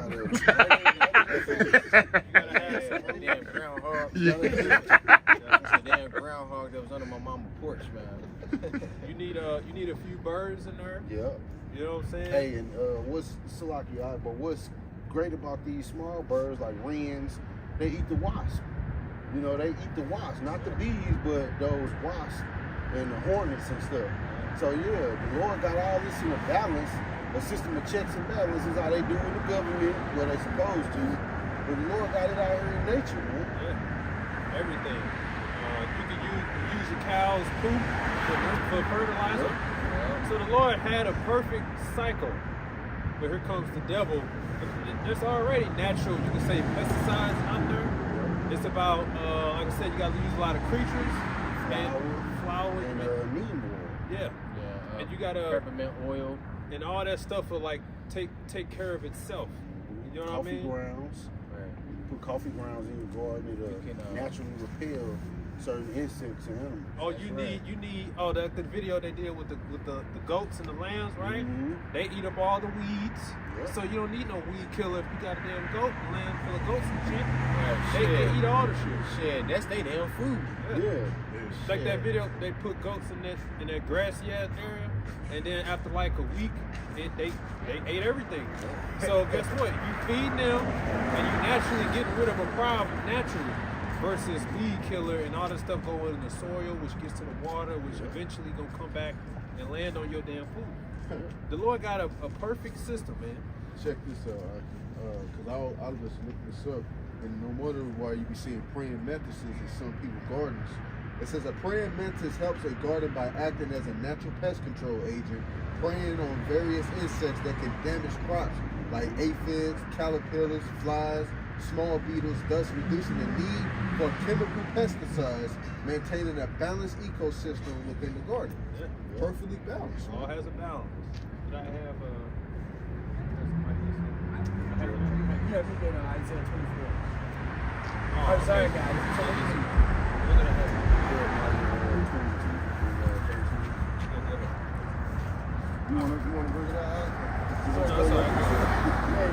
Damn groundhog. That's a damn groundhog that was under my mama's porch, man. You need a few birds in there. Yeah. You know what I'm saying? Hey, and what's great about these small birds like wrens? They eat the wasp. You know, they eat the wasps, not the bees, but those wasps and the hornets and stuff. So yeah, the Lord got all this in a balance, a system of checks and balances, how they do in the government, what they supposed to. But the Lord got it out here in nature, man. Yeah, everything. You can use a cow's poop for fertilizer. Yeah. So the Lord had a perfect cycle. But here comes the devil. There's already natural, you can say, pesticides out there. It's about, like I said, you got to use a lot of creatures. Flour and neem oil. Yeah. And you got to peppermint oil. And all that stuff will like take care of itself. You know what I mean? Coffee grounds. Right. You put coffee grounds in your garden, it'll naturally repel certain insects and animals. Oh, you need the video they did with the goats and the lambs, right? Mm-hmm. They eat up all the weeds. Yep. So you don't need no weed killer if you got a damn goat and land full of goats and shit. They eat all the shit. Shit, that's their damn food. Yeah. Like that video, they put goats in that grassy ass area, and then after like a week, they ate everything. So guess what? You feed them, and you naturally getting rid of a problem naturally, versus weed killer and all that stuff going in the soil, which gets to the water, which eventually gonna come back and land on your damn food. The Lord got a perfect system, man. Check this out, because I just looked this up, and no wonder why you be seeing praying mantises in some people's gardens. It says a praying mantis helps a garden by acting as a natural pest control agent, preying on various insects that can damage crops like aphids, caterpillars, flies, small beetles, thus reducing the need for chemical pesticides, maintaining a balanced ecosystem within the garden. Yeah. Perfectly balanced. All has a balance. Did I have Yeah, we did Isaiah 24. Isaiah got it. So Look what at you You wanna bring it out? No, it's all right. Hey.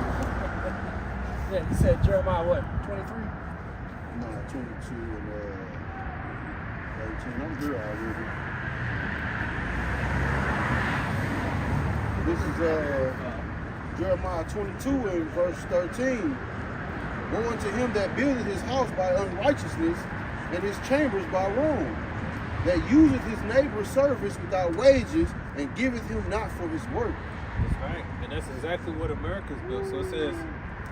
Yeah, he said Jeremiah what? 23? No, 22 and 18. I'm here already. This is Jeremiah 22 and verse 13. Woe unto him that buildeth his house by unrighteousness, and his chambers by wrong, that useth his neighbor's service without wages, and giveth him not for his work. That's right. And that's exactly what America's built. So it says,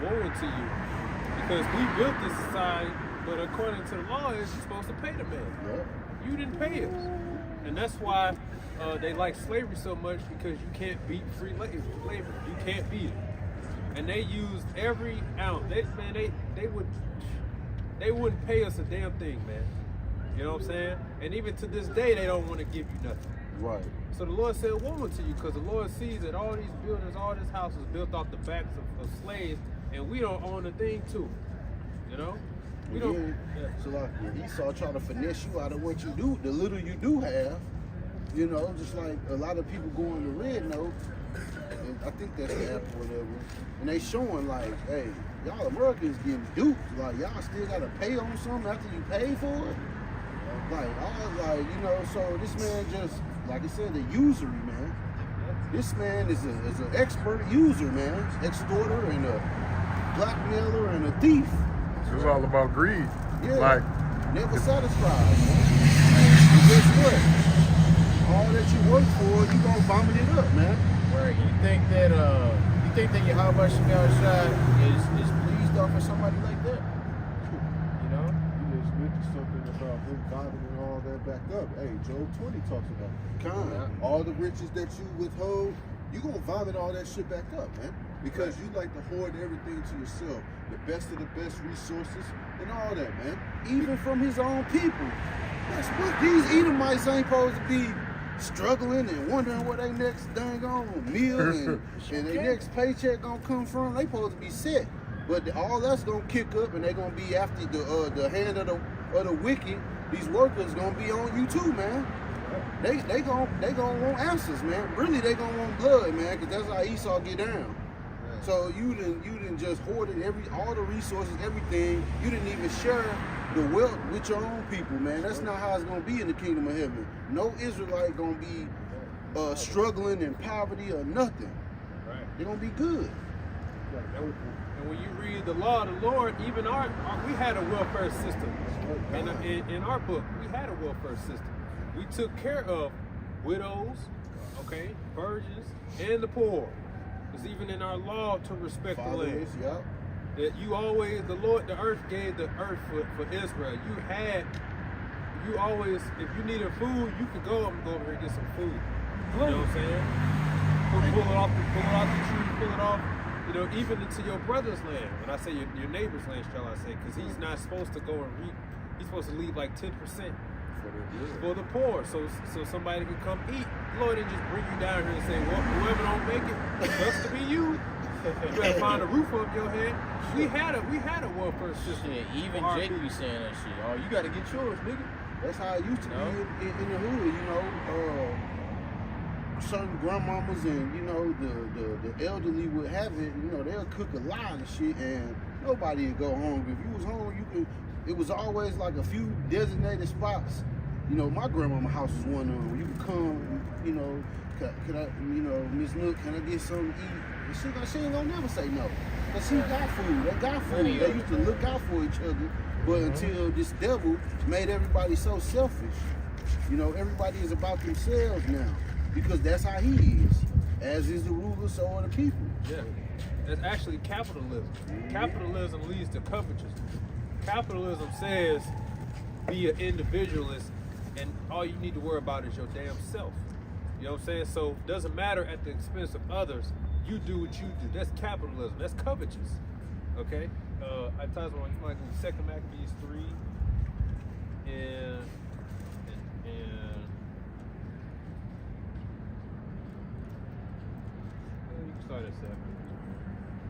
woe unto you. Because we built this society, but according to the law, you're supposed to pay the man. Yeah. You didn't pay us. And that's why they like slavery so much, because you can't beat free labor. You can't beat it. And they used every ounce. They wouldn't pay us a damn thing, man. You know what I'm saying? And even to this day, they don't want to give you nothing. Right. So the Lord said, woe unto you, because the Lord sees that all these buildings, all this house is built off the backs of slaves, and we don't own a thing too. You know? We don't. Yeah. So like Esau try to finesse you out of what you do, the little you do have. You know, just like a lot of people go on the red note, and I think that's the app or whatever, and they showing like, hey, y'all Americans getting duped. Like y'all still gotta pay on something after you pay for it. Like I was like, you know, so this man just, like I said, a usury man. This man is an expert user, man, extorter and a blackmailer and a thief. It's all about greed. Yeah, Like, never satisfied, man. And guess what? All that you work for, you gonna vomit it up, man. Right. You think that Yahweh Shai is pleased off of somebody like that? You know? You just mentioned something about him vomiting all that back up. Hey, Job 20 talks about it. All the riches that you withhold, you gonna vomit all that shit back up, man. Because you like to hoard everything to yourself. The best of the best resources and all that, man. Even from his own people. That's what these Edomites ain't supposed to be struggling and wondering where their next dang on meal and their next paycheck gonna come from. They supposed to be set. But all that's gonna kick up and they gonna be after the hand of the wicked. These workers gonna be on you too, man. They gonna want answers, man. Really, they gonna want blood, man, because that's how Esau get down. So you didn't just hoarded all the resources, everything. You didn't even share the wealth with your own people, man. That's not how it's gonna be in the kingdom of heaven. No Israelite gonna be struggling in poverty or nothing. Right. They're gonna be good. And when you read the law of the Lord, even we had a welfare system. In our book, we had a welfare system. We took care of widows, okay, virgins, and the poor. It's even in our law to respect the land. Yeah. That the earth gave the earth for Israel. You always, if you needed food, you could go over here and get some food. You know what I'm saying? Pull it off the tree, pull it off. You know, even into your brother's land. When I say your neighbor's land, shall I say? Because he's not supposed to go and reap. He's supposed to leave like 10% for the poor, so somebody can come eat. The Lord didn't just bring you down here and say, well, whoever don't make it, that's to be you. You better find a roof over your head. We had a welfare system. Shit, even Jake be saying that shit. Oh, you gotta get yours, nigga. That's how it used to be in the hood, you know. Certain grandmamas and, you know, the elderly would have it, you know, they'll cook a lot of shit and nobody would go hungry. If you was hungry, it was always like a few designated spots. You know, my grandmama's house was one of them where you could come, you know, can I, you know, Miss Nook, can I get something to eat? And she ain't gonna never say no. Because she got food. They got food. They used to look out for each other. But until this devil made everybody so selfish, you know, everybody is about themselves now. Because that's how he is. As is the ruler, so are the people. Yeah. That's actually capitalism. Capitalism leads to covetousness. Capitalism says be an individualist and all you need to worry about is your damn self. You know what I'm saying? So it doesn't matter at the expense of others. You do what you do. That's capitalism. That's covetous. Okay? I tell you, you might go 2 Maccabees 3 and you can start at 7.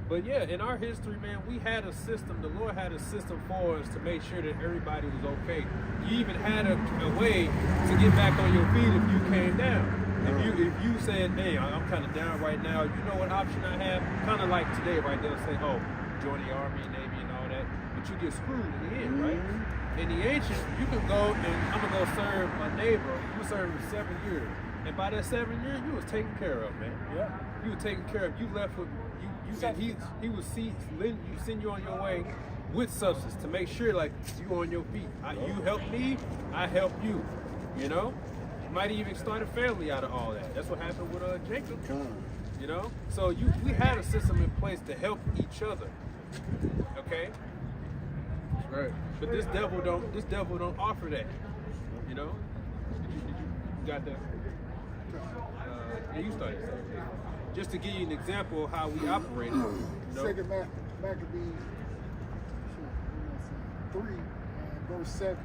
But yeah, in our history, man, we had a system. The Lord had a system for us to make sure that everybody was okay. You even had a way to get back on your feet if you came down. If you said, hey, I'm kind of down right now, you know what option I have? Kind of like today, right? They'll say, oh, join the Army, Navy, and all that. But you get screwed in the end, right? In the ancient, you can go and I'm gonna go serve a neighbor. You serve for 7 years, and by that 7 years, you was taken care of, man. Yeah. You were taken care of. You left with you. And he would send you on your way with substance to make sure like you on your feet. You help me, I help you. You know, you might even start a family out of all that. That's what happened with Jacob. You know, so we had a system in place to help each other. Okay. Right. But this devil don't offer that. You know. You got that? Yeah, you started. Just to give you an example of how we operate. You know? Second Maccabees 3 and verse 7.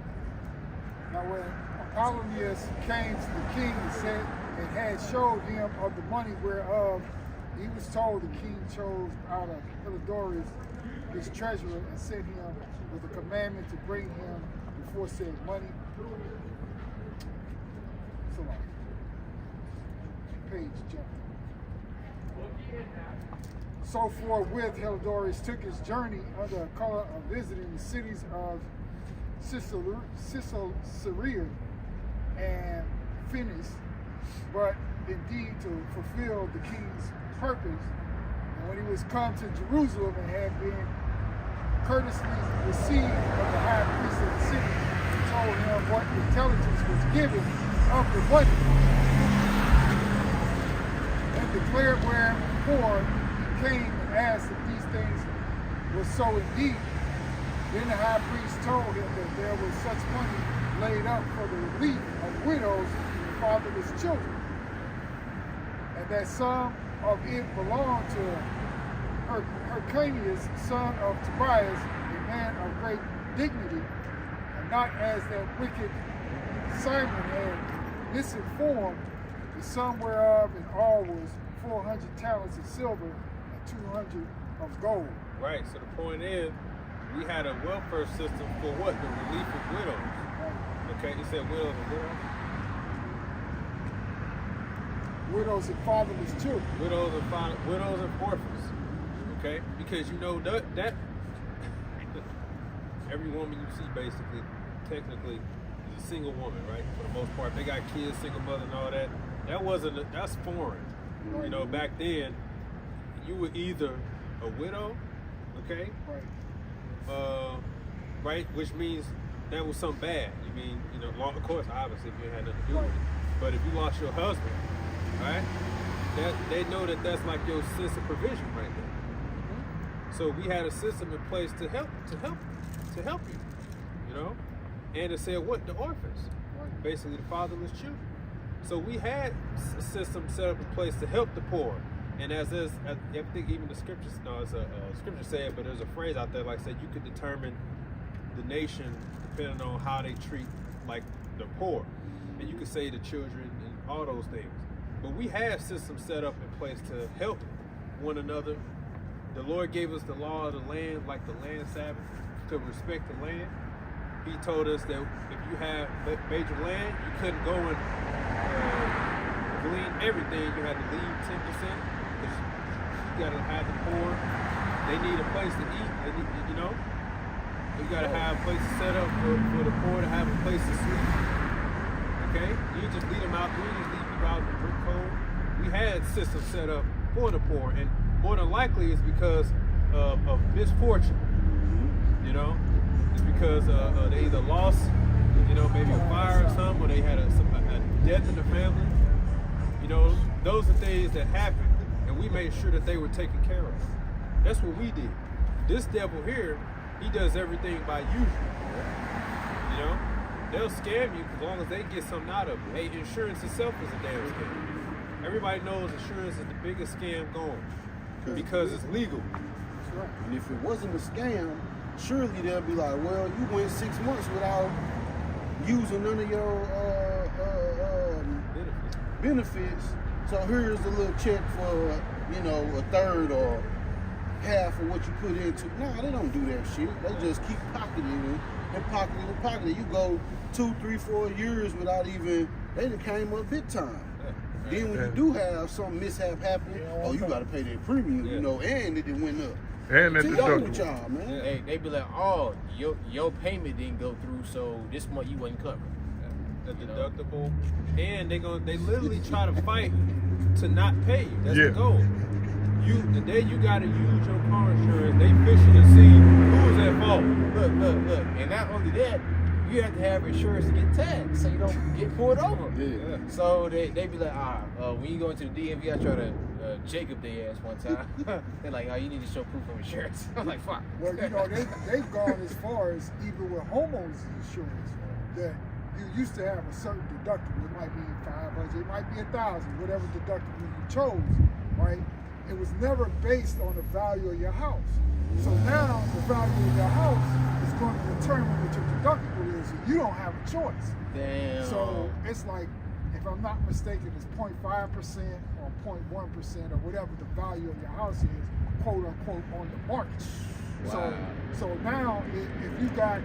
Now when Apollonius came to the king and said, and had showed him of the money whereof he was told, the king chose out of Heliodorus his treasurer and sent him with a commandment to bring him before said money. So long. Page jumped. So forthwith Heliodorus took his journey under a color of visiting the cities of Caesarea and Phoenix, but indeed to fulfill the king's purpose. And when he was come to Jerusalem and had been courteously received of the high priest of the city, he told him what intelligence was given of the money, and declared wherefore he came and asked if these things were so indeed. Then the high priest told him that there was such money laid up for the relief of widows and fatherless children, and that some of it belonged to Hyrcanus, son of Tobias, a man of great dignity, and not as that wicked Simon had misinformed, the sum whereof in all was 400 talents of silver and 200 of gold. Right, so the point is, we had a welfare system for what? The relief of widows. Okay, you said widows and widows? Widows and fatherless children. Widows and orphans. Okay, because you know that every woman you see basically, technically, is a single woman, right? For the most part, they got kids, single mother, and all that. That's foreign. You know, back then, you were either a widow, okay, right, which means that was something bad. You mean, you know, of course, obviously, if you had nothing to do with it. But if you lost your husband, right, that they know that that's like your sense of provision right there. So we had a system in place to help you, you know, and to say what? The orphans, basically the fatherless children. So we had a system set up in place to help the poor. And as I think even the scriptures, it's a scripture said, but there's a phrase out there like said you could determine the nation depending on how they treat like the poor, and you could say the children and all those things. But we have systems set up in place to help one another. The Lord gave us the law of the land, like the land Sabbath, to respect the land. He told us that if you have major land, you couldn't go and glean everything. You had to leave 10%. You gotta have the poor. They need a place to eat. They need, you know, you gotta have places set up for the poor to have a place to sleep. Okay, you just leave them out. We just leave people out in the brick cold. We had systems set up for the poor, and more than likely it's because of misfortune. You know, it's because they either lost, you know, maybe a fire or something, or they had a death in the family. You know, those are things that happen. And we made sure that they were taken care of. That's what we did. This devil here, he does everything by usual. You know? They'll scam you as long as they get something out of it. Hey, insurance itself is a damn scam. Everybody knows insurance is the biggest scam going because it's legal. That's right. And if it wasn't a scam, surely they'll be like, well, you went 6 months without using none of your benefits. So here's a little check for, you know, a third or half of what you put into. Nah, they don't do that shit. They just keep pocketing it and pocketing and pocketing. You go 2, 3, 4 years without even, they done came up big time. Then when you do have some mishap happen, oh, you gotta pay that premium, you know, and it done went up. And that deductible. Y'all, man. They be like, oh, your payment didn't go through, so this month you wasn't covered. The deductible, and they literally try to fight to not pay you. That's the goal. The day you gotta use your car insurance, they fishing to see who's at fault. Look, and not only that, you have to have insurance to get tagged, so you don't get pulled over. Yeah. So they be like, when you go into the DMV, I try to Jacob their ass one time. They're like, oh, you need to show proof of insurance. I'm like, fuck. Well, you know, they've gone as far as even with homeowners insurance that you used to have a certain deductible. It might be 500, it might be 1,000, whatever deductible you chose, right? It was never based on the value of your house. So now the value of your house is going to determine what your deductible is, and you don't have a choice. Damn. So it's like, if I'm not mistaken, it's 0.5% or 0.1% or whatever the value of your house is, quote unquote, on the market. Wow. So now if you got,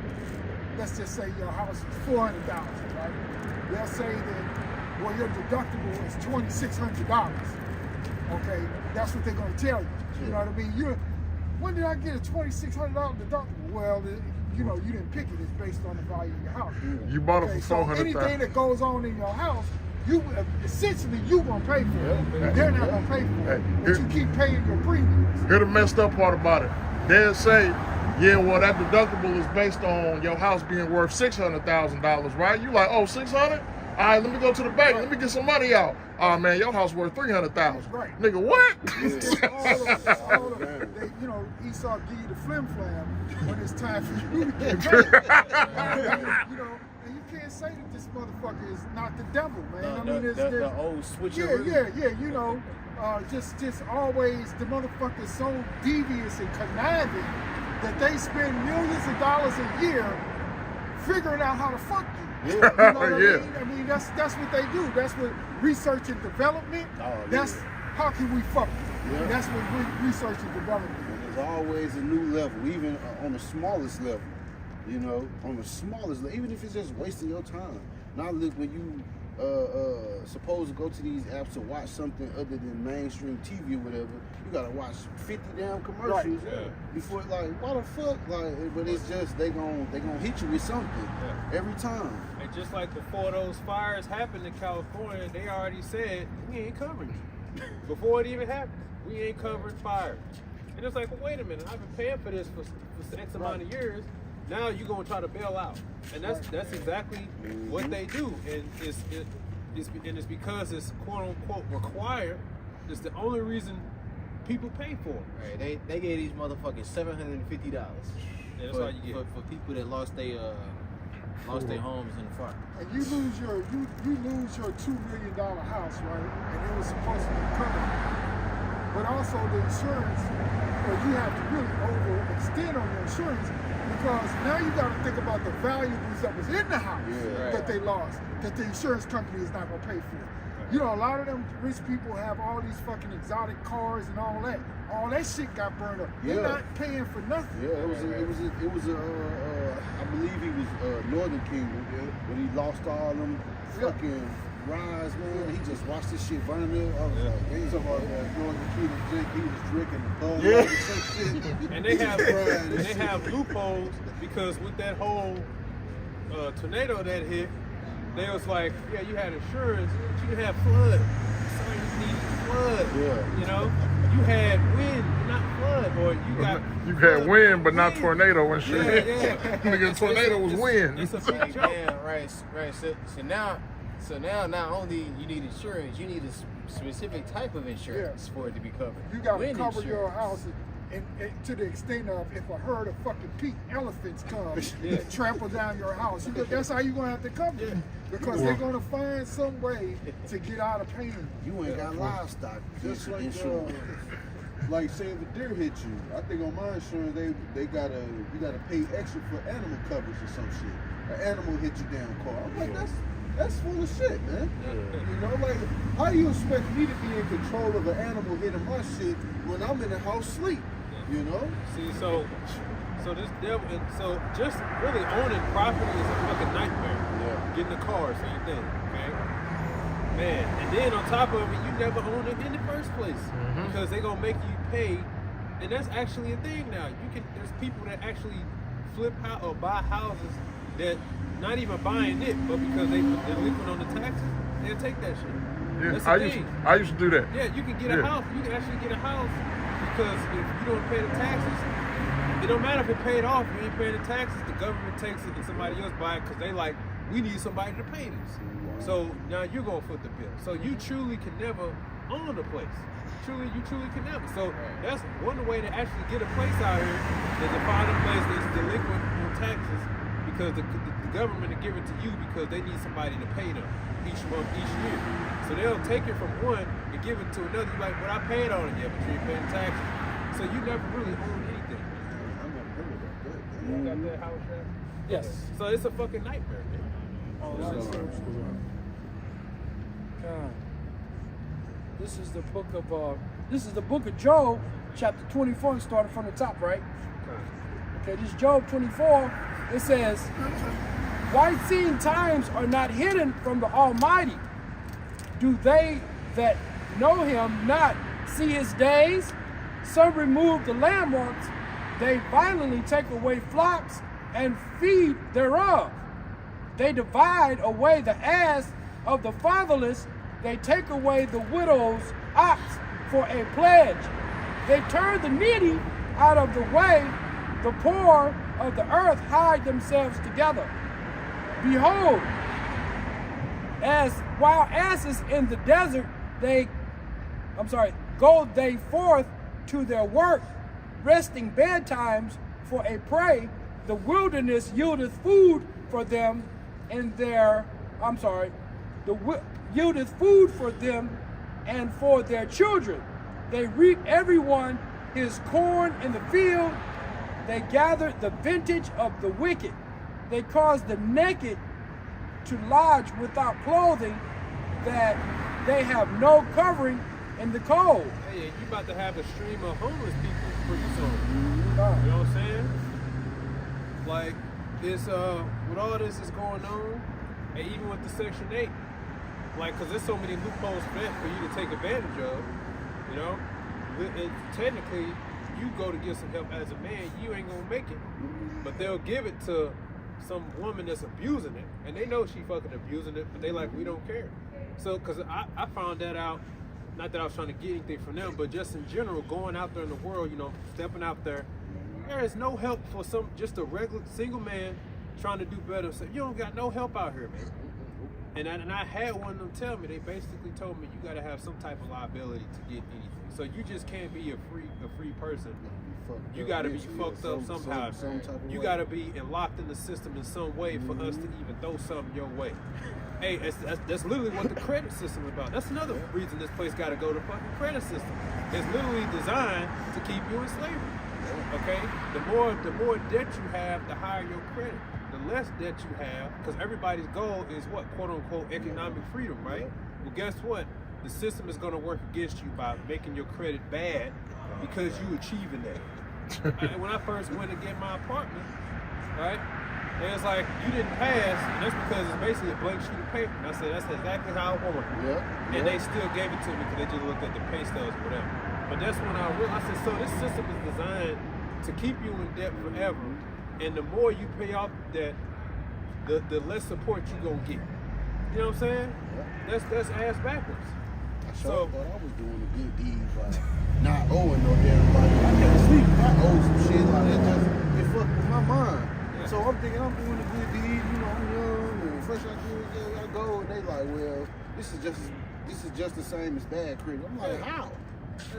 let's just say your house is $400,000, right? They'll say that, well, your deductible is $2,600. Okay, that's what they're going to tell you. You know what I mean? When did I get a $2,600 deductible? Well, you know, you didn't pick it. It's based on the value of your house. You bought it for $400,000. So anything that goes on in your house, you essentially you gonna pay for it. They're not gonna pay for it, but you keep paying your premiums. Here's the messed up part about it. They'll say, yeah, well, that deductible is based on your house being worth $600,000, right? You like, oh, 600? All right, let me go to the bank. Let me get some money out. Oh man, your house worth $300,000. Right. Nigga, what? all of they, you know, Esau give you the flim flam when it's time for you to get paid. You know, and you can't say that this motherfucker is not the devil, man. I mean, the old switcheroo. Yeah. You know, just always the motherfucker's so devious and conniving that they spend millions of dollars a year figuring out how to fuck you. You know what I mean? I mean, that's what they do. That's what research and development. That's how can we fuck you? Yeah. That's what research and development. And there's always a new level, even on the smallest level. You know, on the smallest level, even if it's just wasting your time. Now look, when you supposed to go to these apps to watch something other than mainstream TV or whatever, you gotta watch 50 damn commercials before, like, why the fuck? Like, but it's just they gon' hit you with something every time. And just like before those fires happened in California, they already said we ain't covering you. Before it even happened, we ain't covering fires. And it's like, well, wait a minute, I've been paying for this for X amount of years. Now you're gonna try to bail out, and that's exactly what they do, and it's because it's quote unquote required. It's the only reason people pay for it. Right, they gave these motherfuckers $750. Yeah, that's all you get for people that lost their homes in the fire. And you lose your $2 million house, right? And it was supposed to be covered, but also the insurance, or you have to really overextend on your insurance. Because now you got to think about the valuables that was in the house that they lost, that the insurance company is not going to pay for. You know, a lot of them rich people have all these fucking exotic cars and all that. All that shit got burned up. They're not paying for nothing. Yeah, it was I believe he was Northern Kingdom, when he lost all them fucking rides, man. He just watched this shit burn up. I was like, damn. Talking about that Northern Kingdom drink, he was drinking the bug or some shit. And they have loopholes because with that whole tornado that hit, they was like, yeah, you had insurance, but you had flood. So you need flood. Yeah. You know, you had wind, but not flood, or you got. You had wind, but not tornado and shit. Yeah. Nigga, tornado was wind. It's a big joke. Yeah, right. So now, not only you need insurance, you need a specific type of insurance for it to be covered. You got to Wind cover insurance. your house and to the extent of if a herd of fucking pink elephants come and trample down your house. That's how you're going to have to cover it. Because they're going to find some way to get out of paying. You ain't got livestock. Just like insurance. like say if a deer hit you, I think on my insurance you gotta pay extra for animal coverage or some shit. An animal hit you down car. I'm like, that's full of shit, man. You know, like how do you expect me to be in control of an animal hitting my shit when I'm in the house sleep? You know? See, so this devil, and so just really owning property is a fucking nightmare. Yeah. Getting a car, same thing. Okay, man. And then on top of it, you never own it in the first place because they gonna make you pay, and that's actually a thing now. There's people that actually flip out or buy houses that not even buying it, but because they're delinquent on the taxes, they'll take that shit. Yeah, That's the thing. I used to do that. Yeah, you can get a house. You can actually get a house because if you don't pay the taxes, it don't matter if it paid off. You ain't paying the taxes. The government takes it and somebody else buy it because they like, we need somebody to pay this. So now you're gonna foot the bill. So you truly can never own a place. You truly can never. So that's one way to actually get a place out here is to find a place that's delinquent on taxes because the government will give it to you because they need somebody to pay them each month, each year. So they'll take it from one and give it to another. You're like, but I paid on it yet, but you ain't paying taxes. So you never really own anything. I never heard about that. You got that house, man? Yes. So it's a fucking nightmare, man. This is the book of Job, chapter 24, starting from the top, right? Okay, this is Job 24. It says, "Why seeing times are not hidden from the Almighty? Do they that know him not see his days? Some remove the landmarks, they violently take away flocks and feed thereof. They divide away the ass of the fatherless, they take away the widow's ox for a pledge. They turn the needy out of the way, the poor of the earth hide themselves together. Behold, as wild asses in the desert, go they forth to their work, resting bedtimes for a prey. The wilderness yieldeth food for them yieldeth food for them and for their children. They reap everyone his corn in the field. They gather the vintage of the wicked. They cause the naked to lodge without clothing, that they have no covering in the cold." Hey, you about to have a stream of homeless people pretty soon. You know what I'm saying? Like, it's with all this is going on, and even with the Section 8, like, because there's so many loopholes for that for you to take advantage of, you know? Technically, you go to get some help as a man, you ain't gonna make it. But they'll give it to some woman that's abusing it, and they know she fucking abusing it, but they like, we don't care. So, because I found that out, not that I was trying to get anything from them, but just in general, going out there in the world, you know, stepping out there, there is no help for just a regular single man trying to do better. So you don't got no help out here, man. And I had one of them tell me, they basically told me you got to have some type of liability to get anything. So you just can't be a free person. You got to be fucked up somehow. You got to be locked in the system in some way for us to even throw something your way. Hey, that's literally what the credit system is about. That's another reason this place got to go to fucking credit system. It's literally designed to keep you in slavery. Okay? The more debt you have, the higher your credit. The less debt you have, because everybody's goal is what? Quote unquote economic freedom, right? Well, guess what? The system is going to work against you by making your credit bad because you achieving that. When I first went to get my apartment, right? It was like, you didn't pass, and that's because it's basically a blank sheet of paper. And I said, that's exactly how I want it. And they still gave it to me because they just looked at the pay stubs or whatever. But that's when I realized, I said, so this system is designed to keep you in debt forever. And the more you pay off debt, the less support you gonna get. You know what I'm saying? That's ass backwards. So thought I was doing a good deed by not owing no damn body. I can't sleep. I owe some shit like that. It fucked with my mind. Yeah. So I'm thinking I'm doing a good deed. You know, I'm young and fresh out there. I go and they like, well, this is just the same as bad credit. I'm like, how?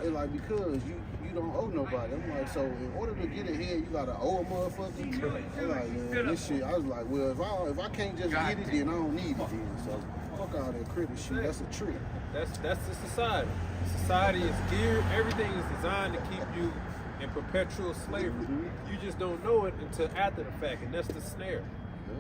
They're like, because you don't owe nobody. I'm like, so in order to get ahead, you gotta owe a motherfucker. They're like, man, this shit. I was like, well, if I can't just get it, then I don't need it then. So fuck all that credit shit. That's a trick. That's the society. Society is geared. Everything is designed to keep you in perpetual slavery. You just don't know it until after the fact, and that's the snare.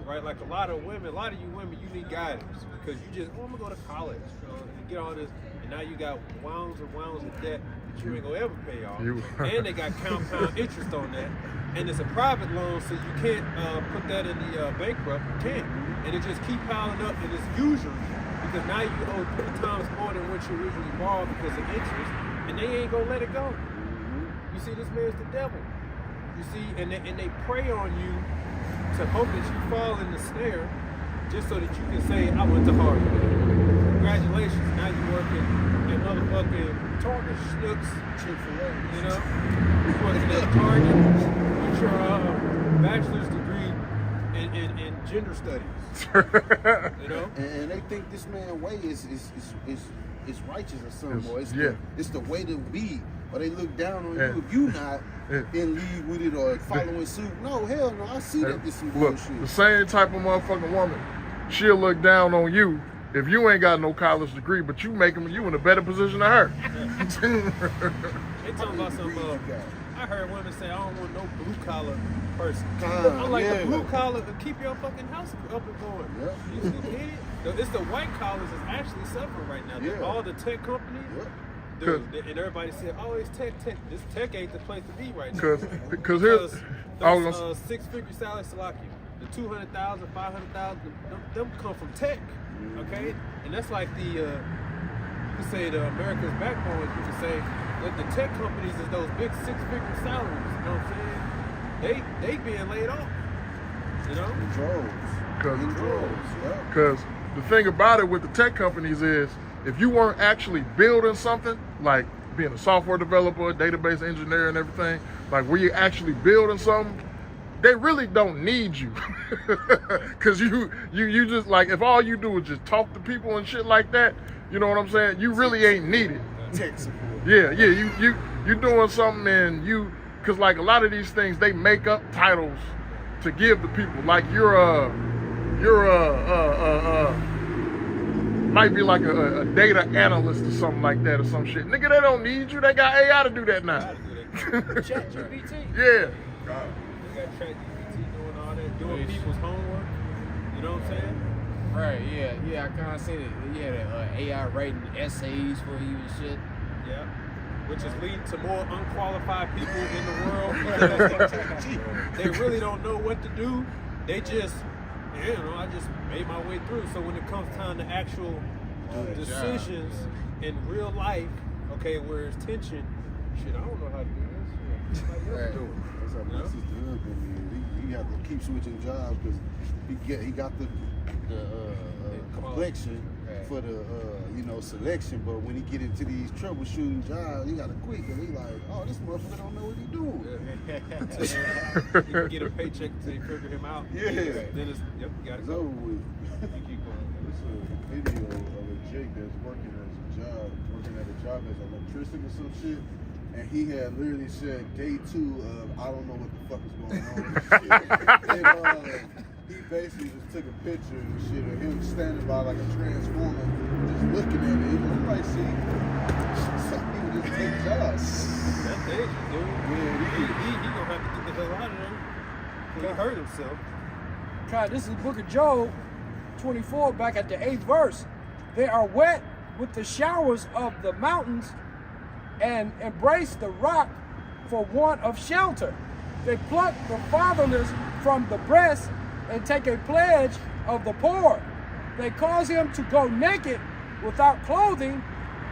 Right? Like a lot of you women, you need guidance because you just, I'm gonna go to college, you know, and get all this, and now you got wounds and wounds of debt that you ain't gonna ever pay off. You- And they got compound interest on that. And it's a private loan, so you can't put that in the bankrupt. You can't. And it just keep piling up, and it's usury because now you owe 3 times more than what you originally borrowed because of interest, and they ain't gonna let it go. You see, this man's the devil. You see, and they prey on you to hope that you fall in the snare, just so that you can say, "I went to Harvard." Congratulations, now you're working at motherfucking Target, Schnooks, Chick-fil-A. you know? You're working at Target with your bachelor's degree in gender studies, you know? And they think this man way is righteous or something, boy. Yeah. It's the way to be. Or they look down on Yeah. you if you not Yeah. in league with it or following suit. No, hell no. I see that this some Look, bullshit. the same type of motherfucking woman, she'll look down on you if you ain't got no college degree, but you making you in a better position than her. They talking about some, I heard women say, "I don't want no blue collar person." God, I'm like, yeah. the blue collar to keep your fucking house up and going. Yep. You idiot. It's the white collars that's actually suffering right now. Yeah. All the tech companies, Yep. dude, and everybody said, "Oh, it's tech. This tech ain't the place to be right now." Cause here's, I was Those gonna, 6-figure salaries, Salakia, the 200,000, 500,000, them come from tech, okay? And that's like the, you could say the America's backbone. You could say that the tech companies is those big 6-figure salaries. You know what I'm saying? They being laid off. You know? In droves. In droves. Yep. Because the thing about it with the tech companies is, if you weren't actually building something, like being a software developer, database engineer and everything, like where you're actually building something, they really don't need you. Because you just, like, if all you do is just talk to people and shit like that, you know what I'm saying? You really ain't needed. Tech support. Yeah, you doing something and because like a lot of these things, they make up titles to give the people. Like might be like a data analyst or something like that or some shit. Nigga, they don't need you. They got AI to do that now. Chat GPT. Yeah. God. They got ChatGPT doing all that, doing people's homework. You know what I'm saying? Right, yeah, I kind of see that. Yeah, the AI writing essays for you and shit. Yeah. Which is leading to more unqualified people in the world because they really don't know what to do. They just, I just made my way through. So when it comes time to actual decisions in real life, okay, where it's tension, shit, I don't know how to do this. Somebody else do it. That's how my sister is. He have to keep switching jobs because he got the complexion for the selection, but when he get into these troubleshooting jobs, he got to quit because he like, oh, this motherfucker don't know what he doing. You can get a paycheck until you figure him out. Yeah. Then it's, you gotta It's go. over with. You keep going. It's a video of a Jake that's working at a job as an electrician or some shit. And he had literally said day 2 of I don't know what the fuck is going on with this shit. And, he basically just took a picture and shit of him standing by like a transformer, just looking at it. He was like, see, some people just take jobs. That's dangerous, dude. Yeah, He gonna have to get the hell out of there. He hurt himself. Try this is the book of Job 24, back at the 8th verse. They are wet with the showers of the mountains and embrace the rock for want of shelter. They pluck the fatherless from the breast and take a pledge of the poor. They cause him to go naked without clothing,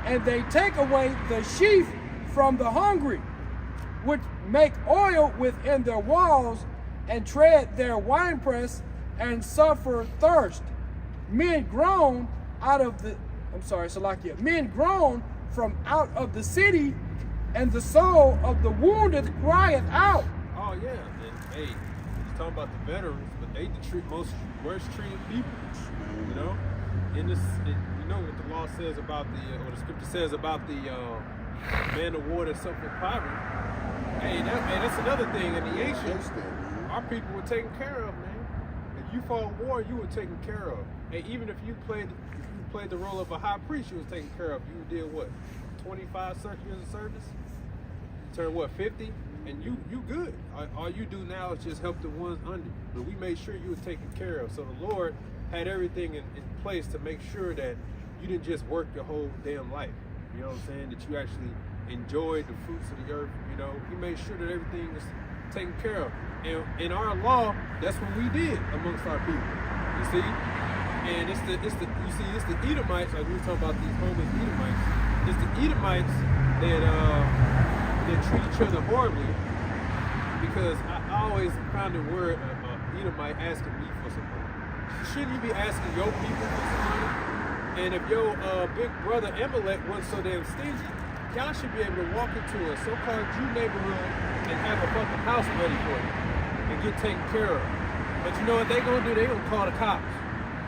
and they take away the sheaf from the hungry, which make oil within their walls and tread their winepress and suffer thirst. Men groan men groan from out of the city, and the soul of the wounded crieth out. Oh yeah, and hey, he's talking about the veterans, but they the most worst treated people. You know, in this, you know what the law says about or the scripture says about the man of war that suffered poverty. Hey, that's another thing in the ancients. Our people were taken care of, man. If you fought war, you were taken care of. And even if you played the role of a high priest, you was taken care of. You did what, 25 years of service? You turned what, 50? And you good. All you do now is just help the ones under. But we made sure you were taken care of. So the Lord had everything in place to make sure that you didn't just work your whole damn life. You know what I'm saying? That you actually enjoyed the fruits of the earth. You know, he made sure that everything is taken care of. And in our law, that's what we did amongst our people. You see? And it's the Edomites, like we were talking about these homeless Edomites. It's the Edomites that treat each other horribly, because I always found the word Edomite asking me for some money. Shouldn't you be asking your people for some money? And if your big brother Amalek wasn't so damn stingy, y'all should be able to walk into a so-called Jew neighborhood and have a fucking house ready for you and get taken care of. But you know what they gonna do? They gonna call the cops.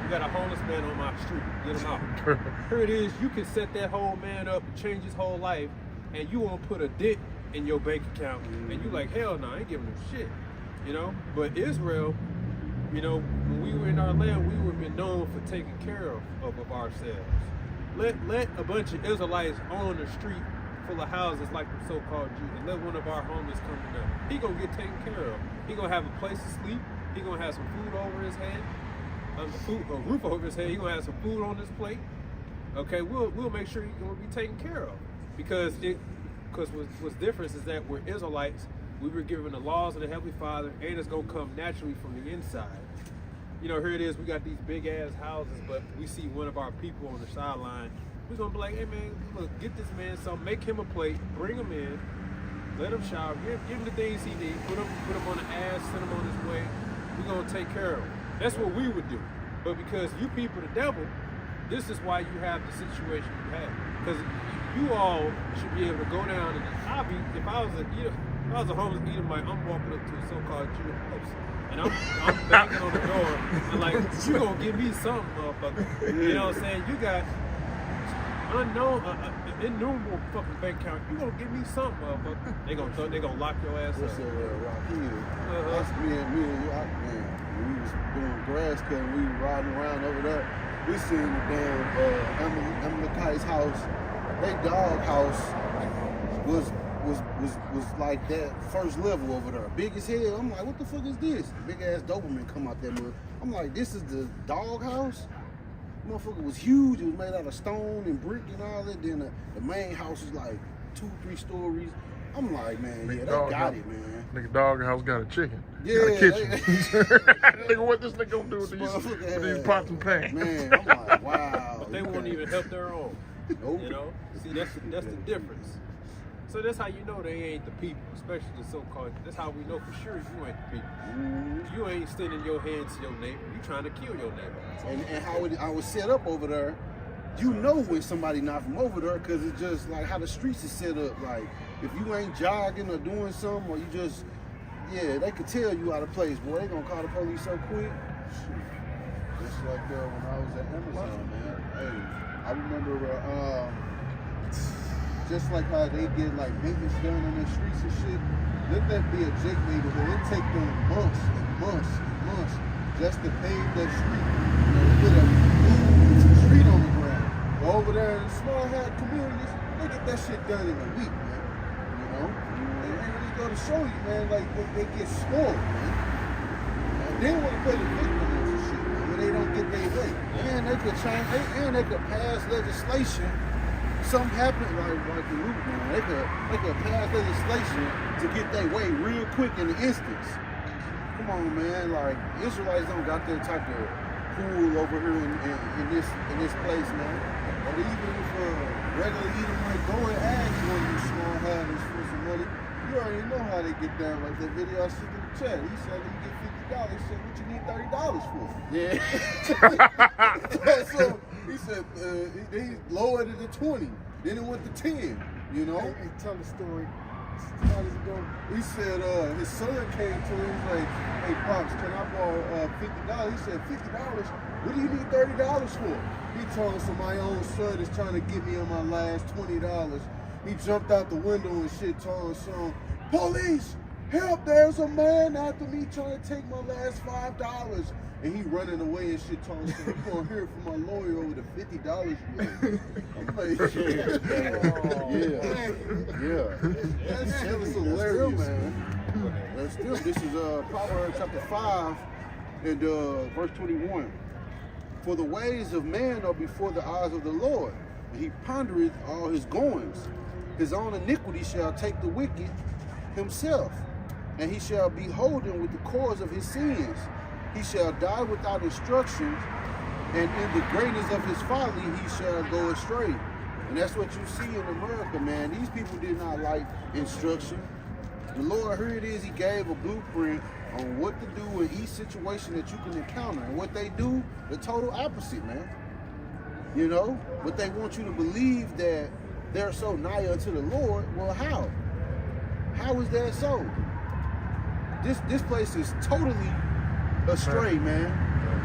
You got a homeless man on my street, get him out. Here it is, you can set that whole man up and change his whole life, and you won't put a dent in your bank account. And you like, hell no, I ain't giving him shit. You know? But Israel, you know, when we were in our land, we were been known for taking care of ourselves. Let a bunch of Israelites on the street full of houses like the so-called Jews, and let one of our homeless come to them. He gonna get taken care of. He gonna have a place to sleep. He gonna have some food over his head. A roof over his head. He gonna have some food on his plate. Okay, we'll make sure he's gonna be taken care of. Because what's different is that we're Israelites. We were given the laws of the Heavenly Father, and it's gonna come naturally from the inside. You know, here it is. We got these big ass houses, but we see one of our people on the sideline. We're gonna be like, hey man, look, get this man something, make him a plate, bring him in, let him shower, give him the things he needs, put him on the ass, send him on his way. We're gonna take care of him. That's what we would do. But because you people the devil, this is why you have the situation you have. Because you all should be able to go down and if I was a homeless Edomite, I'm walking up to a so-called Jew house. And I'm banging on the door. I'm like, you gonna give me something, motherfucker. You know what I'm saying? You got innumerable fucking bank account. You gonna give me something, motherfucker. They gonna lock your ass What's up. That's me and you, man. When we was doing grass cutting, we were riding around over there. We seen the damn Amalekite's house. They dog house was like that first level over there. Big as hell. I'm like, what the fuck is this? Big ass Doberman come out there, man. I'm like, this is the dog house? Motherfucker was huge. It was made out of stone and brick and all that. Then the main house is like 2-3 stories. I'm like, man, yeah, they got it, man. Nigga dog house got a chicken. Yeah, got a kitchen. Nigga, what this nigga gonna do with these pots and pans? Man, I'm like, wow. But they won't even help their own. Nope. You know? See, that's the difference. So that's how you know they ain't the people, especially the so-called. That's how we know for sure you ain't the people. Mm-hmm. You ain't extending your hands to your neighbor. You trying to kill your neighbor. And how I was set up over there, you know when somebody not from over there, because it's just like how the streets is set up. Like, if you ain't jogging or doing something, or you just, yeah, they could tell you out of place. Boy, they gonna call the police so quick. Just like when I was at Amazon, man. Hey, I remember just like how they get like maintenance done on their streets and shit. Let that be a Jake neighborhood. It take them months and months and months just to pave that street. You know, put a street on the ground. Go over there in small hat communities, they get that shit done in a week, man. You know? And it just go to show you, man, like they get spoiled, man. And they want to play the victim and shit, man, when they don't get their way. And they could change, and they could pass legislation. Something happened like the loop, man. They could pass legislation to get their way real quick in the instance. Come on, man. Like, Israelites don't got that type of pool over here in this place, man. But even if a regular eater might go and ask one of these small havens for some money, you already know how they get down. Like that video I sent in the chat. He said, let me get $50. He said, what you need $30 for? Yeah. so he said, he lowered it to 20. Then it went to 10, you know? Hey, tell the story. How does it go? He said his son came to him, he was like, hey, Pops, can I borrow $50? He said, $50? What do you need $30 for? He told us that my own son is trying to get me on my last $20. He jumped out the window and shit, told his son, police, help, there's a man after me trying to take my last $5. And he running away and shit, telling him, you gonna hear it from my lawyer over the $50 you I'm like, yeah. That was hilarious, man. But still, this is Proverbs chapter 5 and verse 21. For the ways of man are before the eyes of the Lord, and he pondereth all his goings. His own iniquity shall take the wicked himself, and he shall be holden with the cause of his sins. He shall die without instructions, and in the greatness of his folly he shall go astray. And that's what you see in America, man. These people did not like instruction. The Lord, here it is, he gave a blueprint on what to do in each situation that you can encounter. And what they do, the total opposite, man. You know? But they want you to believe that they're so nigh unto the Lord. Well, how? How is that so? This place is totally astray, man.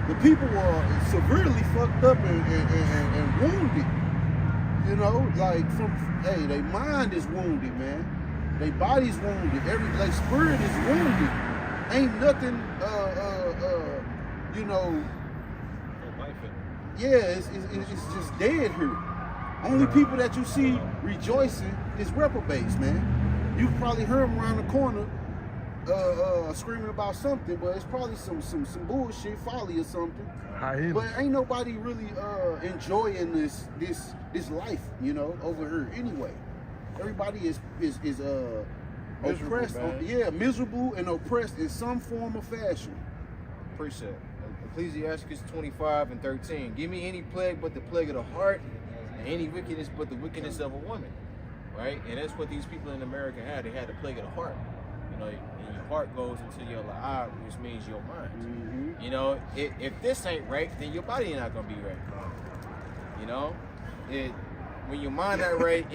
The people are severely fucked up and wounded. You know, like hey, their mind is wounded, man. Their body's wounded. Their spirit is wounded. Ain't nothing, you know. Yeah, it's just dead here. Only people that you see rejoicing is reprobates, man. You probably hear them around the corner screaming about something, but it's probably some bullshit, folly or something. But ain't nobody really enjoying this life, you know, over here anyway. Everybody is oppressed, miserable and oppressed in some form or fashion. Precept. Ecclesiastes 25:13. Give me any plague but the plague of the heart, and any wickedness but the wickedness of a woman. Right? And that's what these people in America had. They had the plague of the heart. You know, and your heart goes into your la'ah, which means your mind. Mm-hmm. You know, if this ain't right, then your body ain't not gonna be right. You know, when your mind not right,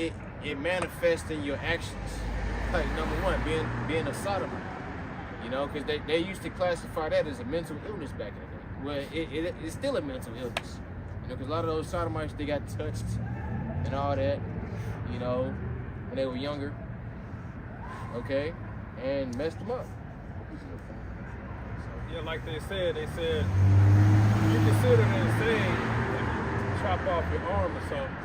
it manifests in your actions. Like number one, being a sodomite. You know, because they used to classify that as a mental illness back in the day. Well, it's still a mental illness. You know, because a lot of those sodomites, they got touched and all that. You know, when they were younger. Okay, and messed them up. Yeah, like they said, you consider it insane if you chop off your arm or something,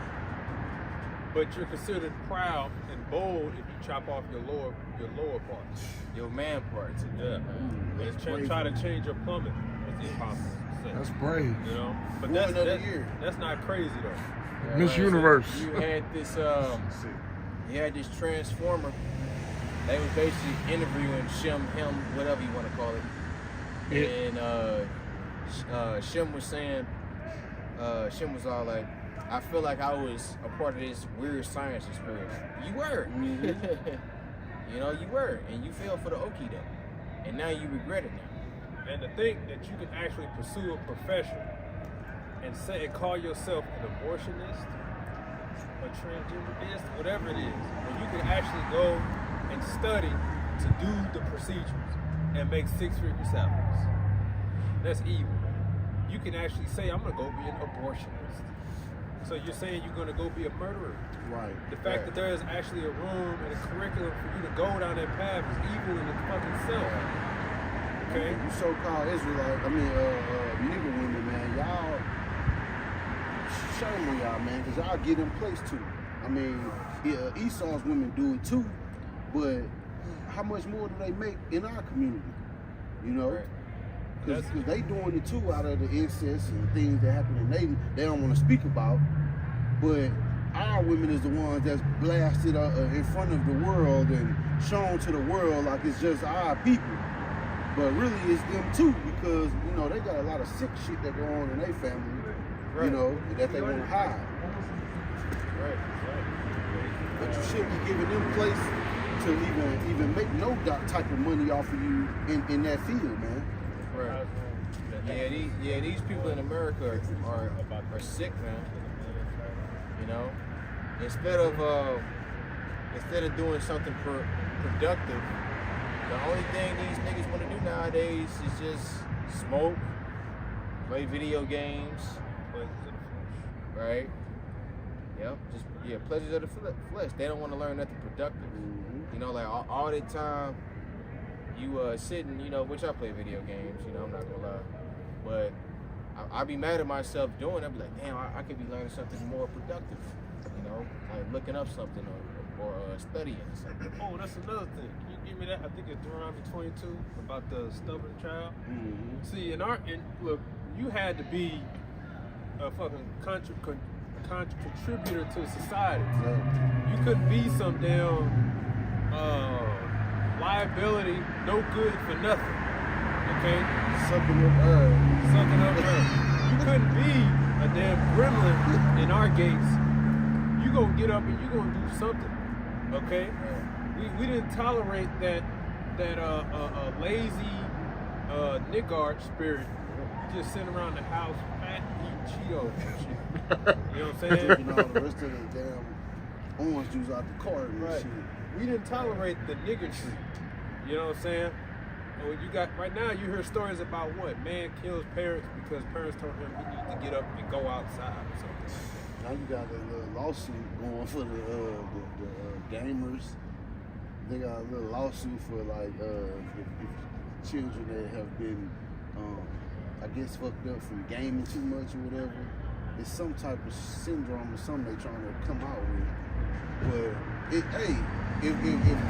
but you're considered proud and bold if you chop off your lower parts. Your man parts. Yeah. And try to change your plumbing. It's impossible. That's brave. You know? But that's not crazy though. Yeah, Miss Universe. You had this transformer. They was basically interviewing him, whatever you want to call it. And Shem was saying, Shem was all like, I feel like I was a part of this weird science experience. You were. You know, you were. And you fell for the okie doke. And now you regret it now. And to think that you can actually pursue a profession and call yourself an abortionist, a transgenderist, whatever it is, when you can actually go and study to do the procedures and make six-figure salaries. That's evil. You can actually say, I'm going to go be an abortionist. So you're saying you're going to go be a murderer. Right. The fact that there is actually a room and a curriculum for you to go down that path is evil in its fucking self. Okay? You so-called Israelite, nigga women, man, y'all, shame on y'all, man, because y'all get in place too. I mean, Esau's women do it too, but how much more do they make in our community? You know? Because they doing it too out of the incest and things that happen and they don't want to speak about. But our women is the ones that's blasted in front of the world and shown to the world like it's just our people. But really it's them too, because, you know, they got a lot of sick shit that go on in their family, you know, that they want to hide. Right. But you shouldn't be giving them place to even make no type of money off of you in that field, man. Right. Yeah, these people in America are sick, man. You know, instead of doing something productive, the only thing these niggas want to do nowadays is just smoke, play video games, right? Yep, pleasures of the flesh. They don't want to learn nothing productive. You know, like all the time you sitting, you know, which I play video games, you know, I'm not gonna lie. But I be mad at myself doing it. I be like, damn, I could be learning something more productive, you know, like looking up something or studying something. Oh, that's another thing. Can you give me that? I think it's Deuteronomy 22 about the stubborn child. See, look, you had to be a fucking contributor to society. You couldn't be some damn liability, no good for nothing. Okay? Sucking up herb. Sucking up herb. You couldn't be a damn gremlin in our gates. You gonna get up and you gonna do something. Okay? We didn't tolerate that lazy niggard spirit. Just sitting around the house fat eating Cheetos and shit. You know what I'm saying? Drinking all the rest of the damn orange juice out the carton and Right. shit. We didn't tolerate the niggardry. You know what I'm saying? And when you got right now, you hear stories about what man kills parents because parents told him he needs to get up and go outside or something. Now you got a little lawsuit going for the gamers. They got a little lawsuit for like the children that have been, I guess, fucked up from gaming too much or whatever. It's some type of syndrome or something they trying to come out with. But if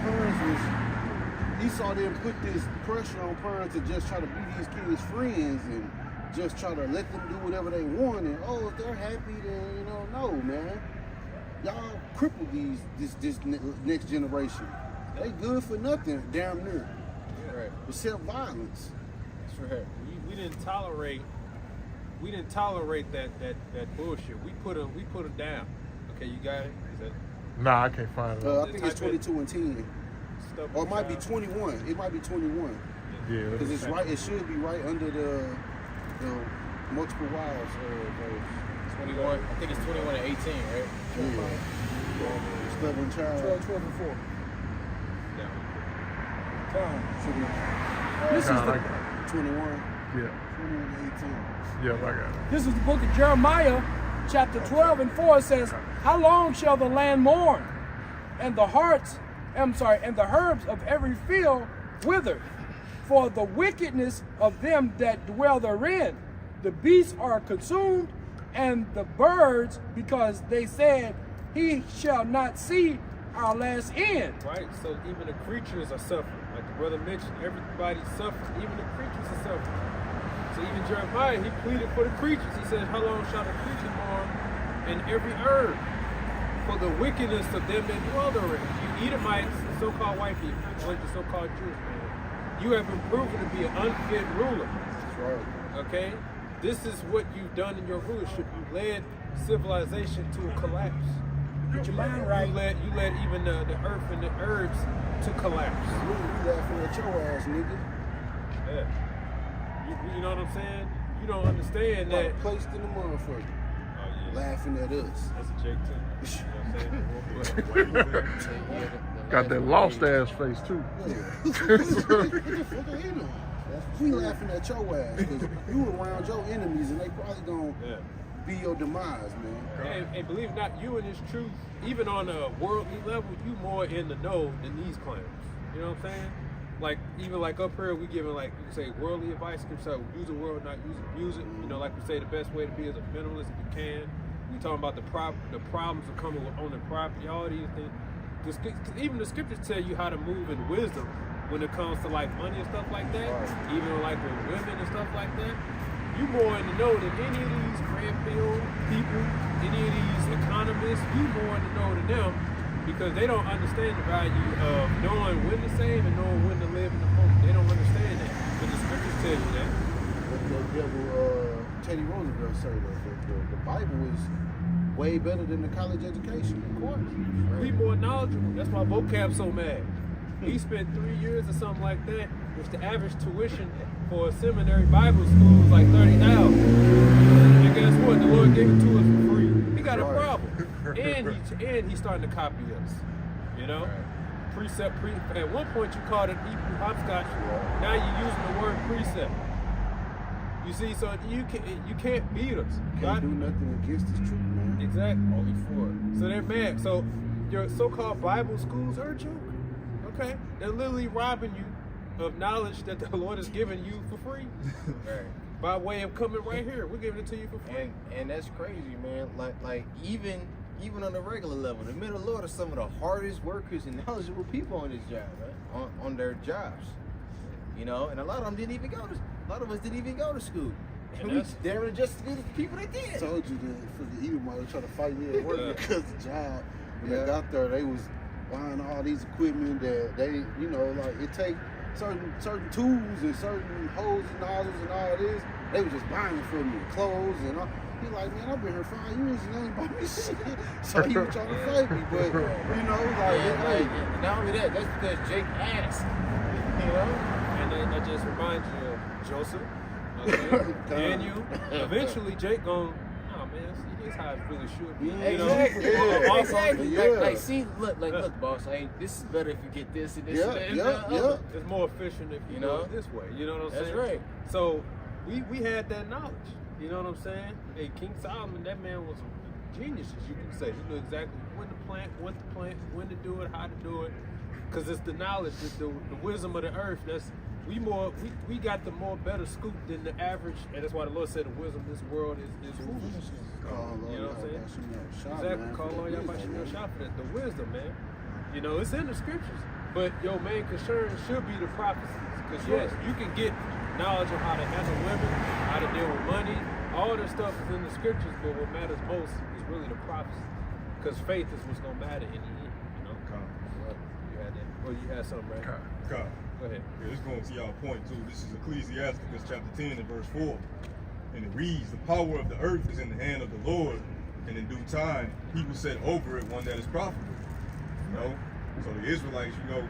parents was, Esau didn't put this pressure on parents to just try to be these kids' friends and just try to let them do whatever they want, and if they're happy, then no, man. Y'all cripple this next generation. They good for nothing, damn near. Right. Except violence. That's right. We didn't tolerate that bullshit. We put it down. Okay, you got it? Is that Nah, I can't find it. I think it's 22 and 10. stuff? Or it might be 21. It might be 21. Yeah. Because it's right, it should be right under the multiple wives verse. 21. I think it's 21 and 18, right? Yeah. Stubborn child. 12 and 4. Yeah. Time. Should be This is Nah, I the got it. 21. Yeah. 21 and 18. Yeah, I got it. This is the book of Jeremiah, chapter 12 and 4. It says, "How long shall the land mourn, and the herbs of every field wither? For the wickedness of them that dwell therein. The beasts are consumed, and the birds, because they said, he shall not see our last end." Right, so even the creatures are suffering. Like the brother mentioned, everybody's suffering. Even the creatures are suffering. So even Jeremiah, he pleaded for the creatures. He said, "How long shall the creatures mourn, and every herb, for the wickedness of them that dwell therein?" You Edomites, the so-called white people, like the so-called Jewish man, you have been proven to be an unfit ruler. That's right. Okay? This is what you've done in your rulership. You led civilization to a collapse. Get your mind right. You led even the earth and the herbs to collapse. You laughing at your ass, nigga. Yeah. You know what I'm saying? You don't understand that. Like placed in the motherfucker. Oh, yeah. Laughing at us. That's a Jake too. You know what I'm saying? Got that lost ass face too. We laughing at your ass because you around your enemies and they probably gonna be your demise, man. And believe it or not, you in this truth, even on a worldly level, you more in the know than these claims. You know what I'm saying? Like even like up here, we giving like you say worldly advice. You say use the world, not use it. You know, like we say, the best way to be is a minimalist if you can. We talking about the problems that come with owning property, all these things. Even the scriptures tell you how to move in wisdom when it comes to like money and stuff like that. Right. Even like with women and stuff like that. You more in the know than any of these grand pill people, any of these economists. You more in the know than them because they don't understand the value of knowing when to save and knowing when to live in the moment. They don't understand that, but the scriptures tell you that. But the devil, Teddy Roosevelt said that the Bible is way better than the college education. Of course, we more knowledgeable. That's why vocab's so mad. He spent 3 years or something like that, which the average tuition for a seminary Bible school is like $30,000. And guess what? The Lord gave it to us for free. He got a problem, and he's starting to copy us. You know, precept. At one point you called it Hebrew hopscotch. Now you're using the word precept. You see, so you can't beat us. Can't do nothing against this truth, man. Exactly. Only for it. So they're mad. So your so-called Bible schools are a joke. Okay, they're literally robbing you of knowledge that the Lord has given you for free. Right. By way of coming right here, we're giving it to you for free. And that's crazy, man. Like even on the regular level, the men of the Lord are some of the hardest workers and knowledgeable people on this job, right? On their jobs, you know. And a lot of them didn't even go to. A lot of us didn't even go to school. And we that's- damn it just the people that did. I told you that for the Edomite trying to fight me at work Yeah. because the job. When Yeah. they got there, they was buying all these equipment that they, you know, like it take certain tools and certain hoses and nozzles and all this. They was just buying it for me, clothes and all. He like, man, I've been here 5 years and they ain't bought me shit. So he was trying to fight me, but you know, like, Yeah, hey, and not only that, that's because Jake asked. You know? And that just reminds you of Joseph, okay? Daniel. Eventually, Jake gon', oh man, see, this how it really should be. Yeah, You know? Exactly. Yeah. Exactly. Yeah. Like, see, look, boss. Hey, this is better if you get this and this Yeah, and that. and yeah, the yeah. other. It's more efficient if you You know know? it this way. You know what I'm That's saying? right. So we had that knowledge. You know what I'm saying? Hey, King Solomon, that man was a genius, as you can say. He knew exactly when to plant, when to do it, how to do it. Cause it's the knowledge, the wisdom of the earth. That's we got the more better scoop than the average, and that's why the Lord said the wisdom of this world is foolishness. You know what I'm saying? Exactly. Call on y'all about your shop for that. The wisdom, man. You know, it's in the scriptures. But your main concern should be the prophecies. Because yes, you can get knowledge of how to handle women, how to deal with money. All this stuff is in the scriptures, but what matters most is really the prophecy. Because faith is what's gonna matter in the end. You know? You had that. Well, you had something, right? God. Go ahead. Yeah, this going to y'all point too. This is Ecclesiasticus chapter 10 and verse 4. And it reads, the power of the earth is in the hand of the Lord, and in due time he will set over it one that is profitable. You know? So the Israelites, you know,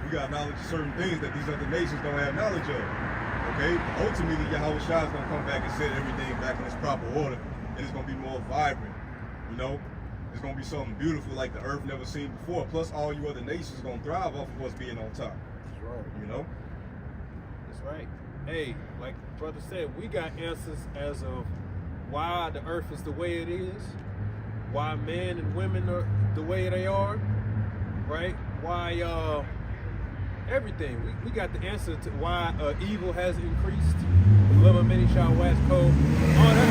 we got knowledge of certain things that these other nations don't have knowledge of. Okay? But ultimately, Yahweh Shai is going to come back and set everything back in its proper order, and it's going to be more vibrant. You know? It's going to be something beautiful like the earth never seen before. Plus, all you other nations going to thrive off of us being on top. That's right. You know? That's right. Hey, like brother said, we got answers as of why the earth is the way it is, why men and women are the way they are, right? Why everything. We got the answer to why evil has increased. The love of many shall wax cold. All that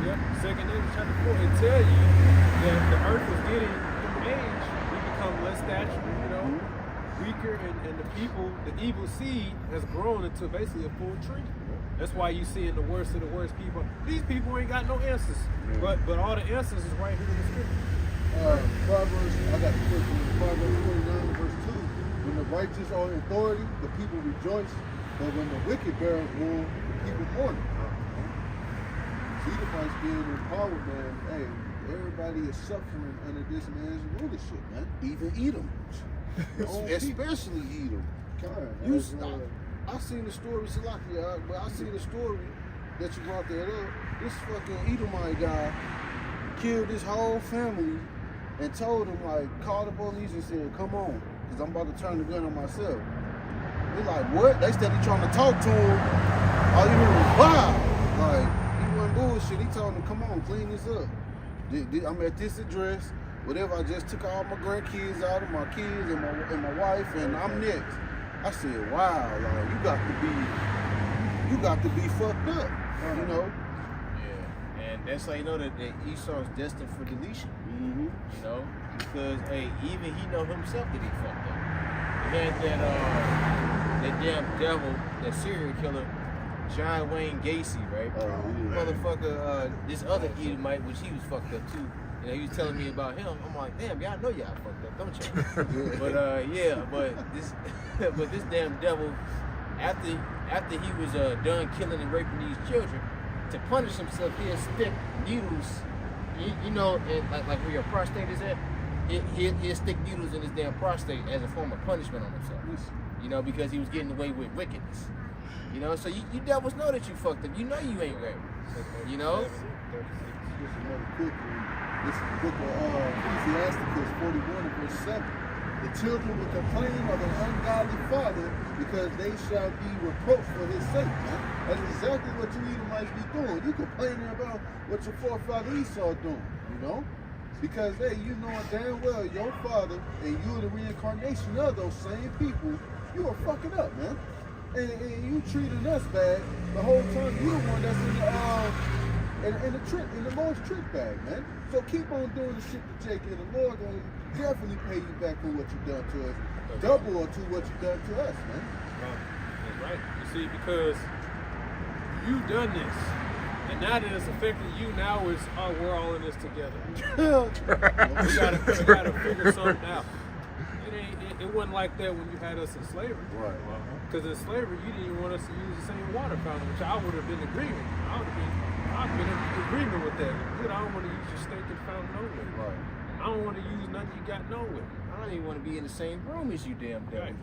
Yep, 2 Nephi chapter 4. It tell you that the earth is getting age. We become less stature, you know, weaker, and the people, the evil seed has grown into basically a full tree. That's why you seeing the worst of the worst people. These people ain't got no answers, but all the answers is right here in the scripture. Proverbs, I got a quick one. Proverbs 49, verse 2. When the righteous are in authority, the people rejoice, but when the wicked bears rule, the people mourn. Edomites being in power, man, hey, everybody is suffering under this man's rulership, man. Even Edom. Especially Edom. You, I seen the story, Salakia, but I seen the story that you brought that up. This fucking Edomite guy killed his whole family and told him, like, call the police and said, come on, because I'm about to turn the gun on myself. They like, what? They steady trying to talk to him. All you hear was, wow. Like, he wasn't bullshit. He told him, come on, clean this up. I'm at this address. Whatever, I just took all my grandkids out of my kids and my wife, and I'm next. I said, wow, like, you got to be fucked up, you know? Yeah, and that's how you know that Esau is destined for deletion. Mm-hmm. You know, because hey, even he know himself that he fucked up. He had that damn devil, that serial killer, John Wayne Gacy, right? Oh, yeah. Motherfucker, this other Edomite, which he was fucked up too. You know, he was telling me about him. I'm like, damn, y'all know y'all fucked up, don't you? But yeah, but this damn devil, after he was done killing and raping these children, to punish himself, he'll stick needles, you know, like where your prostate is at. He'll stick needles in his damn prostate as a form of punishment on himself. You know, because he was getting away with wickedness. You know, so you devils know that you fucked up. You know you ain't right. You know? Here's another quick one. This is the book of Ecclesiasticus 41 and verse 7. The children will complain of an ungodly father because they shall be reproached for his sake. Man. That's exactly what you Edomites be doing. You complaining about what your forefather Esau doing, you know? Because, hey, you know damn well your father and you the reincarnation of those same people, you are fucking up, man. And you treating us bad the whole time. You the one that's in the Lord's trick bag, man. So keep on doing the shit to Jake, and the Lord gonna definitely pay you back for what you done to us. Double or to what you done to us, man. right? You see, because you've done this, and now that it's affecting you, now it's, oh, we're all in this together. we gotta figure something out. It wasn't like that when you had us in slavery. Right. Because in slavery, you didn't even want us to use the same water fountain, which I would have been in agreement. I'd been in agreement with that. Good, I don't want to use your stinking fountain nowhere. Right. I don't want to use nothing you got nowhere. I don't even want to be in the same room as you damn devils,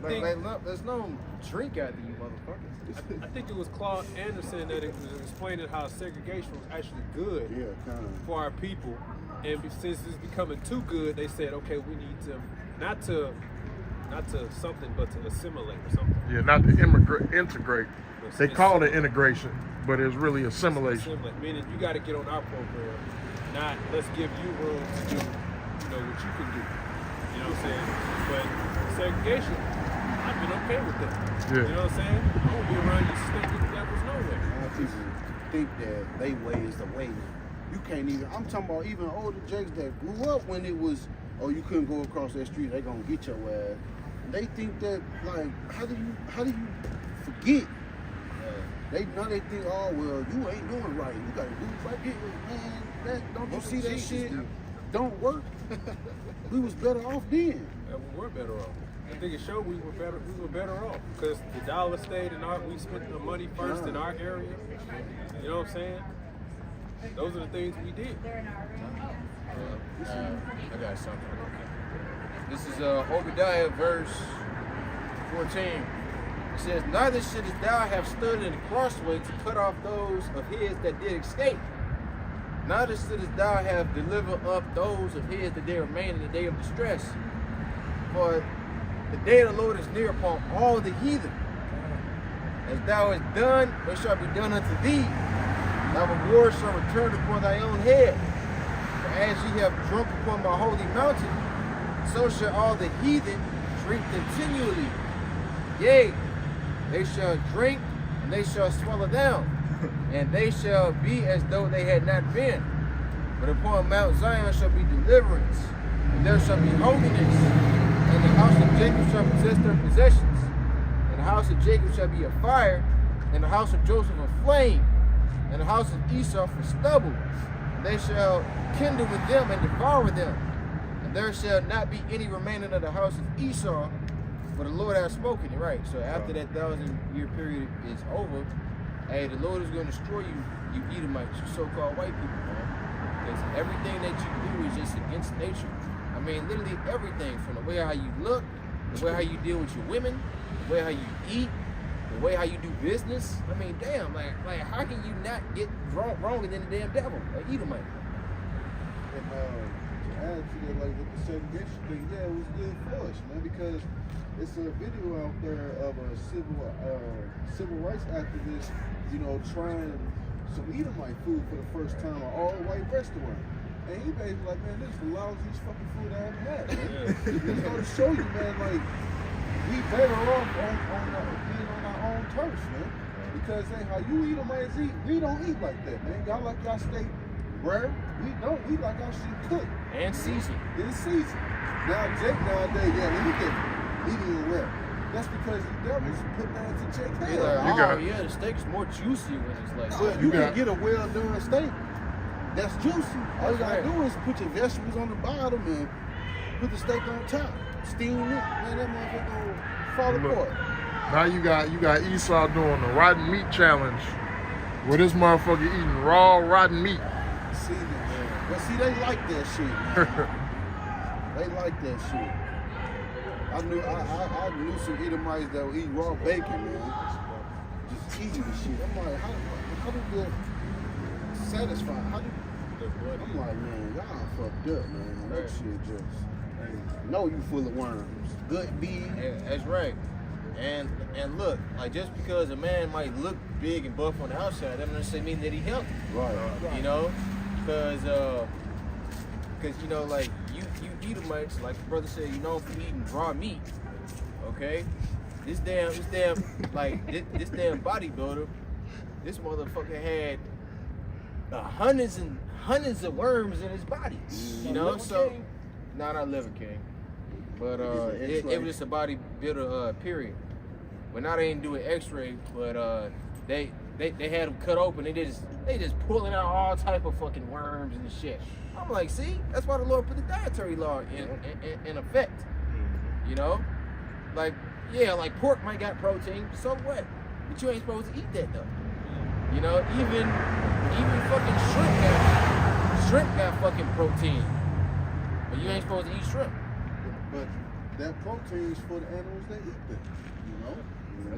Right. man. There's no drink after you motherfuckers. I think it was Claude Anderson that it was explaining how segregation was actually good Yeah, kind of. for our people. And since it's becoming too good, they said, okay, we need to, not to something, but to assimilate or something. Yeah, not to integrate. They call it integration, but it's really assimilation. Assimilate, meaning you got to get on our program, not let's give you room to do, what you can do. You know what I'm saying? But segregation, I've been okay with that. Yeah. You know what I'm saying? I won't be around you stinking devils nowhere. A lot of people think that they way is the way. You can't even, I'm talking about even older jakes that grew up when it was, oh, you couldn't go across that street, they gonna get your ass. They think that, like, how do you forget? They think, oh, well, you ain't doing right. You gotta do right. Man, don't you see that shit don't work? We was better off then. Yeah, we were better off. I think it showed we were better off because the dollar stayed in we spent the money first in our area. You know what I'm saying? Those are the things we did. I got something. This is Obadiah verse 14. It says, neither shouldest thou have stood in the crossway to cut off those of his that did escape. Neither shouldest thou have delivered up those of his that did remain in the day of distress. For the day of the Lord is near upon all the heathen. As thou hast done, it shall be done unto thee. Thy reward shall return upon thy own head. For as ye have drunk upon my holy mountain, so shall all the heathen drink continually. Yea, they shall drink, and they shall swallow down, and they shall be as though they had not been. But upon Mount Zion shall be deliverance, and there shall be holiness, and the house of Jacob shall possess their possessions, and the house of Jacob shall be a fire, and the house of Joseph a flame, and the house of Esau for stubble. And they shall kindle with them and devour them, and there shall not be any remaining of the house of Esau, for the Lord has spoken it. Right. So after that 1,000-year period is over, hey, the Lord is going to destroy you Edomites, you so-called white people, man. Because everything that you do is just against nature. I mean, literally everything, from the way how you look, the way how you deal with your women, the way how you eat, the way how you do business. I mean, damn, like how can you not get wronger than the damn devil, like Edomite? And to add to that, like with the segregation thing, yeah, it was good for us, man, because it's a video out there of a civil rights activist, trying some Edomite food for the first time, an all-white restaurant. And he basically like, man, this is the lousiest fucking food I ever had, man. It's going to show you, man, like, we better off being on our own turf, man. Because how you Edomites eat, we don't eat like that, man. Y'all like y'all steak rare, we don't. We like our shit cooked. And seasoned. It's seasoned. Now, Jake nowadays, yeah, let me get medium rare. That's because the devils put that into Jake's head. Yeah, the steak's more juicy when it's like But you can get a well-done steak that's juicy. All you gotta do is put your vegetables on the bottom and put the steak on top. Steam it, man, that motherfucker gonna fall apart. Now you got Esau doing the rotten meat challenge, where this motherfucker eating raw rotten meat. See, but see, they like that shit, man. They like that shit. I knew some Edomites that would eat raw bacon, man. Just eating the shit. I'm like, how do you get satisfied? I'm like, man, y'all fucked up, man. That shit just, know you full of worms. Gut beef. Yeah, that's right. And look, like, just because a man might look big and buff on the outside, that doesn't necessarily mean that he healthy. Right. You know? Because like, you Edomites, like the brother said, for eating raw meat, okay? This damn bodybuilder, this motherfucker had hundreds and hundreds of worms in his body, so, not Liver King, but it was just a bodybuilder, period. But now they ain't doing X-ray, but they had them cut open. They just pulling out all type of fucking worms and shit. I'm like, see, that's why the Lord put the dietary law in effect. You know, like like pork might got protein, so what? But you ain't supposed to eat that though. You know, even fucking shrimp got fucking protein, but you ain't supposed to eat shrimp. But that protein is for the animals that eat that. You know,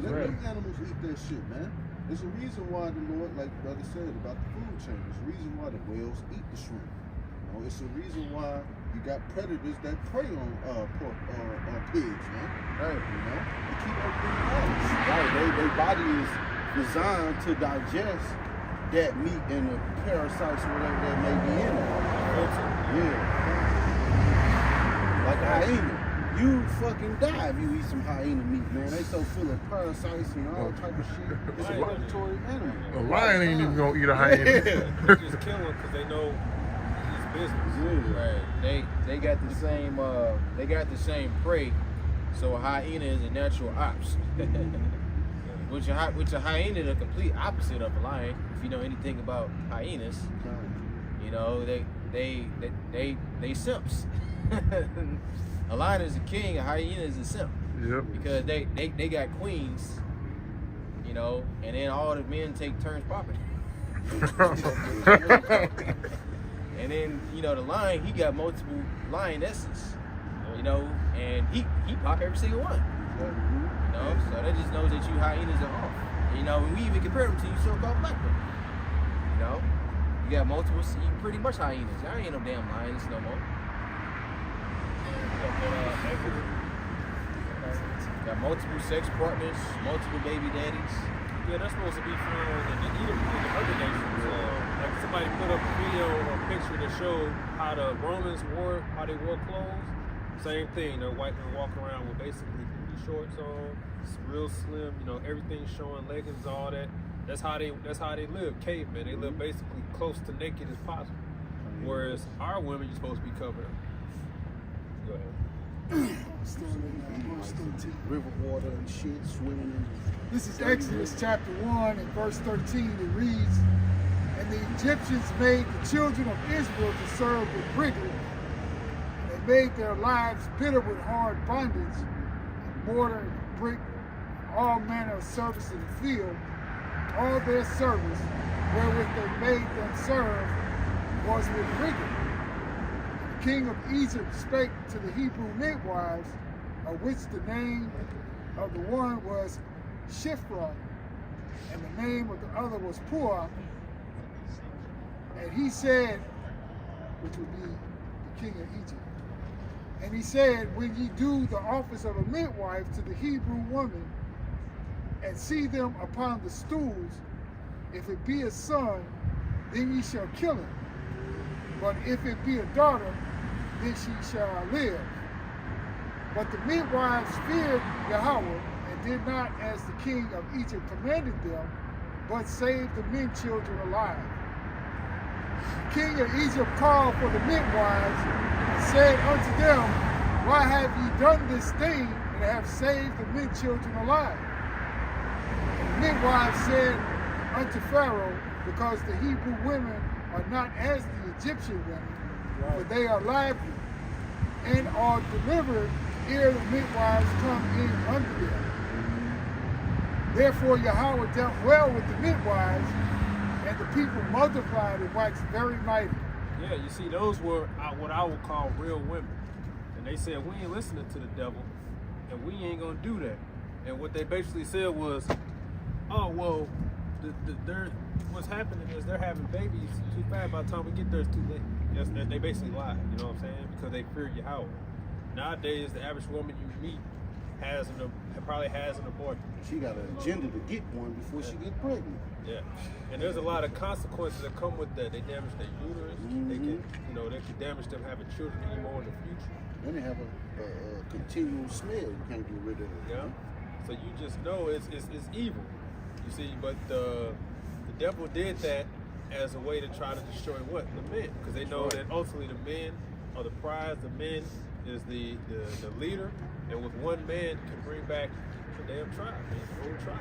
let them animals eat that shit, man. There's a reason why the Lord, like brother said about the food chain. There's a reason why the whales eat the shrimp. You know, it's a reason why you got predators that prey on pork or pigs, man. Right. You know, to keep everything balanced. Right. Their body is designed to digest that meat and the parasites or whatever that may be in it. Yeah. Like a hyena. You fucking die if you eat some hyena meat, man. They so full of parasites and all type of shit. It's a predatory animal. A lion ain't even gonna eat a hyena. They just kill them because they know it's business. Right. They got the same prey, so a hyena is a natural ops. Which a hyena is the complete opposite of a lion. If you know anything about hyenas, you know they simps. A lion is a king, a hyena is a simp. Yep. Because they got queens, you know, and then all the men take turns popping. And then, you know, the lion, he got multiple lionesses, you know, and he pop every single one. You know, so that just knows that you hyenas are off. You know, we even compare them to you so-called black women. You know, you got multiple, you pretty much hyenas. Y'all ain't no damn lions no more. Got multiple sex partners, multiple baby daddies. Yeah, that's supposed to be found in the other nations. Like somebody put up a video or a picture that showed how the Romans wore clothes. Same thing. They're walking around with basically booty shorts on, it's real slim. You know, everything showing leggings, all that. That's how they live, cavemen. They live basically close to naked as possible. Whereas our women, you're supposed to be covered up. Go ahead. Verse 13. River water and shit, swimming in. This is Exodus chapter 1 and verse 13. It reads, "And the Egyptians made the children of Israel to serve with rigor. They made their lives bitter with hard bondage, and mortar and brick, all manner of service in the field. All their service, wherewith they made them serve, was with rigor. The king of Egypt spake to the Hebrew midwives, of which the name of the one was Shiphrah, and the name of the other was Puah. And he said," which would be the king of Egypt, "and he said, when ye do the office of a midwife to the Hebrew woman, and see them upon the stools, if it be a son, then ye shall kill him. But if it be a daughter, then she shall live. But the midwives feared Yahweh, and did not as the king of Egypt commanded them, but saved the men children alive. The king of Egypt called for the midwives, and said unto them, Why have ye done this thing, and have saved the men children alive? And the midwives said unto Pharaoh, Because the Hebrew women are not as the Egyptian women, for they are lively, and are delivered ere the midwives come in unto them. Therefore Yahweh dealt well with the midwives, and the people multiplied and waxed very mighty." Yeah, you see, those were what I would call real women. And they said, we ain't listening to the devil, and we ain't gonna do that. And what they basically said was, oh, well, what's happening is they're having babies too fast. By the time we get there, it's too late. Yes, they basically lied, you know what I'm saying? Because they fear Yahweh. Nowadays, the average woman you meet probably has an abortion. She got an agenda to get one before she get pregnant. Yeah, and there's a lot of consequences that come with that. They damage their uterus. They can damage them having children anymore in the future. Then they have a continual smell you can't get rid of it. Yeah, so you just know it's evil. You see, but the devil did that as a way to try to destroy what? The men, because they know that ultimately the men are the prize. The men is the leader, and with one man can bring back It's a damn tribe. It's a whole tribe.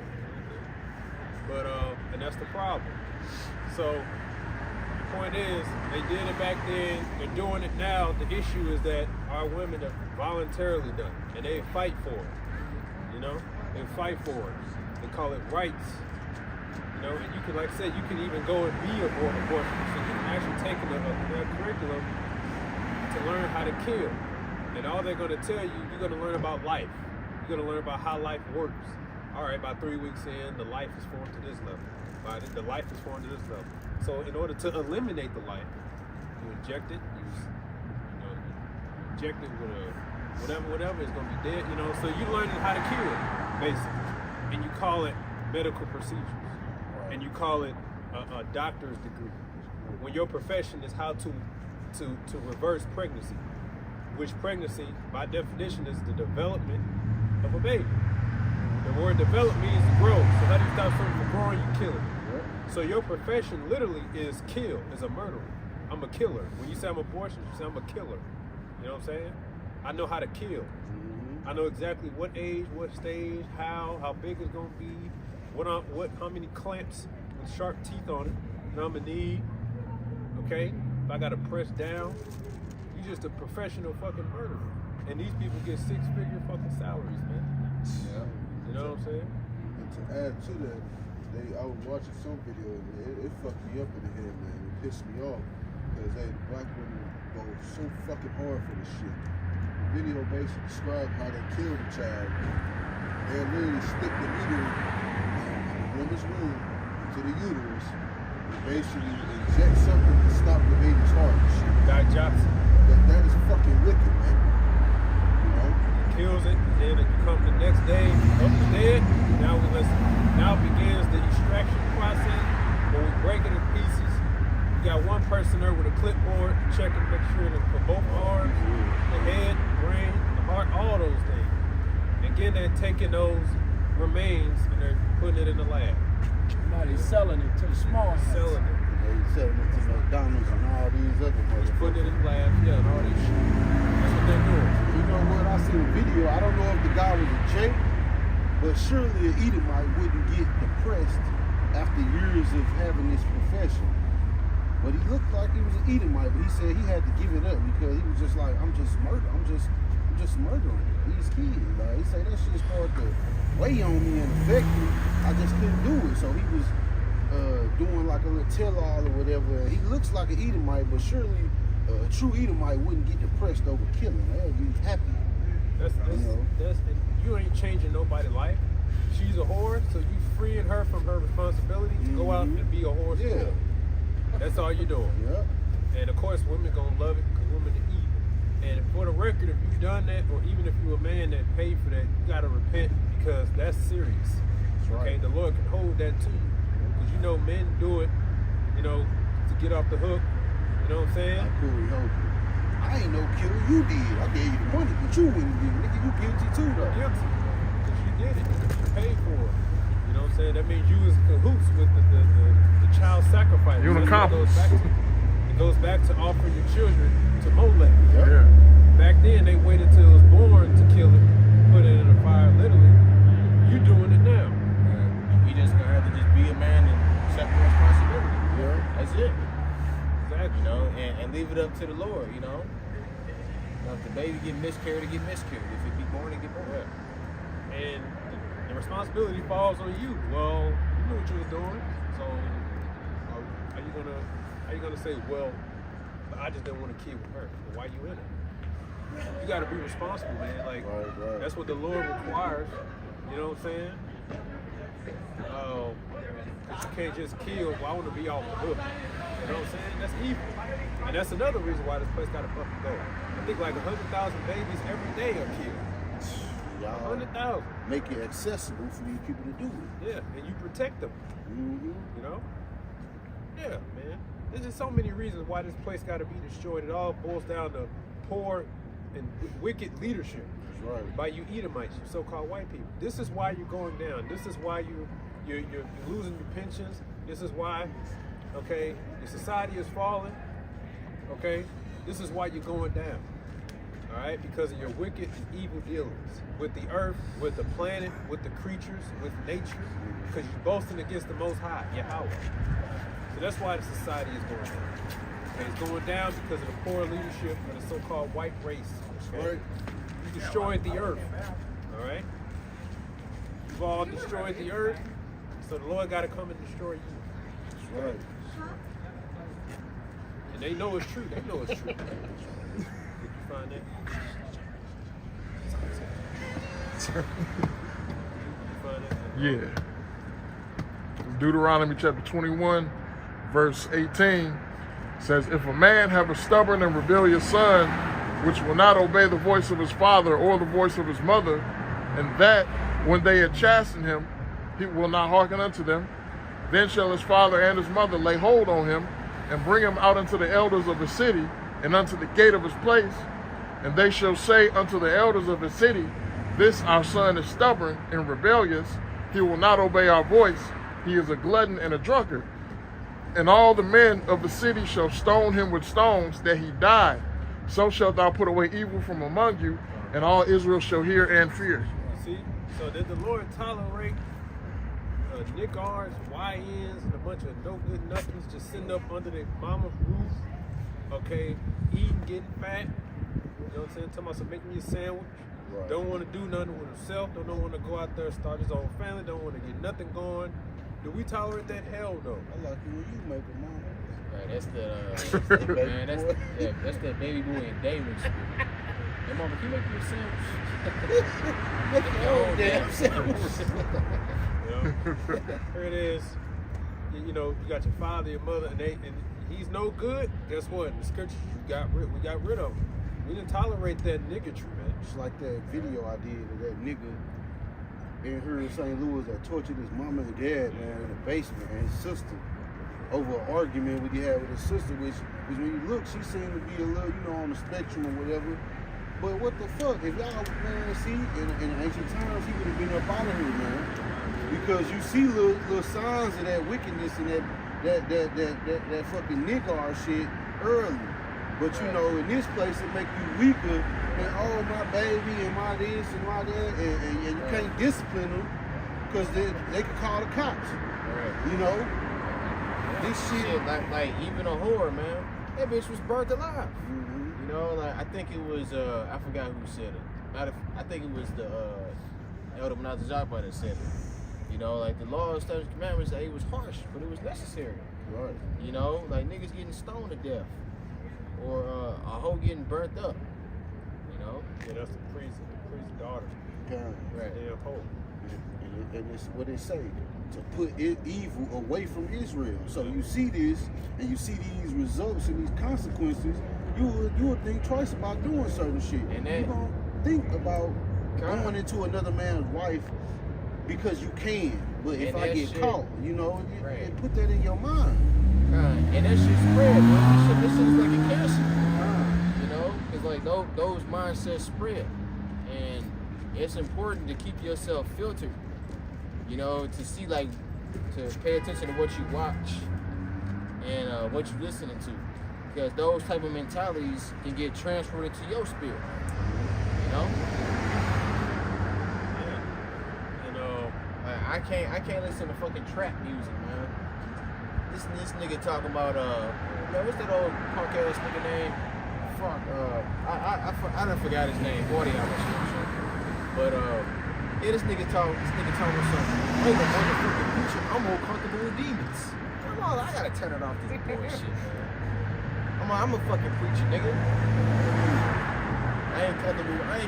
But and that's the problem. So the point is, they did it back then. They're doing it now. The issue is that our women have voluntarily done it, and they fight for it. You know, they fight for it. They call it rights. You know, and you can, like I said, you can even go and be an abortionist. So you can actually take a curriculum to learn how to kill. And all they're going to tell you, you're going to learn about life. You're going to learn about how life works. All right, by 3 weeks in, the life is formed to this level. The life is formed to this level. So in order to eliminate the life, you inject it. You inject it with whatever is going to be dead. You know, so you're learning how to kill, basically, and you call it medical procedures, and you call it a doctor's degree. When your profession is how to reverse pregnancy, which pregnancy, by definition, is the development of a baby. The word develop means to grow. So how do you stop something from growing? You kill it. So your profession literally is kill, is a murderer. I'm a killer. When you say I'm abortion, you say I'm a killer. You know what I'm saying? I know how to kill. I know exactly what age, what stage, how big it's gonna be, how many clamps with sharp teeth on it, I'm gonna need. Okay? If I gotta press down, you're just a professional fucking murderer. And these people get 6-figure fucking salaries, man. Yeah. You know what I'm saying? And to add to that, I was watching some video and it fucked me up in the head, man. It pissed me off because black women go so fucking hard for this shit. The video basically described how they killed the child. They literally stick the needle in the woman's womb into the uterus and basically inject something to stop the baby's heart and shit. Guy Johnson. That is fucking wicked, man. You know? Kills it, and then it come the next day, up to dead. Now begins the extraction process, where we break it in pieces. You got one person there with a clipboard checking to make sure that for both arms, the head, the brain, the heart, all those things. And again, they're taking those remains and they're putting it in the lab. Now they're selling it to the small Selling it. They selling it to McDonald's and all these other Just motherfuckers. putting it in the lab, yeah, and all this shit. That's what they're doing. You know what? I seen a video. I don't know if the guy was a Jake, but surely an Edomite wouldn't get depressed after years of having this profession. But he looked like he was an Edomite, but he said he had to give it up because he was just like, I'm just murdering these kids. Like, he said that shit started to weigh on me and affect me. I just couldn't do it. So he was doing like a little tell-all or whatever. And he looks like an Edomite, but surely a true Edomite wouldn't get depressed over killing. They'd be happy. You ain't changing nobody's life. She's a whore, so you freeing her from her responsibility to go out and be a whore. Yeah. That's all you're doing. Yeah. And of course, women gonna love it because women are evil. And for the record, if you've done that, or even if you're a man that paid for that, you gotta repent because that's serious. That's right. Okay, the Lord can hold that to you because you know men do it, you know, to get off the hook. You know what I'm saying? Cool, hold you. I ain't no killer, you did. I gave you the money, but you wouldn't give. Nigga, you guilty too, though. Guilty. Because you did it. You paid for it. You know what I'm saying? That means you was in cahoots with the child sacrifice. You an accomplice. It goes back to offering your children to Molech. Yeah. Back then, they waited till it was born to kill it, put it in the fire, literally. You doing it now. We just gonna have to just be a man and accept the responsibility. Yeah. That's it. Exactly. You know, and leave it up to the Lord, you know. If the baby get miscarried, it get miscarried. If it be born, it get born. Yeah. And the responsibility falls on you. Well, you knew what you was doing, so are you gonna say, well, I just didn't want to kid with her. Well, why you in it? You gotta be responsible, man. Like Right. that's what the Lord requires. You know what I'm saying? You can't just kill. Well, I want to be off the hook. You know what I'm saying? That's evil. And that's another reason why this place got to fucking go. I think like 100,000 babies every day are killed. Y'all 100,000. make it accessible for these people to do it. Yeah, and you protect them. Mm-hmm. You know? Yeah, man. There's just so many reasons why this place got to be destroyed. It all boils down to poor and wicked leadership. That's right. By you Edomites, you so-called white people. This is why you're going down. This is why you're losing your pensions. This is why, okay, your society is falling. Okay, this is why you're going down. All right, because of your wicked and evil dealings with the earth, with the planet, with the creatures, with nature, because you're boasting against the Most High, Yahweh. So that's why the society is going down. Okay, it's going down because of the poor leadership of the so-called white race. Okay? Right. You destroyed the earth. All right? You've all destroyed the earth, so the Lord got to come and destroy you. That's right. And they know it's true. They know it's true. Did you find that? Did you find that? Yeah. Deuteronomy chapter 21, verse 18 says, if a man have a stubborn and rebellious son, which will not obey the voice of his father or the voice of his mother, and that when they had chastened him, he will not hearken unto them, then shall his father and his mother lay hold on him, and bring him out unto the elders of his city, and unto the gate of his place, and they shall say unto the elders of his city, this our son is stubborn and rebellious, he will not obey our voice, he is a glutton and a drunkard. And all the men of the city shall stone him with stones, that he die. So shalt thou put away evil from among you, and all Israel shall hear and fear. See? So did the Lord tolerate Nickars, YNs, and a bunch of no good nothings just sitting up under their mama's roof, okay, eating, getting fat, you know what I'm saying, talking about some make me a sandwich, Right. don't want to do nothing with himself, don't want to go out there and start his own family, don't want to get nothing going. Do we tolerate that? Hell no. I like it when you make a mama. Right, that's that baby boy and David spirit. Hey, mama, can you make me a sandwich? Make your own damn sandwich. Here it is. You know, you got your father, your mother, and he's no good. Guess what? In the scriptures, we got rid of him. We didn't tolerate that niggatry, man. It's like that video I did of that nigga in here in St. Louis that tortured his mama and dad, man, in the basement, and his sister over an argument he had with his sister, which when you look, she seemed to be a little, you know, on the spectrum or whatever. But what the fuck? If y'all, man, see, in ancient times, he would have been up out of here, man. Because you see little signs of that wickedness and that fucking niggar shit early. But you know, in this place, it make you weaker. And oh, my baby, and my this and my that, and you can't discipline them because they can call the cops. Right. You know, this shit. Like even a whore, man. That bitch was burnt alive. Mm-hmm. You know, like I think it was I forgot who said it. I think it was the Elder Menazajaba that said it. You know, like the law, statutes, commandments, it was harsh, but it was necessary. Right. You know, like niggas getting stoned to death, or a hoe getting burnt up. You know. Yeah, that's the priest's daughter. Right. Damn hoe. And it's what they say, to put evil away from Israel. So you see this, and you see these results and these consequences, you would think twice about doing certain shit. And then, you don't think about going into another man's wife because you can. But if I get caught, you know, it put that in your mind. And that shit spread, man. This shit is like a cancer. You know? Because like those mindsets spread. And it's important to keep yourself filtered. You know, to see like, to pay attention to what you watch and what you're listening to. Because those type of mentalities can get transferred into your spirit. You know? I can't listen to fucking trap music, man. This nigga talking about man, what's that old punk ass nigga name? Fuck, I done forgot his name. 40 hours. But yeah, this nigga talking about something. Hey, the motherfucking preacher, I'm more comfortable with demons. I gotta turn it off this bullshit, man. I'm a fucking preacher, nigga. I ain't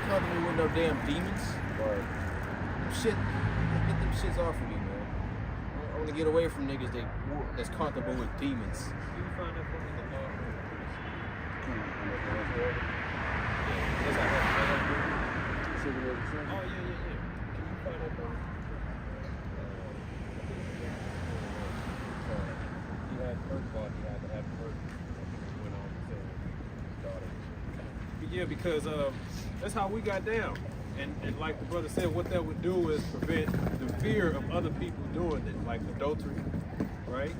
comfortable with no damn demons. Or shit. Get them shits off of me, man. I want to get away from niggas that's comfortable with demons. Can you find that for me in the law? Oh, yeah. Can you find that for me? He had first of all, he had to have first. Went on to say his daughter. Yeah, because that's how we got down. And like the brother said, what that would do is prevent the fear of other people doing it, like adultery, right?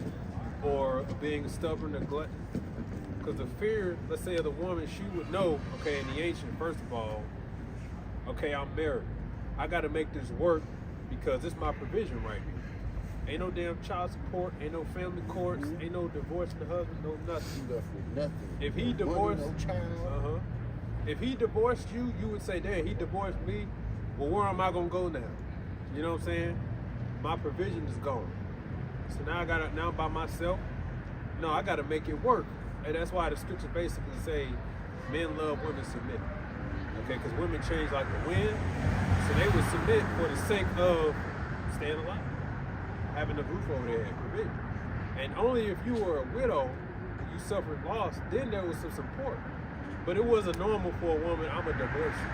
Or being stubborn or glutton. Because the fear, let's say, of the woman, she would know, okay, in the ancient, first of all, okay, I'm married. I got to make this work because it's my provision right here. Ain't no damn child support, ain't no family courts, ain't no divorcing the husband, no nothing. You left with nothing. If he No divorced, money, no child. If he divorced you, you would say, damn, he divorced me. Well, where am I gonna go now? You know what I'm saying? My provision is gone. So now now by myself. No, I gotta make it work. And that's why the scriptures basically say men love women submit. Okay, because women change like the wind. So they would submit for the sake of staying alive, having a roof over their head, provision. And only if you were a widow, you suffered loss, then there was some support. But it wasn't normal for a woman, I'm a divorcee.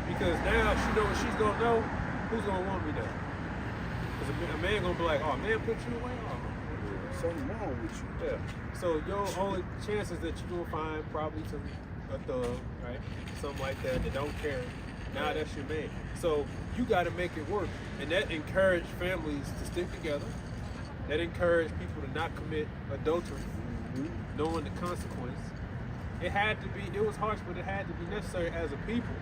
Because now she knows she's gonna know who's gonna want me now. Because a man gonna be like, oh, man put you away? Oh, Something wrong with you. yeah. So your only chances that you're gonna find probably a thug, right? Something like that don't care. Now that's your man. So you gotta make it work. And that encouraged families to stick together. That encouraged people to not commit adultery, knowing the consequence. It was harsh, but it had to be necessary as a people,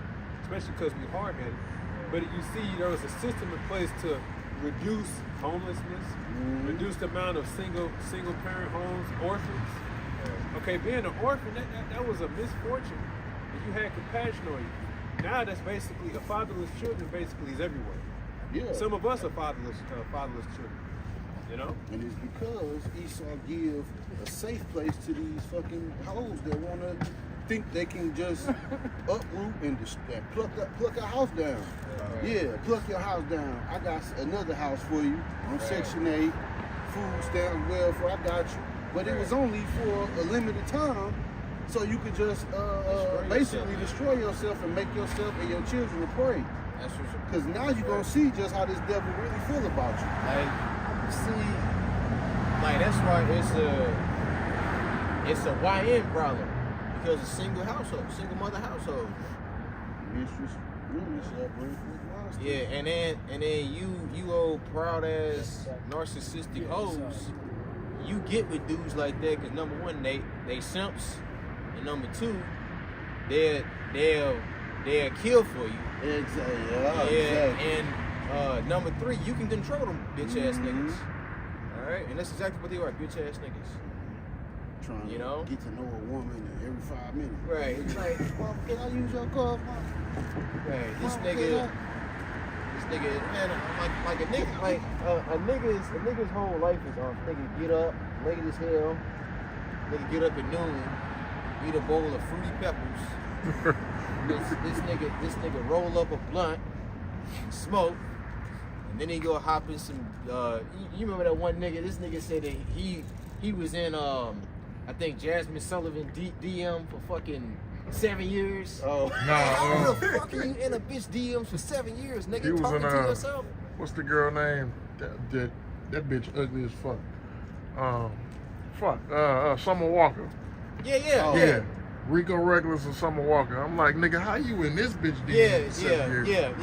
especially because we're hard-headed. But you see, there was a system in place to reduce homelessness, reduce the amount of single parent homes, orphans. Okay, being an orphan, that was a misfortune. And you had compassion on you. Now that's basically, a fatherless children basically is everywhere. Yeah. Some of us are fatherless children, you know? And it's because Esau give a safe place to these fucking hoes that want to think they can just uproot and pluck a house down. Yeah, pluck your house down. I got another house for you on Section 8, food stamps, welfare, I got you. But it was only for a limited time, so you could just basically destroy yourself and make yourself and your children a prey. That's for sure. Because now you're going to see just how this devil really feel about you. Like, see, like that's why it's a YN problem. Because it's single mother household. Mistress, upbringing. Yeah, and then you old proud ass narcissistic hoes, you get with dudes like that because number one, they simps, and number two, they'll kill for you. Exactly. Yeah, and number three, you can control them bitch ass niggas. All right, and that's exactly what they are, bitch ass niggas. Trying You know? to get to know a woman every 5 minutes. Right. It's like, Mom, can I use your car, Mom? Right. This Mom, nigga, man, like a nigga's whole life is nigga get up, late as hell, nigga get up at noon, eat a bowl of Fruity Peppers. this nigga roll up a blunt, smoke, and then he go hop in some. You remember that one nigga? This nigga said that he was in I think Jasmine Sullivan DM for fucking 7 years. Oh, How the fuck are you in a bitch DMs for 7 years, nigga? He was Talking in, to yourself. What's the girl name? That bitch ugly as fuck. Summer Walker. Yeah. Rico Reckless and Summer Walker. I'm like, nigga, how you in this bitch DM for 7 years?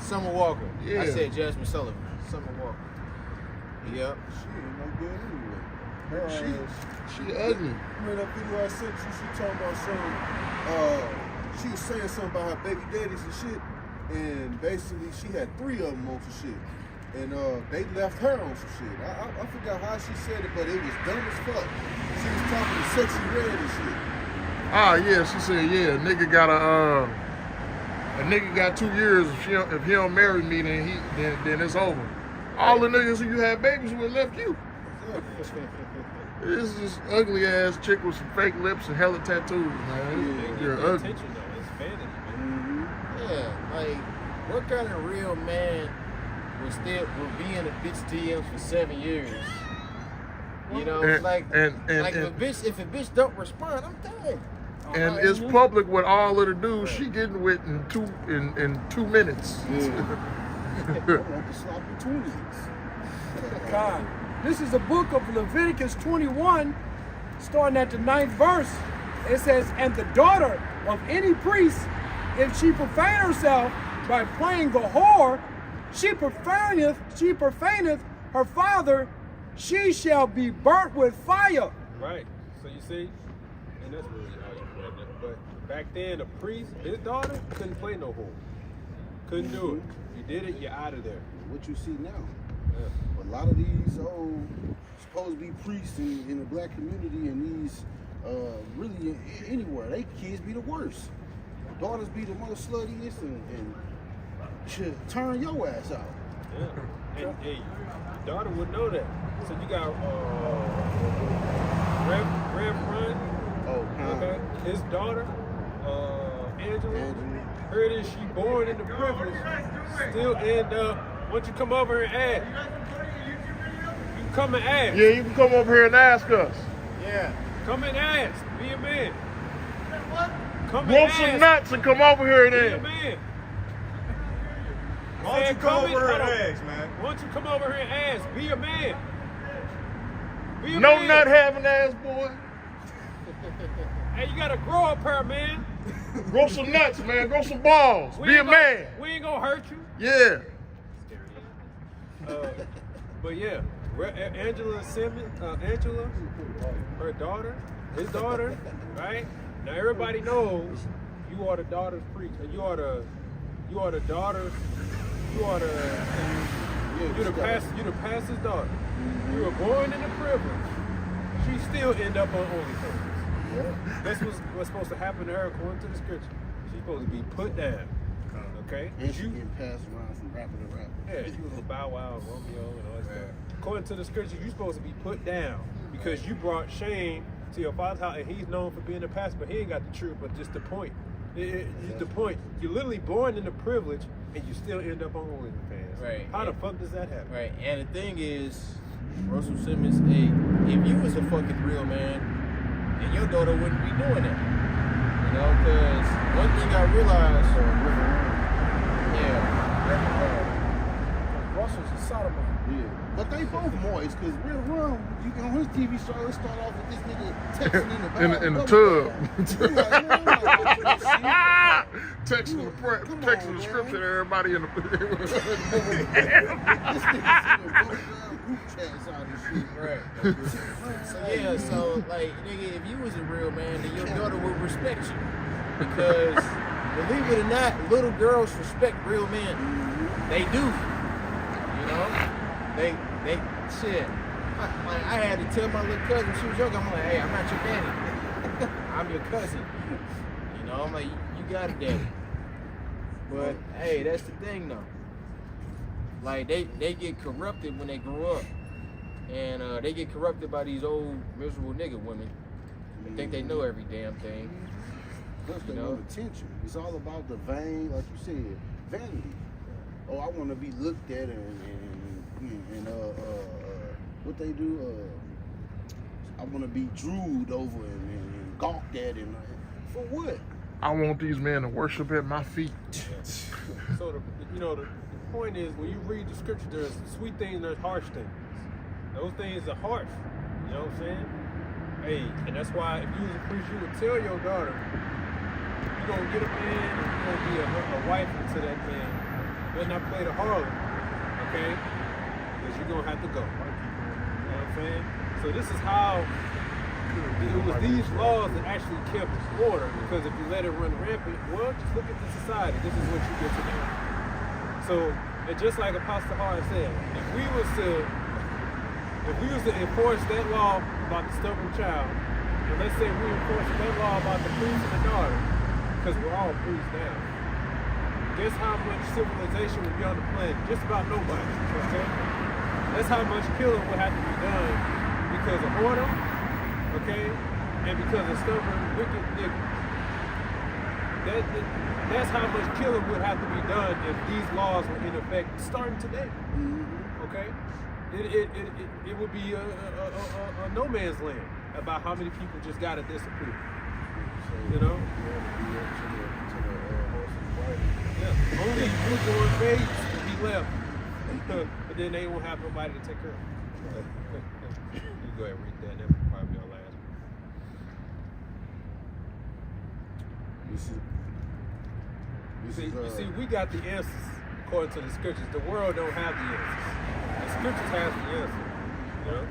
Summer Walker. Yeah. I said Jasmine Sullivan. Summer Walker. Yep. She ain't no good anyway. She ugly. Remember that video I sent you? She talking about some, she was saying something about her baby daddies and shit, and basically she had 3 of them on some shit, and they left her on some shit. I forgot how she said it, but it was dumb as fuck. She was talking to Sexy Red and shit. Ah, yeah, she said, yeah, a nigga got 2 years. If he don't marry me, then it's over. All the niggas who you had babies with left you. This is this ugly ass chick with some fake lips and hella tattoos, man. You're ugly. Attention, though. It's vanity, man. Yeah, like, what kind of real man will be in a bitch DM for 7 years? You know, And- like and- if a bitch don't respond, I'm done. And it's public with all of the dudes she getting with in 2 minutes. I want the sloppy twins. God. This is the book of Leviticus 21, starting at the 9th verse. It says, and the daughter of any priest, if she profane herself by playing the whore, she profaneth her father, she shall be burnt with fire. Right. So you see, And that's really all you can do. But back then, a priest, his daughter, couldn't play no whore. Couldn't do it. You did it, you're out of there. What you see now. Yeah. A lot of these supposed to be priests in the black community and these really anywhere, they kids be the worst. Daughters be the most sluttiest and should turn your ass out. Yeah. And hey, your daughter would know that. So you got Rev Run. Okay. His daughter, Angela. Her it is she born in the privilege, still end up, once you come over and ask. You can come and ask. Yeah, you can come over here and ask us. Yeah. Come and ask. Be a man. Come Grow and some ask. nuts and come over here Be a then. man. Why don't you come over here and ask, man? Why don't you come over here and ask? Be a man. Be a No man. nut having ass boy. Hey, you gotta grow up here, man. Grow some nuts, man. Grow some balls. Be a man. We ain't gonna hurt you. Yeah. But yeah, Angela Simmons, Angela, her daughter, his daughter, right? Now everybody knows you are the daughter's priest. You are the daughter. You're the pastor's daughter. You were born in the privilege. She still end up on OnlyFans. Yeah. That's what's supposed to happen to her according to the scripture. She's supposed to be put down. Okay? And she getting passed around from rapper to rapper. Yeah, she was a Bow Wow, Romeo, and all that stuff. According to the scripture, you're supposed to be put down because you brought shame to your father's house, and he's known for being a pastor, but he ain't got the truth, but just the point. The point. You're literally born in the privilege, and you still end up on OnlyFans. Right. How the fuck does that happen? Right. And the thing is, Russell Simmons, hey, if you was a fucking real man, then your daughter wouldn't be doing that. You know, because one thing I realized, Russell's a sodomite. Yeah. But they both moist, because Real Rum, you can on his TV show, let's start off with this nigga texting in the bathroom. in the tub. Texting the scripture to everybody in the This nigga sending group chats out and shit. right. So yeah, so like, nigga, if you was a real man, then your daughter would respect you. Because believe it or not, little girls respect real men. They do. You know? They shit. I had to tell my little cousin when she was young, I'm like, hey, I'm not your daddy. I'm your cousin. You know, I'm like, you got a daddy. But hey, that's the thing though. Like they get corrupted when they grow up. And they get corrupted by these old miserable nigga women. They think they know every damn thing. Plus they want attention. It's all about the vain, like you said, vanity. Oh, I want to be looked at and what they do. I want to be drooled over and gawked at and for what? I want these men to worship at my feet. So the point is, when you read the scripture, there's sweet things, there's harsh things. Those things are harsh. You know what I'm saying? Hey, and that's why if you was a priest, you would tell your daughter, you're gonna get a man, you're gonna be a wife to that man. You better not play the harlot, okay? Because you're gonna have to go. You know what I'm saying? So this is how it was these laws that actually kept order. Because if you let it run rampant, well, just look at the society. This is what you get to do. So, and just like Apostle Hart said, if we was to enforce that law about the stubborn child, and let's say we enforce that law about the priest and the daughter, because we're all priests now, guess how much civilization would be on the planet? Just about nobody, okay? That's how much killing would have to be done because of order, okay? And because of stubborn, wicked niggas. That's how much killing would have to be done if these laws were in effect starting today, okay? It would be a no man's land about how many people just gotta disappear. You know? Yeah. Only newborn babes will be left. But then they won't have nobody to take care of them. You go ahead and read that. That will probably be our last one. You see, we got the answers according to the scriptures. The world don't have the answers. The scriptures have the answer. You know?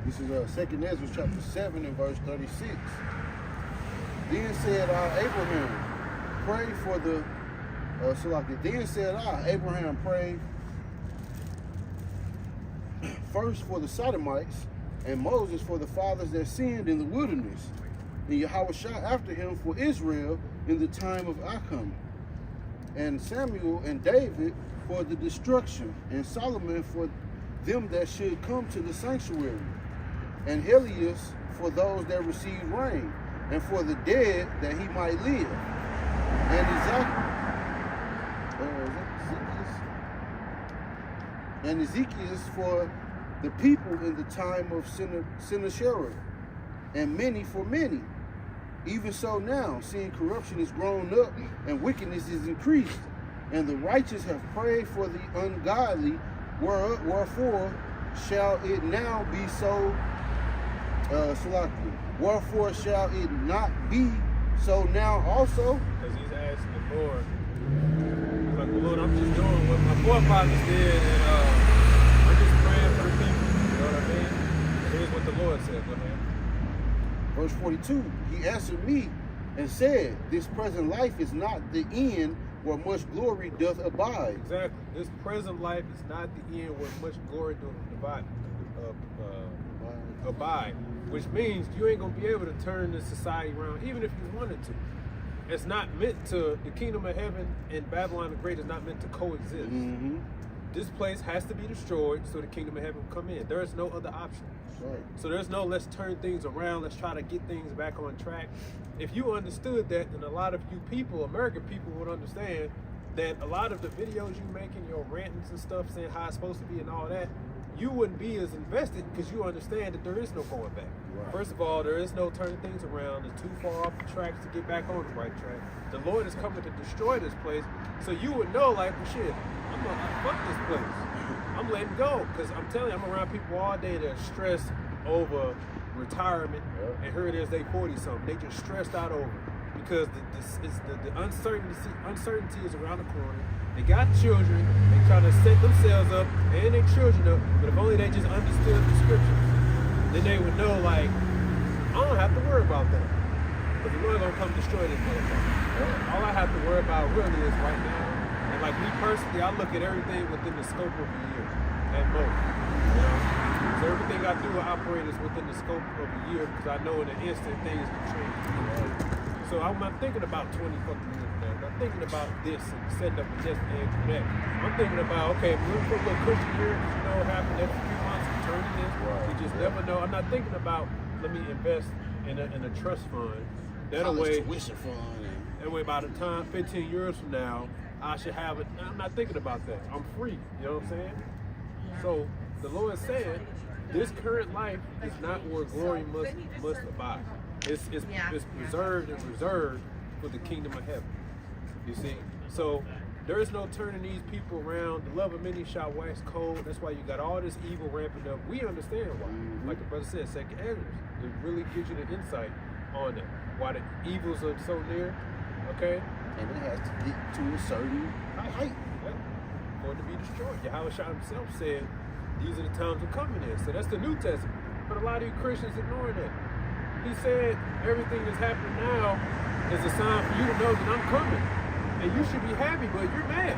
This is 2nd Ezra chapter 7 and verse 36. Then said I, Abraham, pray for the Then said I, Abraham, pray first for the Sodomites, and Moses for the fathers that sinned in the wilderness, and Yahweh after him for Israel in the time of Achim, and Samuel and David for the destruction, and Solomon for them that should come to the sanctuary, and Helios for those that receive rain, and for the dead that he might live, and Ezekiel for the people in the time of Sennacherib, and many for many. Even so now, seeing corruption is grown up and wickedness is increased, and the righteous have prayed for the ungodly, wherefore shall it now be so, wherefore shall it not be so now also? Because he's asking the Lord, like, Lord, I'm just doing what my forefathers did, and I'm just praying for the people. You know what I mean? Here's what the Lord said. Go ahead. Verse 42, he answered me and said, this present life is not the end where much glory doth abide. Exactly. This present life is not the end where much glory doth abide. Which means you ain't going to be able to turn this society around, even if you wanted to. It's not meant to, the kingdom of heaven and Babylon the Great is not meant to coexist. Mm-hmm. This place has to be destroyed so the kingdom of heaven will come in. There is no other option. Right. So there's no let's turn things around, let's try to get things back on track. If you understood that, then a lot of you people, American people, would understand that a lot of the videos you making, your rantings and stuff, saying how it's supposed to be and all that, you wouldn't be as invested because you understand that there is no going back. Right. First of all, there is no turning things around. It's too far off the tracks to get back on the right track. The Lord is coming to destroy this place, so you would know, like, well, shit, I'm gonna fuck this place. I'm letting go, because I'm telling you, I'm around people all day that are stressed over retirement, and here it is, they 40-something. They just stressed out over it because the uncertainty is around the corner. They got children, they trying to set themselves up and their children up, but if only they just understood the scriptures, then they would know, like, I don't have to worry about that. But the Lord gonna come destroy this motherfucker. All I have to worry about really is right now. And like me personally, I look at everything within the scope of a year at most. You know? So everything I do, I operate is within the scope of a year because I know in an instant things can change. So I'm not thinking about 20 fucking years from now. I'm thinking about this and setting up a nest egg for that. I'm thinking about, okay, we're put a little cushion here, you know, happen every few months, and turning this. You just never know. I'm not thinking about, let me invest in a trust fund. That way, tuition fund. that way by the time 15 years from now, I should have it. I'm not thinking about that. I'm free. You know what I'm saying? So the Lord said, this current life is not where glory must abide. It's preserved and reserved for the kingdom of heaven. You see? So there is no turning these people around. The love of many shall wax cold. That's why you got all this evil ramping up. We understand why. Like the brother said, 2nd Ezra. It really gives you the insight on that. Why the evils are so near. Okay? And it has to get to a certain height. For it to be destroyed. Yahweh himself said, these are the times of coming in. So that's the New Testament. But a lot of you Christians ignoring that. He said everything that's happening now is a sign for you to know that I'm coming. And you should be happy, but you're mad.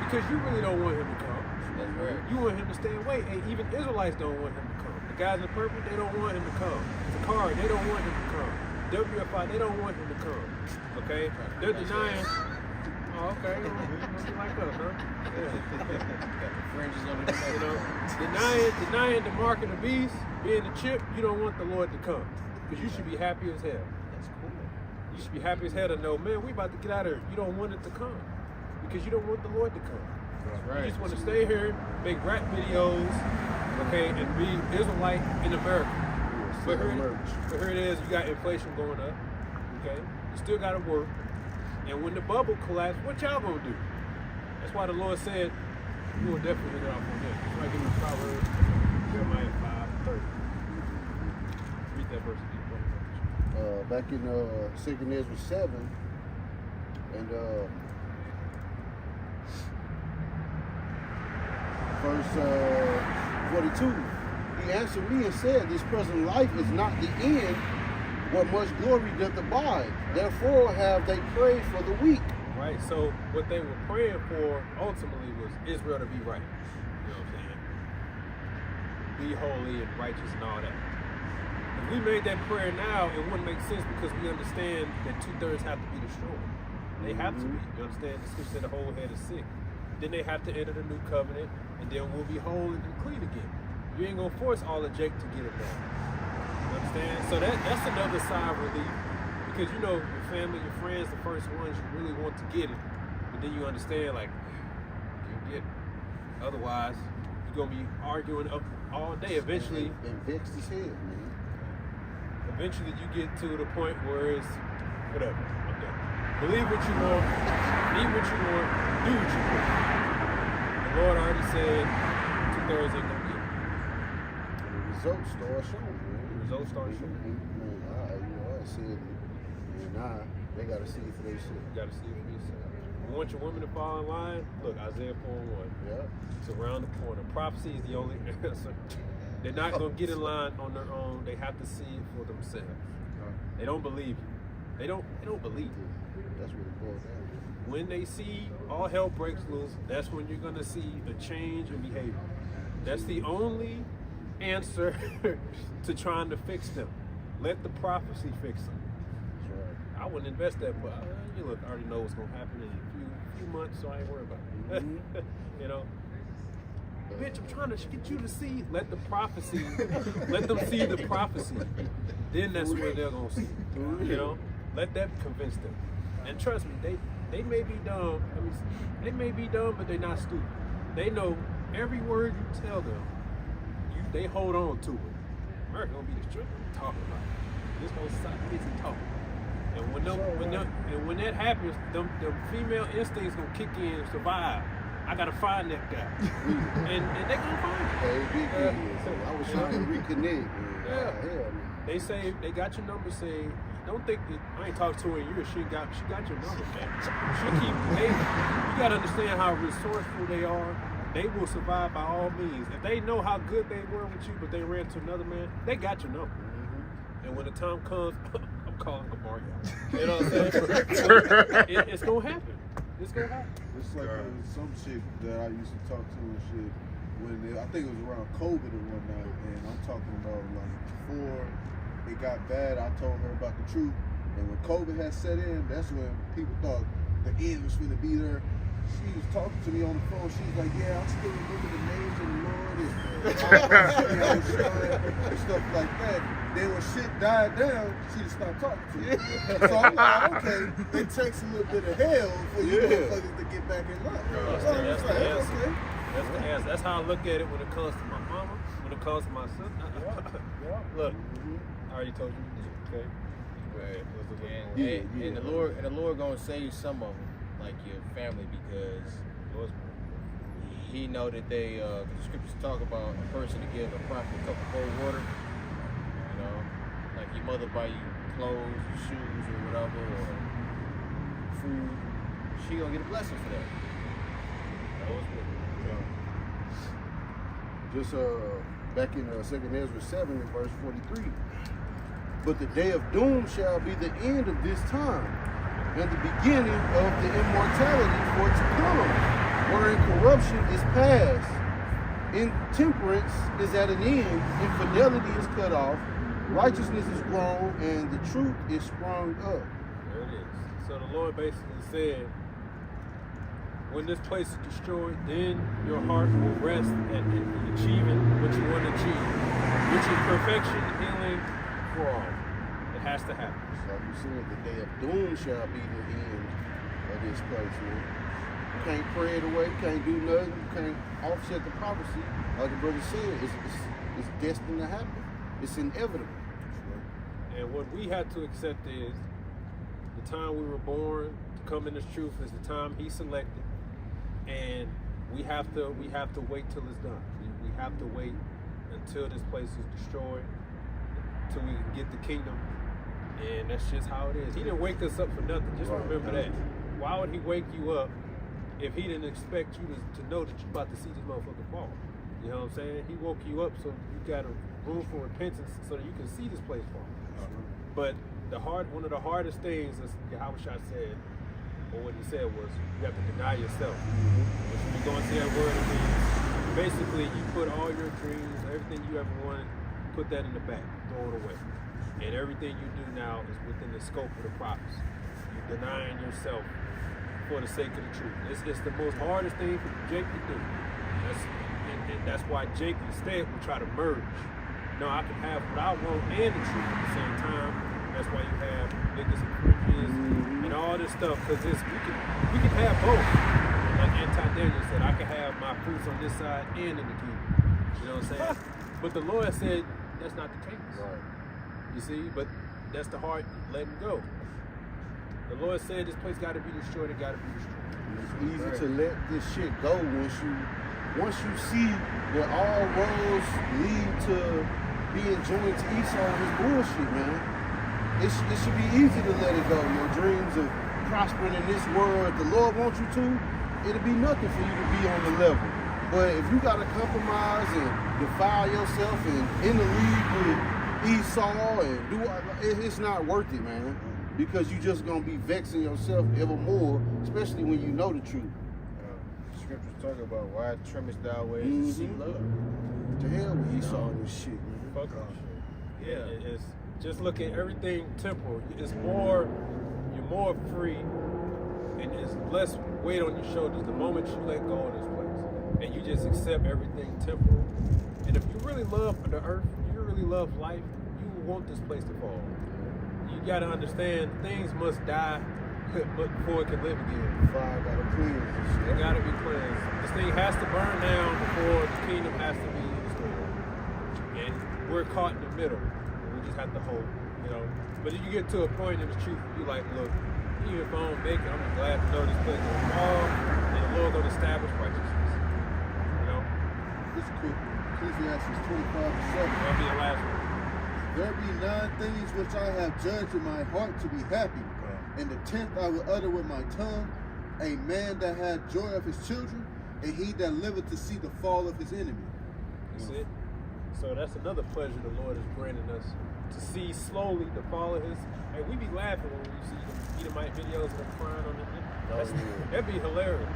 Because you really don't want him to come. That's right. You want him to stay away. And even Israelites don't want him to come. The guys in purple, they don't want him to come. Zakari, they don't want him to come. WFI, they don't want him to come. Okay? They're denying. Oh, okay. You like us, huh? Yeah. Fringes on the You know, denying the mark of the beast, being the chip, you don't want the Lord to come. Because you should be happy as hell. That's cool. You should be happy as hell to know, man, we about to get out of here. You don't want it to come. Because you don't want the Lord to come. That's right. You just want to stay here, make rap videos, okay, and be Israelite in America. But here it is, you got inflation going up, okay? You still got to work. And when the bubble collapses, what y'all gonna do? That's why the Lord said, we will definitely hit it off on that. That's why I give you Proverbs, Jeremiah 5:30. Read that verse again. Back in 2nd Ezra 7, and verse 42. He answered me and said, This present life is not the end, what much glory doth abide. Therefore have they prayed for the weak. Right, so what they were praying for ultimately was Israel to be right. You know what I'm saying? Be holy and righteous and all that. If we made that prayer now, it wouldn't make sense because we understand that 2/3 have to be destroyed. They have to be. You understand? The scripture said the whole head is sick. Then they have to enter the new covenant, and then we'll be whole and clean again. You ain't gonna force all the Jake to get it done. You understand? So that's another sigh of relief. Because you know your family, your friends, the first ones you really want to get it, but then you understand like you get it. Otherwise, you're gonna be arguing up all day. Eventually, And vexed his head, man. eventually you get to the point where it's whatever. I'm done. Believe what you want, eat what you want, do what you want. The Lord already said 2/3 ain't gonna get it. And the results start showing, man. The results start showing. I said it. And now they gotta see it for themselves. You gotta see it for yourself. You want your women to fall in line? Look, Isaiah 4:1. Yeah. It's around the corner. Prophecy is the only answer. They're not gonna get in line on their own. They have to see it for themselves. They don't believe you. They don't believe you. That's what it boils down to. When they see all hell breaks loose, that's when you're gonna see a change in behavior. That's the only answer to trying to fix them. Let the prophecy fix them. I wouldn't invest that, but you look, I already know what's gonna happen in a few months, so I ain't worried about it. You know, bitch, I'm trying to get you to see. Let the prophecy, let them see the prophecy. Then that's where they're gonna see. You know, let that convince them. And trust me, they may be dumb. I mean, they may be dumb, but they're not stupid. They know every word you tell them. They hold on to it. America gonna be destroyed. Talking about it. This whole society isn't talking. And when that happens, them female instincts gonna kick in and survive. I gotta find that guy, and they gonna find him. Hey, big deal. So I was trying to reconnect. Yeah. Hell, They say they got your number. Say don't think that I ain't talked to her in years. She got your number, man. She keep. You gotta understand how resourceful they are. They will survive by all means. If they know how good they were with you, but they ran to another man, they got your number. And when the time comes, I'm calling Mario. You know what I'm saying? It's gonna happen. It's gonna happen. It's like some shit that I used to talk to and shit when I think it was around COVID or whatnot, and I'm talking about like before it got bad, I told her about the truth, and when COVID had set in, that's when people thought the end was gonna be there. She was talking to me on the phone. She was like, "Yeah, I still remember the names of the Lord and stuff like that." Then when shit died down, she just stopped talking to me. So I'm like, okay, it takes a little bit of hell for you motherfuckers to get back in line. So I'm just like, okay. That's the answer. That's how I look at it when it comes to my mama, when it comes to my son. Look, I already told you. Okay. And the Lord gonna save some of them, like your family, because He know that they. The scriptures talk about a person to give a prophet a cup of cold water. You know, like your mother buy you clothes, or shoes, or whatever, or food. She gonna get a blessing for that. Just back in 2nd Ezra 7 in verse 43. But the day of doom shall be the end of this time, and the beginning of the immortality for to come, wherein corruption is past, intemperance is at an end, infidelity is cut off, righteousness is grown, and the truth is sprung up. There it is. So the Lord basically said, when this place is destroyed, then your heart will rest in achieving what you want to achieve, which is perfection, healing for all. It has to happen. So you said the day of doom shall be the end of this place, man. You can't pray it away, can't do nothing, you can't offset the prophecy. Like the brother said, it's destined to happen. It's inevitable. And what we have to accept is the time we were born to come in this truth is the time He selected, and we have to wait till it's done. We have to wait until this place is destroyed, until we can get the kingdom. And that's just how it is. He didn't wake us up for nothing. Just remember that. Why would He wake you up if He didn't expect you to know that you're about to see this motherfucker fall? You know what I'm saying? He woke you up so you got a room for repentance so that you can see this place fall. But one of the hardest things, as Yahushua said, or what he said was, you have to deny yourself. Which when you go into that word, it means basically you put all your dreams, everything you ever wanted, put that in the back, throw it away. And everything you do now is within the scope of the prophets. You're denying yourself for the sake of the truth. It's the most hardest thing for Jake to do. And that's why Jake instead will try to merge. No, I can have what I want and the truth at the same time. That's why you have niggas and preachers and all this stuff, because we can have both. Like Anti-Daniel said, I can have my fruits on this side and in the kingdom. You know what I'm saying? But the Lord said that's not the case. Right. You see, but that's the heart letting go. The Lord said this place got to be destroyed. It got to be destroyed. It's easy to let this shit go once you see that all roads lead to being joined to Esau and his bullshit, man. It should be easy to let it go. Your dreams of prospering in this world, if the Lord wants you to, it'll be nothing for you to be on the level. But if you gotta compromise and defile yourself and in the league with Esau and it's not worth it, man. Because you just gonna be vexing yourself ever more, especially when you know the truth. Scriptures talk about why trimmest thou ways to seek love. To hell with Esau and this shit, man. Fuck that shit. Yeah, it's just look at everything temporal. It's more, you're more free, and there's less weight on your shoulders the moment you let go of this place, and you just accept everything temporal. And if you really love the earth, you really love life, you want this place to fall. You gotta understand things must die before it can live again. Fire gotta cleanse. It gotta be cleansed. This thing has to burn down before the kingdom has to be restored. And we're caught in the middle. We just have to hold, you know. But if you get to a point in the truth, you like, look, even if I don't make it, I'm just glad to know this place will fall and the Lord gonna establish righteousness. You know? This quick, Ecclesiastes 25:7. That'll be the last one. There be 9 things which I have judged in my heart to be happy, and the 10th I will utter with my tongue, a man that had joy of his children, and he that liveth to see the fall of his enemy. That's it. So that's another pleasure the Lord is granting us, to see slowly the fall of his. Hey, we be laughing when we see the Edomite videos of them crying on it. That'd be hilarious.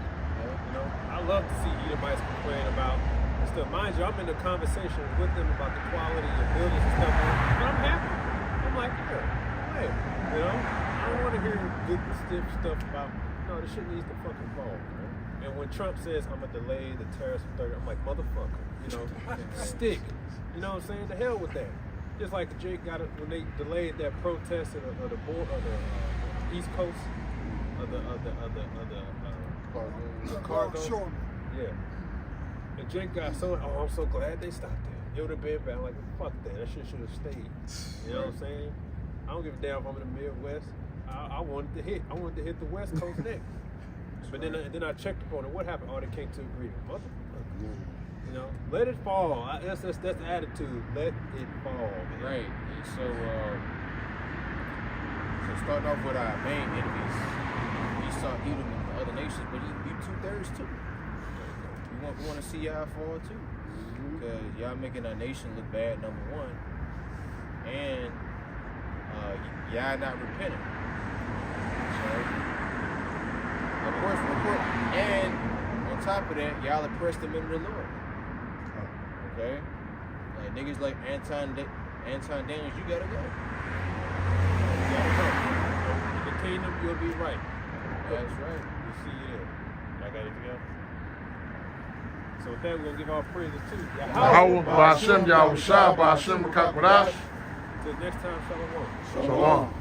You know, I love to see Edomites complain about and stuff. Mind you, I'm in a conversation with them about the quality of buildings and stuff, and I'm happy. I'm like, yeah, hey, you know, I don't want to hear good stiff stuff about, no, this shit needs to fucking fall, man. And when Trump says, I'm going to delay the tariffs for 30, I'm like, motherfucker, you know, stick. You know what I'm saying? The hell with that. Just like Jake got it when they delayed that protest of the East Coast of the cargo. Yeah. And Jake got so, I'm so glad they stopped that. It would have been bad. I'm like, fuck that. That shit should have stayed. You know what I'm saying? I don't give a damn if I'm in the Midwest. I wanted to hit the West Coast next. But then I checked upon it. What happened? Oh, they came to agreement. Motherfucker. You know, let it fall. That's the attitude. Let it fall, man. Right. And so starting off with our main enemies, Esau, Edom, and the other nations, but you 2/3 too. We want to see y'all fall too, because y'all making our nation look bad. Number one, and y'all not repenting. So, of course, and on top of that, y'all oppressed the men of the Lord. Okay, like niggas like Anton Daniels, you gotta go. You gotta go. In the kingdom, you'll be right. That's right. We'll see you there. Y'all got anything else? So with that, we're going to give our praises too. Yahweh, Ba'ashem, Yahushua, Ba'ashem, Rakakwadash. Until next time, shalom. Shalom.